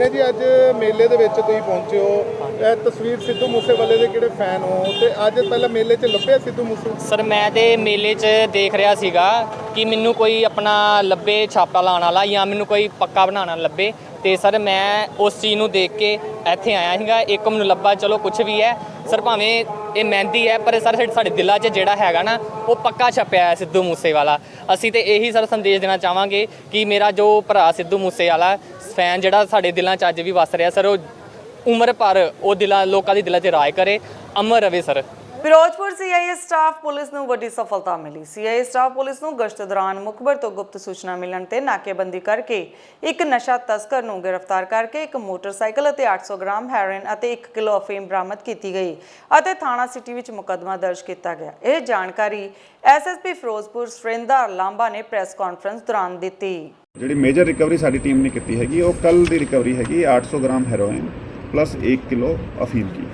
ਜੀ, ਅੱਜ ਮੇਲੇ ਦੇ ਵਿੱਚ ਤੁਸੀਂ ਪਹੁੰਚੇ ਹੋ, ਇਹ ਤਸਵੀਰ ਸਿੱਧੂ ਮੂਸੇਵਾਲੇ ਦੇ ਕਿਹੜੇ ਫੈਨ ਹੋ ਤੇ ਅੱਜ ਪਹਿਲਾਂ ਮੇਲੇ 'ਚ ਲੱਭਿਆ ਸਿੱਧੂ ਮੂਸੇ? ਸਰ ਮੈਂ ਤੇ ਮੇਲੇ 'ਚ ਦੇਖ ਰਿਹਾ ਸੀਗਾ ਕਿ ਮੈਨੂੰ ਕੋਈ ਆਪਣਾ ਲੱਭੇ ਛਾਪਾ ਲਾਉਣ ਵਾਲਾ ਜਾਂ ਮੈਨੂੰ ਕੋਈ ਪੱਕਾ ਬਣਾਉਣਾ ਲੱਭੇ ਤੇ ਸਰ ਮੈਂ ਉਸ ਚੀਜ਼ ਨੂੰ ਦੇਖ ਕੇ ਇੱਥੇ ਆਇਆ ਸੀਗਾ। ਇੱਕ ਮੈਨੂੰ ਲੱਭਾ, ਚਲੋ ਕੁਝ ਵੀ ਹੈ ਸਰ, ਭਾਵੇਂ ਇਹ ਮਹਿੰਦੀ ਹੈ ਪਰ ਸਰ ਸਾਡੇ ਦਿਲਾਂ 'ਚ ਜਿਹੜਾ ਹੈਗਾ ਨਾ ਉਹ ਪੱਕਾ ਛਪਿਆ ਹੈ ਸਿੱਧੂ ਮੂਸੇਵਾਲਾ। ਅਸੀਂ ਤੇ ਇਹੀ ਸਰ ਸੰਦੇਸ਼ ਦੇਣਾ ਚਾਹਾਂਗੇ ਕਿ ਮੇਰਾ ਜੋ ਭਰਾ ਸਿੱਧੂ ਮੂਸੇਵਾਲਾ ਫੈਨ ਜਿਹੜਾ ਸਾਡੇ ਦਿਲਾਂ 'ਚ ਅੱਜ ਵੀ ਵਸ ਰਿਹਾ ਸਰ, ਉਹ ਉਮਰ ਭਰ ਉਹ ਲੋਕਾਂ ਦੇ ਦਿਲਾਂ 'ਚ ਰਾਜ ਕਰੇ, ਅਮਰ ਰਵੇ sir. Firozpur CIA staff police ਨੂੰ ਵੱਡੀ ਸਫਲਤਾ ਮਿਲੀ। ਸੀਆਈਏ ਸਟਾਫ ਪੁਲਿਸ ਨੂੰ ਗਸ਼ਤ ਦੌਰਾਨ ਮੁਖਬਰ ਤੋਂ ਗੁਪਤ ਸੂਚਨਾ ਮਿਲਣ ਤੇ ਨਾਕੇਬੰਦੀ ਕਰਕੇ ਇੱਕ ਨਸ਼ਾ ਤਸਕਰ ਨੂੰ ਗ੍ਰਿਫਤਾਰ ਕਰਕੇ ਇੱਕ ਮੋਟਰਸਾਈਕਲ ਅਤੇ 800 ਗ੍ਰਾਮ ਹੈਰੋਇਨ ਅਤੇ 1 ਕਿਲੋ ਅਫੀਮ ਬਰਾਮਦ ਕੀਤੀ ਗਈ ਅਤੇ ਥਾਣਾ ਸਿਟੀ ਵਿੱਚ ਮੁਕੱਦਮਾ ਦਰਜ ਕੀਤਾ ਗਿਆ। ਇਹ ਜਾਣਕਾਰੀ ਐਸਐਸਪੀ ਫਿਰੋਜ਼ਪੁਰ ਸੁਰਿੰਦਰ ਲਾਂਬਾ ਨੇ ਪ੍ਰੈਸ ਕਾਨਫਰੰਸ ਦੌਰਾਨ ਦਿੱਤੀ। ਜਿਹੜੀ ਮੇਜਰ ਰਿਕਵਰੀ ਸਾਡੀ ਟੀਮ ਨੇ ਕੀਤੀ ਹੈਗੀ ਉਹ ਕੱਲ ਦੀ ਰਿਕਵਰੀ ਹੈਗੀ 800 ਗ੍ਰਾਮ ਹੈਰੋਇਨ ਪਲੱਸ 1 ਕਿਲੋ ਅਫੀਮ ਦੀ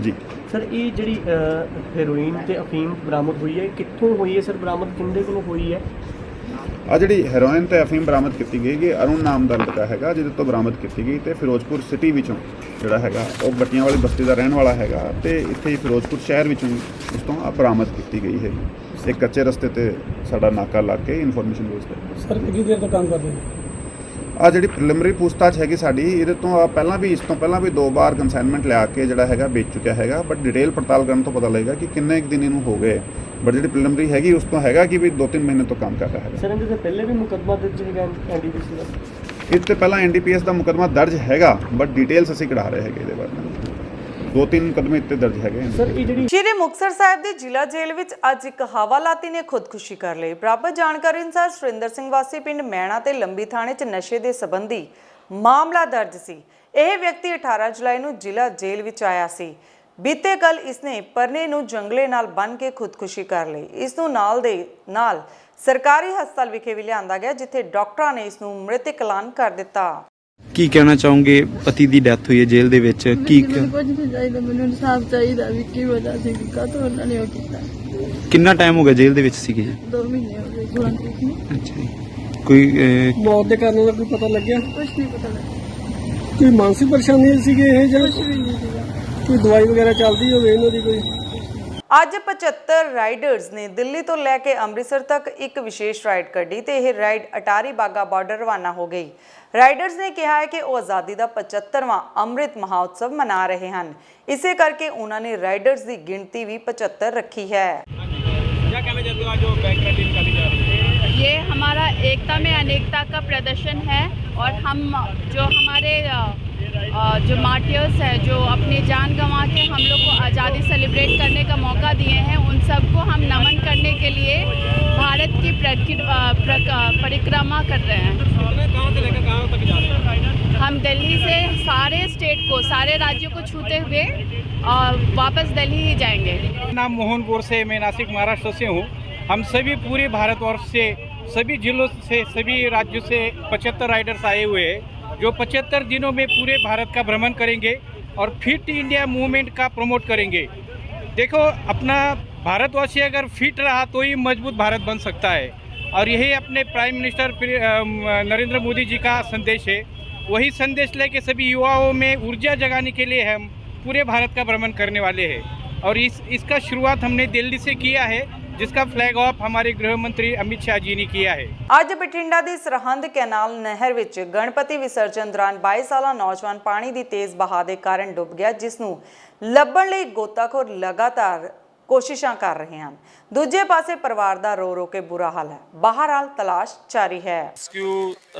ਜੀ। ਸਰ ਇਹ ਜਿਹੜੀ ਹੈਰੋਇਨ ਤੇ ਅਫੀਮ ਬਰਾਮਦ ਹੋਈ ਹੈ ਕਿੱਥੋਂ ਹੋਈ ਹੈ ਸਰ, ਬਰਾਮਦ ਕਿੰਦੇ ਕੋਲੋਂ ਹੋਈ ਹੈ? ਆ ਜਿਹੜੀ ਹੈਰੋਇਨ ਤੇ ਅਫੀਮ ਬਰਾਮਦ ਕੀਤੀ ਗਈ ਕਿ ਅਰੁਣ ਨਾਮ ਦਾ ਲੜਕਾ ਹੈਗਾ ਜਿਹਦੇ ਤੋਂ ਬਰਾਮਦ ਕੀਤੀ ਗਈ ਤੇ ਫਿਰੋਜ਼ਪੁਰ ਸਿਟੀ ਵਿੱਚੋਂ ਜਿਹੜਾ ਹੈਗਾ ਉਹ ਬੱਟੀਆਂ ਵਾਲੀ ਬਸਤੀ ਦਾ ਰਹਿਣ ਵਾਲਾ ਹੈਗਾ ਤੇ ਇੱਥੇ ਹੀ ਫਿਰੋਜ਼ਪੁਰ ਸ਼ਹਿਰ ਵਿੱਚੋਂ ਉਸ ਤੋਂ ਬਰਾਮਦ ਕੀਤੀ ਗਈ ਹੈ। ਇੱਕ ਕੱਚੇ ਰਸਤੇ ਤੇ ਸਾਡਾ ਨਾਕਾ ਲਾ ਕੇ ਇਨਫੋਰਮੇਸ਼ਨ ਬੇਸ ਤੇ। ਸਰ ਕਿੰਨੀ ਦੇਰ ਤੋਂ ਕੰਮ ਕਰਦੇ ਹੋ? ਆ ਜਿਹੜੀ ਪ੍ਰੀਲਿਮਿਨਰੀ ਪੁੱਛਤਾਛ ਹੈਗੀ ਸਾਡੀ, ਇਹਦੇ ਤੋਂ ਪਹਿਲਾਂ ਵੀ ਇਸ ਤੋਂ ਪਹਿਲਾਂ ਵੀ 2 ਵਾਰ ਕੰਸਾਈਨਮੈਂਟ ਲਿਆ ਕੇ ਜਿਹੜਾ ਹੈਗਾ ਵੇਚ ਚੁੱਕਿਆ ਹੈਗਾ, ਬਟ ਡਿਟੇਲ ਪੜਤਾਲ ਕਰਨ ਤੋਂ ਪਤਾ ਲੱਗੇਗਾ ਕਿ ਕਿੰਨੇ ਦਿਨ ਇਹਨੂੰ ਹੋ ਗਏ। ਬਟ ਜਿਹੜੀ ਪ੍ਰੀਲਿਮਿਨਰੀ ਹੈਗੀ ਉਸ ਤੋਂ ਹੈਗਾ ਕਿ ਵੀ 2-3 ਮਹੀਨੇ ਤੋਂ ਕੰਮ ਕਰ ਰਿਹਾ ਹੈਗਾ। ਸਰ ਇਹਦੇ ਤੋਂ ਪਹਿਲੇ ਵੀ ਮੁਕੱਦਮਾ ਦਰਜ ਹੈਗਾ ਐਨਡੀਪੀਐਸ ਦਾ? ਇਸ ਤੋਂ ਪਹਿਲਾਂ ਐਨਡੀਪੀਐਸ ਦਾ ਮੁਕੱਦਮਾ ਦਰਜ ਹੈਗਾ ਬਟ ਡਿਟੇਲਸ ਅਸੀਂ ਕਢਾ ਰਹੇ ਹੈਗੇ ਇਹਦੇ ਬਾਰੇ। 2-3 ਮੁਕੱਦਮੇ ਇੱਥੇ ਦਰਜ ਹੈਗੇ। ਸ਼੍ਰੀ ਮੁਕਤਸਰ ਸਾਹਿਬ ਦੀ ਜ਼ਿਲ੍ਹਾ ਜੇਲ੍ਹ ਵਿੱਚ ਅੱਜ ਇੱਕ ਹਵਾਲਾਤੀ ਨੇ ਖੁਦਕੁਸ਼ੀ ਕਰ ਲਈ। ਪ੍ਰਾਪਤ ਜਾਣਕਾਰੀ ਅਨੁਸਾਰ ਸੁਰਿੰਦਰ ਸਿੰਘ ਵਾਸੀ ਪਿੰਡ ਮੈਣਾ ਤੇ ਲੰਬੀ ਥਾਣੇ 'ਚ ਨਸ਼ੇ ਦੇ ਸੰਬੰਧੀ ਮਾਮਲਾ ਦਰਜ ਸੀ। ਇਹ ਵਿਅਕਤੀ 18 ਜੁਲਾਈ ਨੂੰ ਜ਼ਿਲ੍ਹਾ ਜੇਲ੍ਹ ਵਿੱਚ ਆਇਆ ਸੀ। ਬੀਤੇ ਕੱਲ ਇਸਨੇ ਪਰਨੇ ਨੂੰ ਜੰਗਲੇ ਨਾਲ ਬੰਨ੍ਹ ਕੇ ਖੁਦਕੁਸ਼ੀ ਕਰ ਲਈ। ਇਸ ਨੂੰ ਨਾਲ ਦੇ ਨਾਲ ਸਰਕਾਰੀ ਹਸਪਤਾਲ ਵਿਖੇ ਵੀ ਲਿਆਂਦਾ ਗਿਆ, ਜਿੱਥੇ ਡਾਕਟਰਾਂ ਨੇ ਇਸ ਨੂੰ ਮ੍ਰਿਤਕ ਐਲਾਨ ਕਰ ਦਿੱਤਾ। ਕੀ ਕਹਿਣਾ ਚਾਹੋਗੇ? ਪਤੀ ਦੀ ਡੈਥ ਹੋਈ ਹੈ ਜੇਲ੍ਹ ਦੇ ਵਿੱਚ, ਕੀ ਮੈਨੂੰ ਕੁਝ ਨਹੀਂ ਚਾਹੀਦਾ, ਮੈਨੂੰ ਇਨਸਾਫ ਚਾਹੀਦਾ ਵੀ ਕੀ ਵਜ੍ਹਾ ਸੀ ਕਾਹਤੋਂ ਉਹਨਾਂ ਨੇ ਉਹ ਕੀਤਾ। ਕਿੰਨਾ ਟਾਈਮ ਹੋ ਗਿਆ ਜੇਲ੍ਹ ਦੇ ਵਿੱਚ ਸੀਗੇ? 2 ਮਹੀਨੇ ਹੋ ਗਏ। 16 ਤਰੀਕ ਨੂੰ। ਅੱਛਾ ਜੀ। ਕੋਈ ਮੌਤ ਦੇ ਕਾਰਨ ਦਾ ਕੋਈ ਪਤਾ ਲੱਗਿਆ? ਕੁਝ ਨਹੀਂ ਪਤਾ ਲੱਗਿਆ। ਕੋਈ ਮਾਨਸਿਕ ਪਰੇਸ਼ਾਨੀ ਸੀਗੇ ਇਹ ਜਾਂ ਕੁਝ ਵੀ ਨਹੀਂ ਸੀਗਾ। ਕੋਈ ਦਵਾਈ ਵਗੈਰਾ ਚੱਲਦੀ ਹੋਵੇ ਇਹਨਾਂ ਦੀ ਕੋਈ? ਅੱਜ 75 ਰਾਈਡਰਸ ਨੇ ਦਿੱਲੀ ਤੋਂ ਲੈ ਕੇ ਅੰਮ੍ਰਿਤਸਰ ਤੱਕ ਇੱਕ ਵਿਸ਼ੇਸ਼ ਰਾਈਡ ਕੱਢੀ ਤੇ ਇਹ ਰਾਈਡ ਅਟਾਰੀ ਬਾਗਾ ਬਾਰਡਰ ਰਵਾਨਾ ਹੋ ਗਈ। ਰਾਈਡਰਸ ਨੇ ਕਿਹਾ ਹੈ ਕਿ ਉਹ ਆਜ਼ਾਦੀ ਦਾ 75ਵਾਂ ਅੰਮ੍ਰਿਤ ਮਹਾਉਤਸਵ ਮਨਾ ਰਹੇ ਹਨ। ਇਸੇ ਕਰਕੇ ਉਹਨਾਂ ਨੇ ਰਾਈਡਰਸ ਦੀ ਗਿਣਤੀ ਵੀ 75 ਰੱਖੀ ਹੈ। ये हमारा हमारा एकता में अनेकता का प्रदर्शन है और हम जो हमारे जो मार्टियर्स है, जो अपनी जान गंवा के हम लोग को आज़ादी सेलिब्रेट करने का मौका दिए हैं, उन सबको हम नमन करने के लिए भारत की परिक्रमा कर रहे हैं। कहाँ से लेकर कहाँ तक जा रहे हैं? हम दिल्ली से सारे स्टेट को, सारे राज्यों को छूते हुए और वापस दिल्ली ही जाएंगे। नाम मोहनपुर से, मैं नासिक महाराष्ट्र से हूँ। हम सभी पूरे भारतवर्ष से, सभी जिलों से, सभी राज्यों से 75 राइडर्स आए हुए हैं, जो 75 दिनों में पूरे भारत का भ्रमण करेंगे और फिट इंडिया मूवमेंट का प्रमोट करेंगे। देखो, अपना भारतवासी अगर फिट रहा तो ही मजबूत भारत बन सकता है, और यही अपने प्राइम मिनिस्टर नरेंद्र मोदी जी का संदेश है। वही संदेश लेके सभी युवाओं में ऊर्जा जगाने के लिए हम पूरे भारत का भ्रमण करने वाले हैं, और इसका शुरुआत हमने दिल्ली से किया है, जिसका फ्लैग ऑफ हमारे गृह मंत्री अमित शाह जी ने किया है। ਅੱਜ ਬਠਿੰਡਾ ਦੀ ਸਰਹੰਦ ਕੈਨਾਲ ਨਹਿਰ ਵਿੱਚ ਗਣਪਤੀ ਵਿਸਰਜਨ ਦੌਰਾਨ 22 ਸਾਲਾ ਨੌਜਵਾਨ ਪਾਣੀ ਦੀ ਤੇਜ਼ ਬਹਾਅ ਦੇ ਕਾਰਨ ਡੁੱਬ ਗਿਆ, ਜਿਸ ਨੂੰ ਲੱਭਣ ਲਈ ਗੋਤਾਖੋਰ ਲਗਾਤਾਰ ਕੋਸ਼ਿਸ਼ਾਂ ਕਰ ਰਹੇ ਹਨ। ਦੂਜੇ ਪਾਸੇ ਪਰਿਵਾਰ ਦਾ ਰੋ ਰੋ ਕੇ ਬੁਰਾ ਹਾਲ ਹੈ। ਬਹਰਹਾਲ ਤਲਾਸ਼ ਜਾਰੀ ਹੈ। रेस्क्यू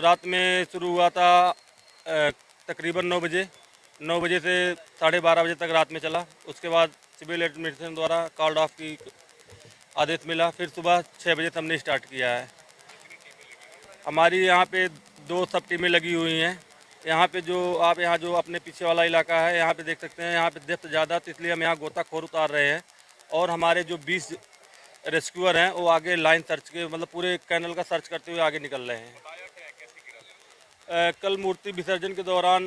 रात में शुरू हुआ था तकरीबन 9 बजे। 9 बजे से 12:30 बजे तक रात में चला। उसके बाद सिविल एडमिनिस्ट्रेशन द्वारा कॉल्ड ऑफ की आदेश मिला। फिर सुबह 6 बजे से हमने स्टार्ट किया है। हमारी यहाँ पे 2 सब टीमें लगी हुई हैं। यहाँ पे जो आप यहाँ जो अपने पीछे वाला इलाका है, यहाँ पे देख सकते हैं, यहाँ पे डेप्थ ज़्यादा, तो इसलिए हम यहाँ गोताखोर उतार रहे हैं। और हमारे जो 20 रेस्क्यूअर हैं वो आगे लाइन सर्च के, मतलब पूरे कैनल का सर्च करते हुए आगे निकल रहे हैं। कल मूर्ति विसर्जन के दौरान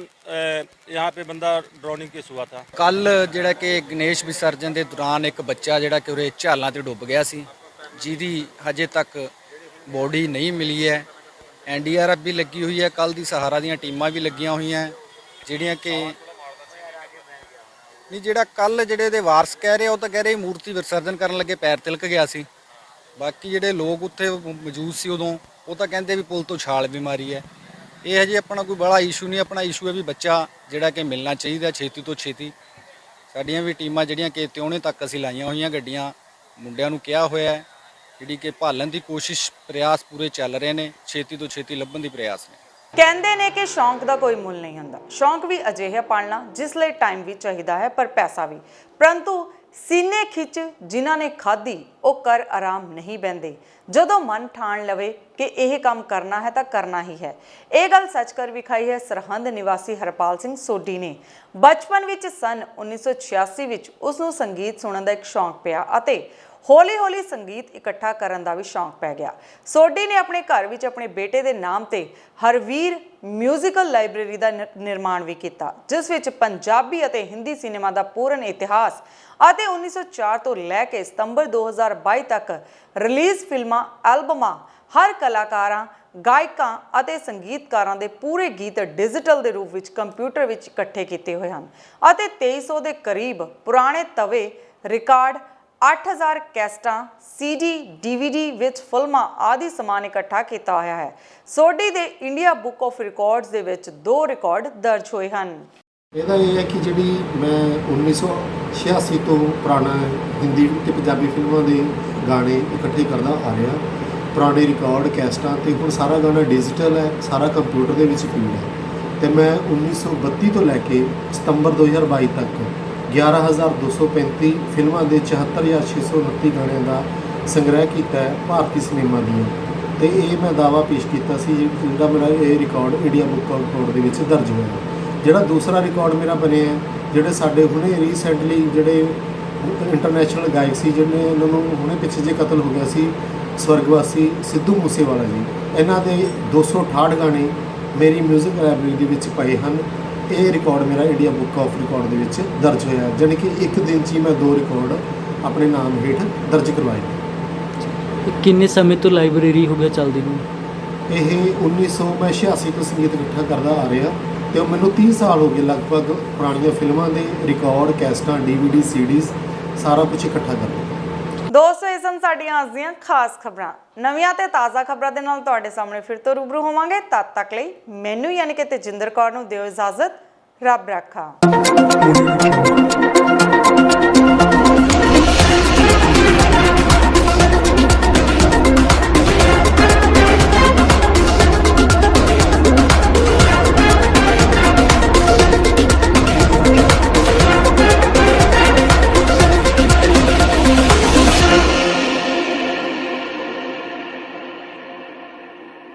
यहाँ पे बंदा ड्रोनिंग केस हुआ था। ਕੱਲ ਜਿਹੜਾ ਕਿ ਗਣੇਸ਼ ਵਿਸਰਜਨ ਦੇ ਦੌਰਾਨ ਇੱਕ ਬੱਚਾ ਜਿਹੜਾ ਕਿ ਉਰੇ ਝਾਲਾਂ ਤੇ ਡੁੱਬ ਗਿਆ ਸੀ, ਜਿਹਦੀ ਹਜੇ ਤੱਕ ਬੋਡੀ ਨਹੀਂ ਮਿਲੀ ਹੈ। ਐਨਡੀਆਰਐਫ ਵੀ ਲੱਗੀ ਹੋਈ ਹੈ, ਕੱਲ ਦੀ ਸਹਾਰਾ ਦੀਆਂ ਟੀਮਾਂ ਵੀ ਲੱਗੀਆਂ ਹੋਈਆਂ, ਜਿਹੜੀਆਂ ਕਿ ਨਹੀਂ ਜਿਹੜਾ ਕੱਲ ਜਿਹੜੇ ਦੇ ਵਾਰਸ ਕਹਿ ਰਹੇ ਉਹ ਤਾਂ ਕਹਿ ਰਹੇ ਮੂਰਤੀ ਵਿਸਰਜਨ ਕਰਨ ਲੱਗੇ ਪੈਰ ਤਿਲਕ ਗਿਆ ਸੀ। ਬਾਕੀ ਜਿਹੜੇ ਲੋਕ ਉੱਥੇ ਮੌਜੂਦ ਸੀ ਉਦੋਂ, ਉਹ ਤਾਂ ਕਹਿੰਦੇ ਵੀ ਪੁਲ ਤੋਂ ਛਾਲ ਵੀ ਮਾਰੀ ਹੈ। ਇਹ ਹਜੇ ਆਪਣਾ ਕੋਈ ਬੜਾ ਇਸ਼ੂ ਨਹੀਂ। ਆਪਣਾ ਇਸ਼ੂ ਹੈ ਵੀ ਬੱਚਾ ਜਿਹੜਾ ਕਿ ਮਿਲਣਾ ਚਾਹੀਦਾ ਛੇਤੀ ਤੋਂ ਛੇਤੀ। ਸਾਡੀਆਂ ਵੀ ਟੀਮਾਂ ਜਿਹੜੀਆਂ ਕਿ ਤਿਉਣੇ ਤੱਕ ਅਸੀਂ ਲਾਈਆਂ ਹੋਈਆਂ, ਗੱਡੀਆਂ ਮੁੰਡਿਆਂ ਨੂੰ ਕਿਹਾ ਹੋਇਆ ਹੈ, ਜਿਹੜੀ ਕਿ ਭਾਲਣ ਦੀ ਕੋਸ਼ਿਸ਼ ਪ੍ਰਯਾਸ ਪੂਰੇ ਚੱਲ ਰਹੇ ਨੇ, ਛੇਤੀ ਤੋਂ ਛੇਤੀ ਲੱਭਣ ਦੀ ਪ੍ਰਯਾਸ ਨੇ। ਕਹਿੰਦੇ ਨੇ ਕਿ ਸ਼ੌਂਕ ਦਾ ਕੋਈ ਮੁੱਲ ਨਹੀਂ ਹੁੰਦਾ। ਸ਼ੌਂਕ ਵੀ ਅਜਿਹਾ ਪਾਲਣਾ ਜਿਸ ਲਈ ਟਾਈਮ ਵੀ ਚਾਹੀਦਾ ਹੈ, ਪਰ ਪੈਸਾ ਵੀ। ਪਰੰਤੂ ਸੀਨੇ ਖਿੱਚ ਜਿਨ੍ਹਾਂ ਨੇ ਖਾਧੀ ਉਹ ਕਰ ਆਰਾਮ ਨਹੀਂ ਬਹਿੰਦੇ। ਜਦੋਂ ਮਨ ਠਾਣ ਲਵੇ ਕਿ ਇਹ ਕੰਮ ਕਰਨਾ ਹੈ ਤਾਂ ਕਰਨਾ ਹੀ ਹੈ। ਇਹ ਗੱਲ ਸੱਚ ਕਰ ਵਿਖਾਈ ਹੈ ਸਰਹੰਦ ਨਿਵਾਸੀ ਹਰਪਾਲ ਸਿੰਘ ਸੋਢੀ ਨੇ। ਬਚਪਨ ਵਿੱਚ ਸਨ 1986 ਵਿੱਚ ਉਸ ਨੂੰ ਸੰਗੀਤ ਸੁਣਨ ਦਾ ਇੱਕ ਸ਼ੌਂਕ ਪਿਆ ਅਤੇ ਹੌਲੀ-ਹੌਲੀ ਸੰਗੀਤ ਇਕੱਠਾ ਕਰਨ ਦਾ ਵੀ ਸ਼ੌਂਕ ਪੈ ਗਿਆ। ਸੋਢੀ ਨੇ ਆਪਣੇ ਘਰ ਵਿੱਚ ਆਪਣੇ ਬੇਟੇ ਦੇ ਨਾਮ ਤੇ ਹਰਵੀਰ ਮਿਊਜ਼ੀਕਲ ਲਾਇਬ੍ਰੇਰੀ ਦਾ ਨਿਰਮਾਣ ਵੀ ਕੀਤਾ, ਜਿਸ ਵਿੱਚ ਪੰਜਾਬੀ ਅਤੇ ਹਿੰਦੀ ਸਿਨੇਮਾ ਦਾ ਪੂਰਨ ਇਤਿਹਾਸ ਅਤੇ 1904 ਤੋਂ ਲੈ ਕੇ ਸਤੰਬਰ 2022 ਤੱਕ ਰਿਲੀਜ਼ ਫਿਲਮਾਂ, ਐਲਬਮਾਂ, ਹਰ ਕਲਾਕਾਰਾਂ, ਗਾਇਕਾਂ ਅਤੇ ਸੰਗੀਤਕਾਰਾਂ ਦੇ ਪੂਰੇ ਗੀਤ ਡਿਜੀਟਲ ਦੇ ਰੂਪ ਵਿੱਚ ਕੰਪਿਊਟਰ ਵਿੱਚ ਇਕੱਠੇ ਕੀਤੇ ਹੋਏ ਹਨ ਅਤੇ 2300 ਦੇ ਕਰੀਬ ਪੁਰਾਣੇ ਤਵੇ, ਰਿਕਾਰਡ, 8000 ਕੈਸਟਾਂ, CD, DVD ਵਿੱਚ ਫਿਲਮਾਂ ਆਦਿ ਸਮਾਨ ਇਕੱਠਾ ਕੀਤਾ ਹੋਇਆ ਹੈ। ਸੋਢੀ ਦੇ ਇੰਡੀਆ ਬੁੱਕ ਆਫ ਰਿਕਾਰਡਸ ਦੇ ਵਿੱਚ 2 ਰਿਕਾਰਡ ਦਰਜ ਹੋਏ ਹਨ। ਇਹਦਾ ਇਹ ਹੈ ਕਿ ਜਿਹੜੀ ਮੈਂ 1986 ਤੋਂ ਪੁਰਾਣਾ ਹਿੰਦੀ ਤੇ ਪੰਜਾਬੀ ਫਿਲਮਾਂ ਦੇ ਗਾਣੇ ਇਕੱਠੇ ਕਰਦਾ ਆ ਰਿਹਾ, ਪੁਰਾਣੇ ਰਿਕਾਰਡ, ਕੈਸਟਾਂ, ਤੇ ਹੁਣ ਸਾਰਾ ਗਾਣਾ ਡਿਜੀਟਲ ਹੈ, ਸਾਰਾ ਕੰਪਿਊਟਰ ਦੇ ਵਿੱਚ ਫੀਡ ਹੈ। ਤੇ ਮੈਂ 1932 ਤੋਂ ਲੈ ਕੇ ਸਤੰਬਰ 2022 ਤੱਕ 11235 ਫਿਲਮਾਂ ਦੇ 74629 ਗਾਣਿਆਂ ਦਾ ਸੰਗ੍ਰਹਿ ਕੀਤਾ ਹੈ ਭਾਰਤੀ ਸਿਨੇਮਾ ਦੀਆਂ। ਤੇ ਇਹ ਮੈਂ ਦਾਅਵਾ ਪੇਸ਼ ਕੀਤਾ ਸੀ ਜਿਹੜਾ ਮੇਰਾ ਇਹ record India book of record ਦੇ ਵਿੱਚ ਦਰਜ ਹੋਇਆ। ਜਿਹੜਾ ਦੂਸਰਾ ਰਿਕਾਰਡ ਮੇਰਾ ਬਣਿਆ, ਜਿਹੜੇ ਸਾਡੇ ਹੁਣੇ ਰੀਸੈਂਟਲੀ ਜਿਹੜੇ ਇੰਟਰਨੈਸ਼ਨਲ ਗਾਇਕ ਸੀ, ਜਿਹਨੇ ਉਹਨਾਂ ਨੂੰ ਹੁਣੇ ਪਿੱਛੇ ਜੇ ਕਤਲ ਹੋ ਗਿਆ ਸੀ, ਸਵਰਗਵਾਸੀ ਸਿੱਧੂ ਮੂਸੇਵਾਲਾ ਜੀ, ਇਹਨਾਂ ਦੇ 268 ਗਾਣੇ ਮੇਰੀ ਮਿਊਜ਼ਿਕ ਲਾਇਬ੍ਰੇਰੀ ਦੇ ਵਿੱਚ ਪਏ ਹਨ। ਇਹ ਰਿਕਾਰਡ ਮੇਰਾ ਇੰਡੀਆ ਬੁੱਕ ਆਫ ਰਿਕਾਰਡ ਦੇ ਵਿੱਚ ਦਰਜ ਹੋਇਆ, ਜਾਣੀ ਕਿ ਇੱਕ ਦਿਨ 'ਚ ਹੀ ਮੈਂ 2 ਰਿਕਾਰਡ ਆਪਣੇ ਨਾਮ ਹੇਠ ਦਰਜ ਕਰਵਾਏ। ਕਿੰਨੇ ਸਮੇਂ ਤੋਂ ਲਾਇਬ੍ਰੇਰੀ ਹੋ ਗਿਆ ਚੱਲਦੀ ਨੂੰ? ਇਹ 1986 ਤੋਂ ਸੰਗੀਤ ਇਕੱਠਾ ਕਰਦਾ ਆ ਰਿਹਾ ਤੇ ਮੈਨੂੰ 30 ਸਾਲ ਹੋ ਗਏ ਲਗਭਗ ਪੁਰਾਣੀਆਂ ਫਿਲਮਾਂ ਦੇ ਰਿਕਾਰਡ, ਕੈਸਟਾਂ, DVD, CDs ਸਾਰਾ ਕੁਝ ਇਕੱਠਾ ਕਰਦਾ। ਦੋਸਤੋ, ਇਹ ਸਨ ਸਾਡੀਆਂ ਅੱਜ ਦੀਆਂ ਖਾਸ ਖਬਰਾਂ। ਨਵੀਆਂ ਤੇ ਤਾਜ਼ਾ ਖਬਰਾਂ ਦੇ ਨਾਲ ਤੁਹਾਡੇ ਸਾਹਮਣੇ ਫਿਰ ਤੋਂ ਰੂਬਰੂ ਹੋਵਾਂਗੇ। ਤਦ ਤੱਕ ਲਈ ਮੈਨੂੰ ਯਾਨੀ ਕਿ ਤੇਜਿੰਦਰ ਕੌਰ ਨੂੰ ਦਿਓ ਇਜਾਜ਼ਤ। ਰੱਬ ਰਾਖਾ।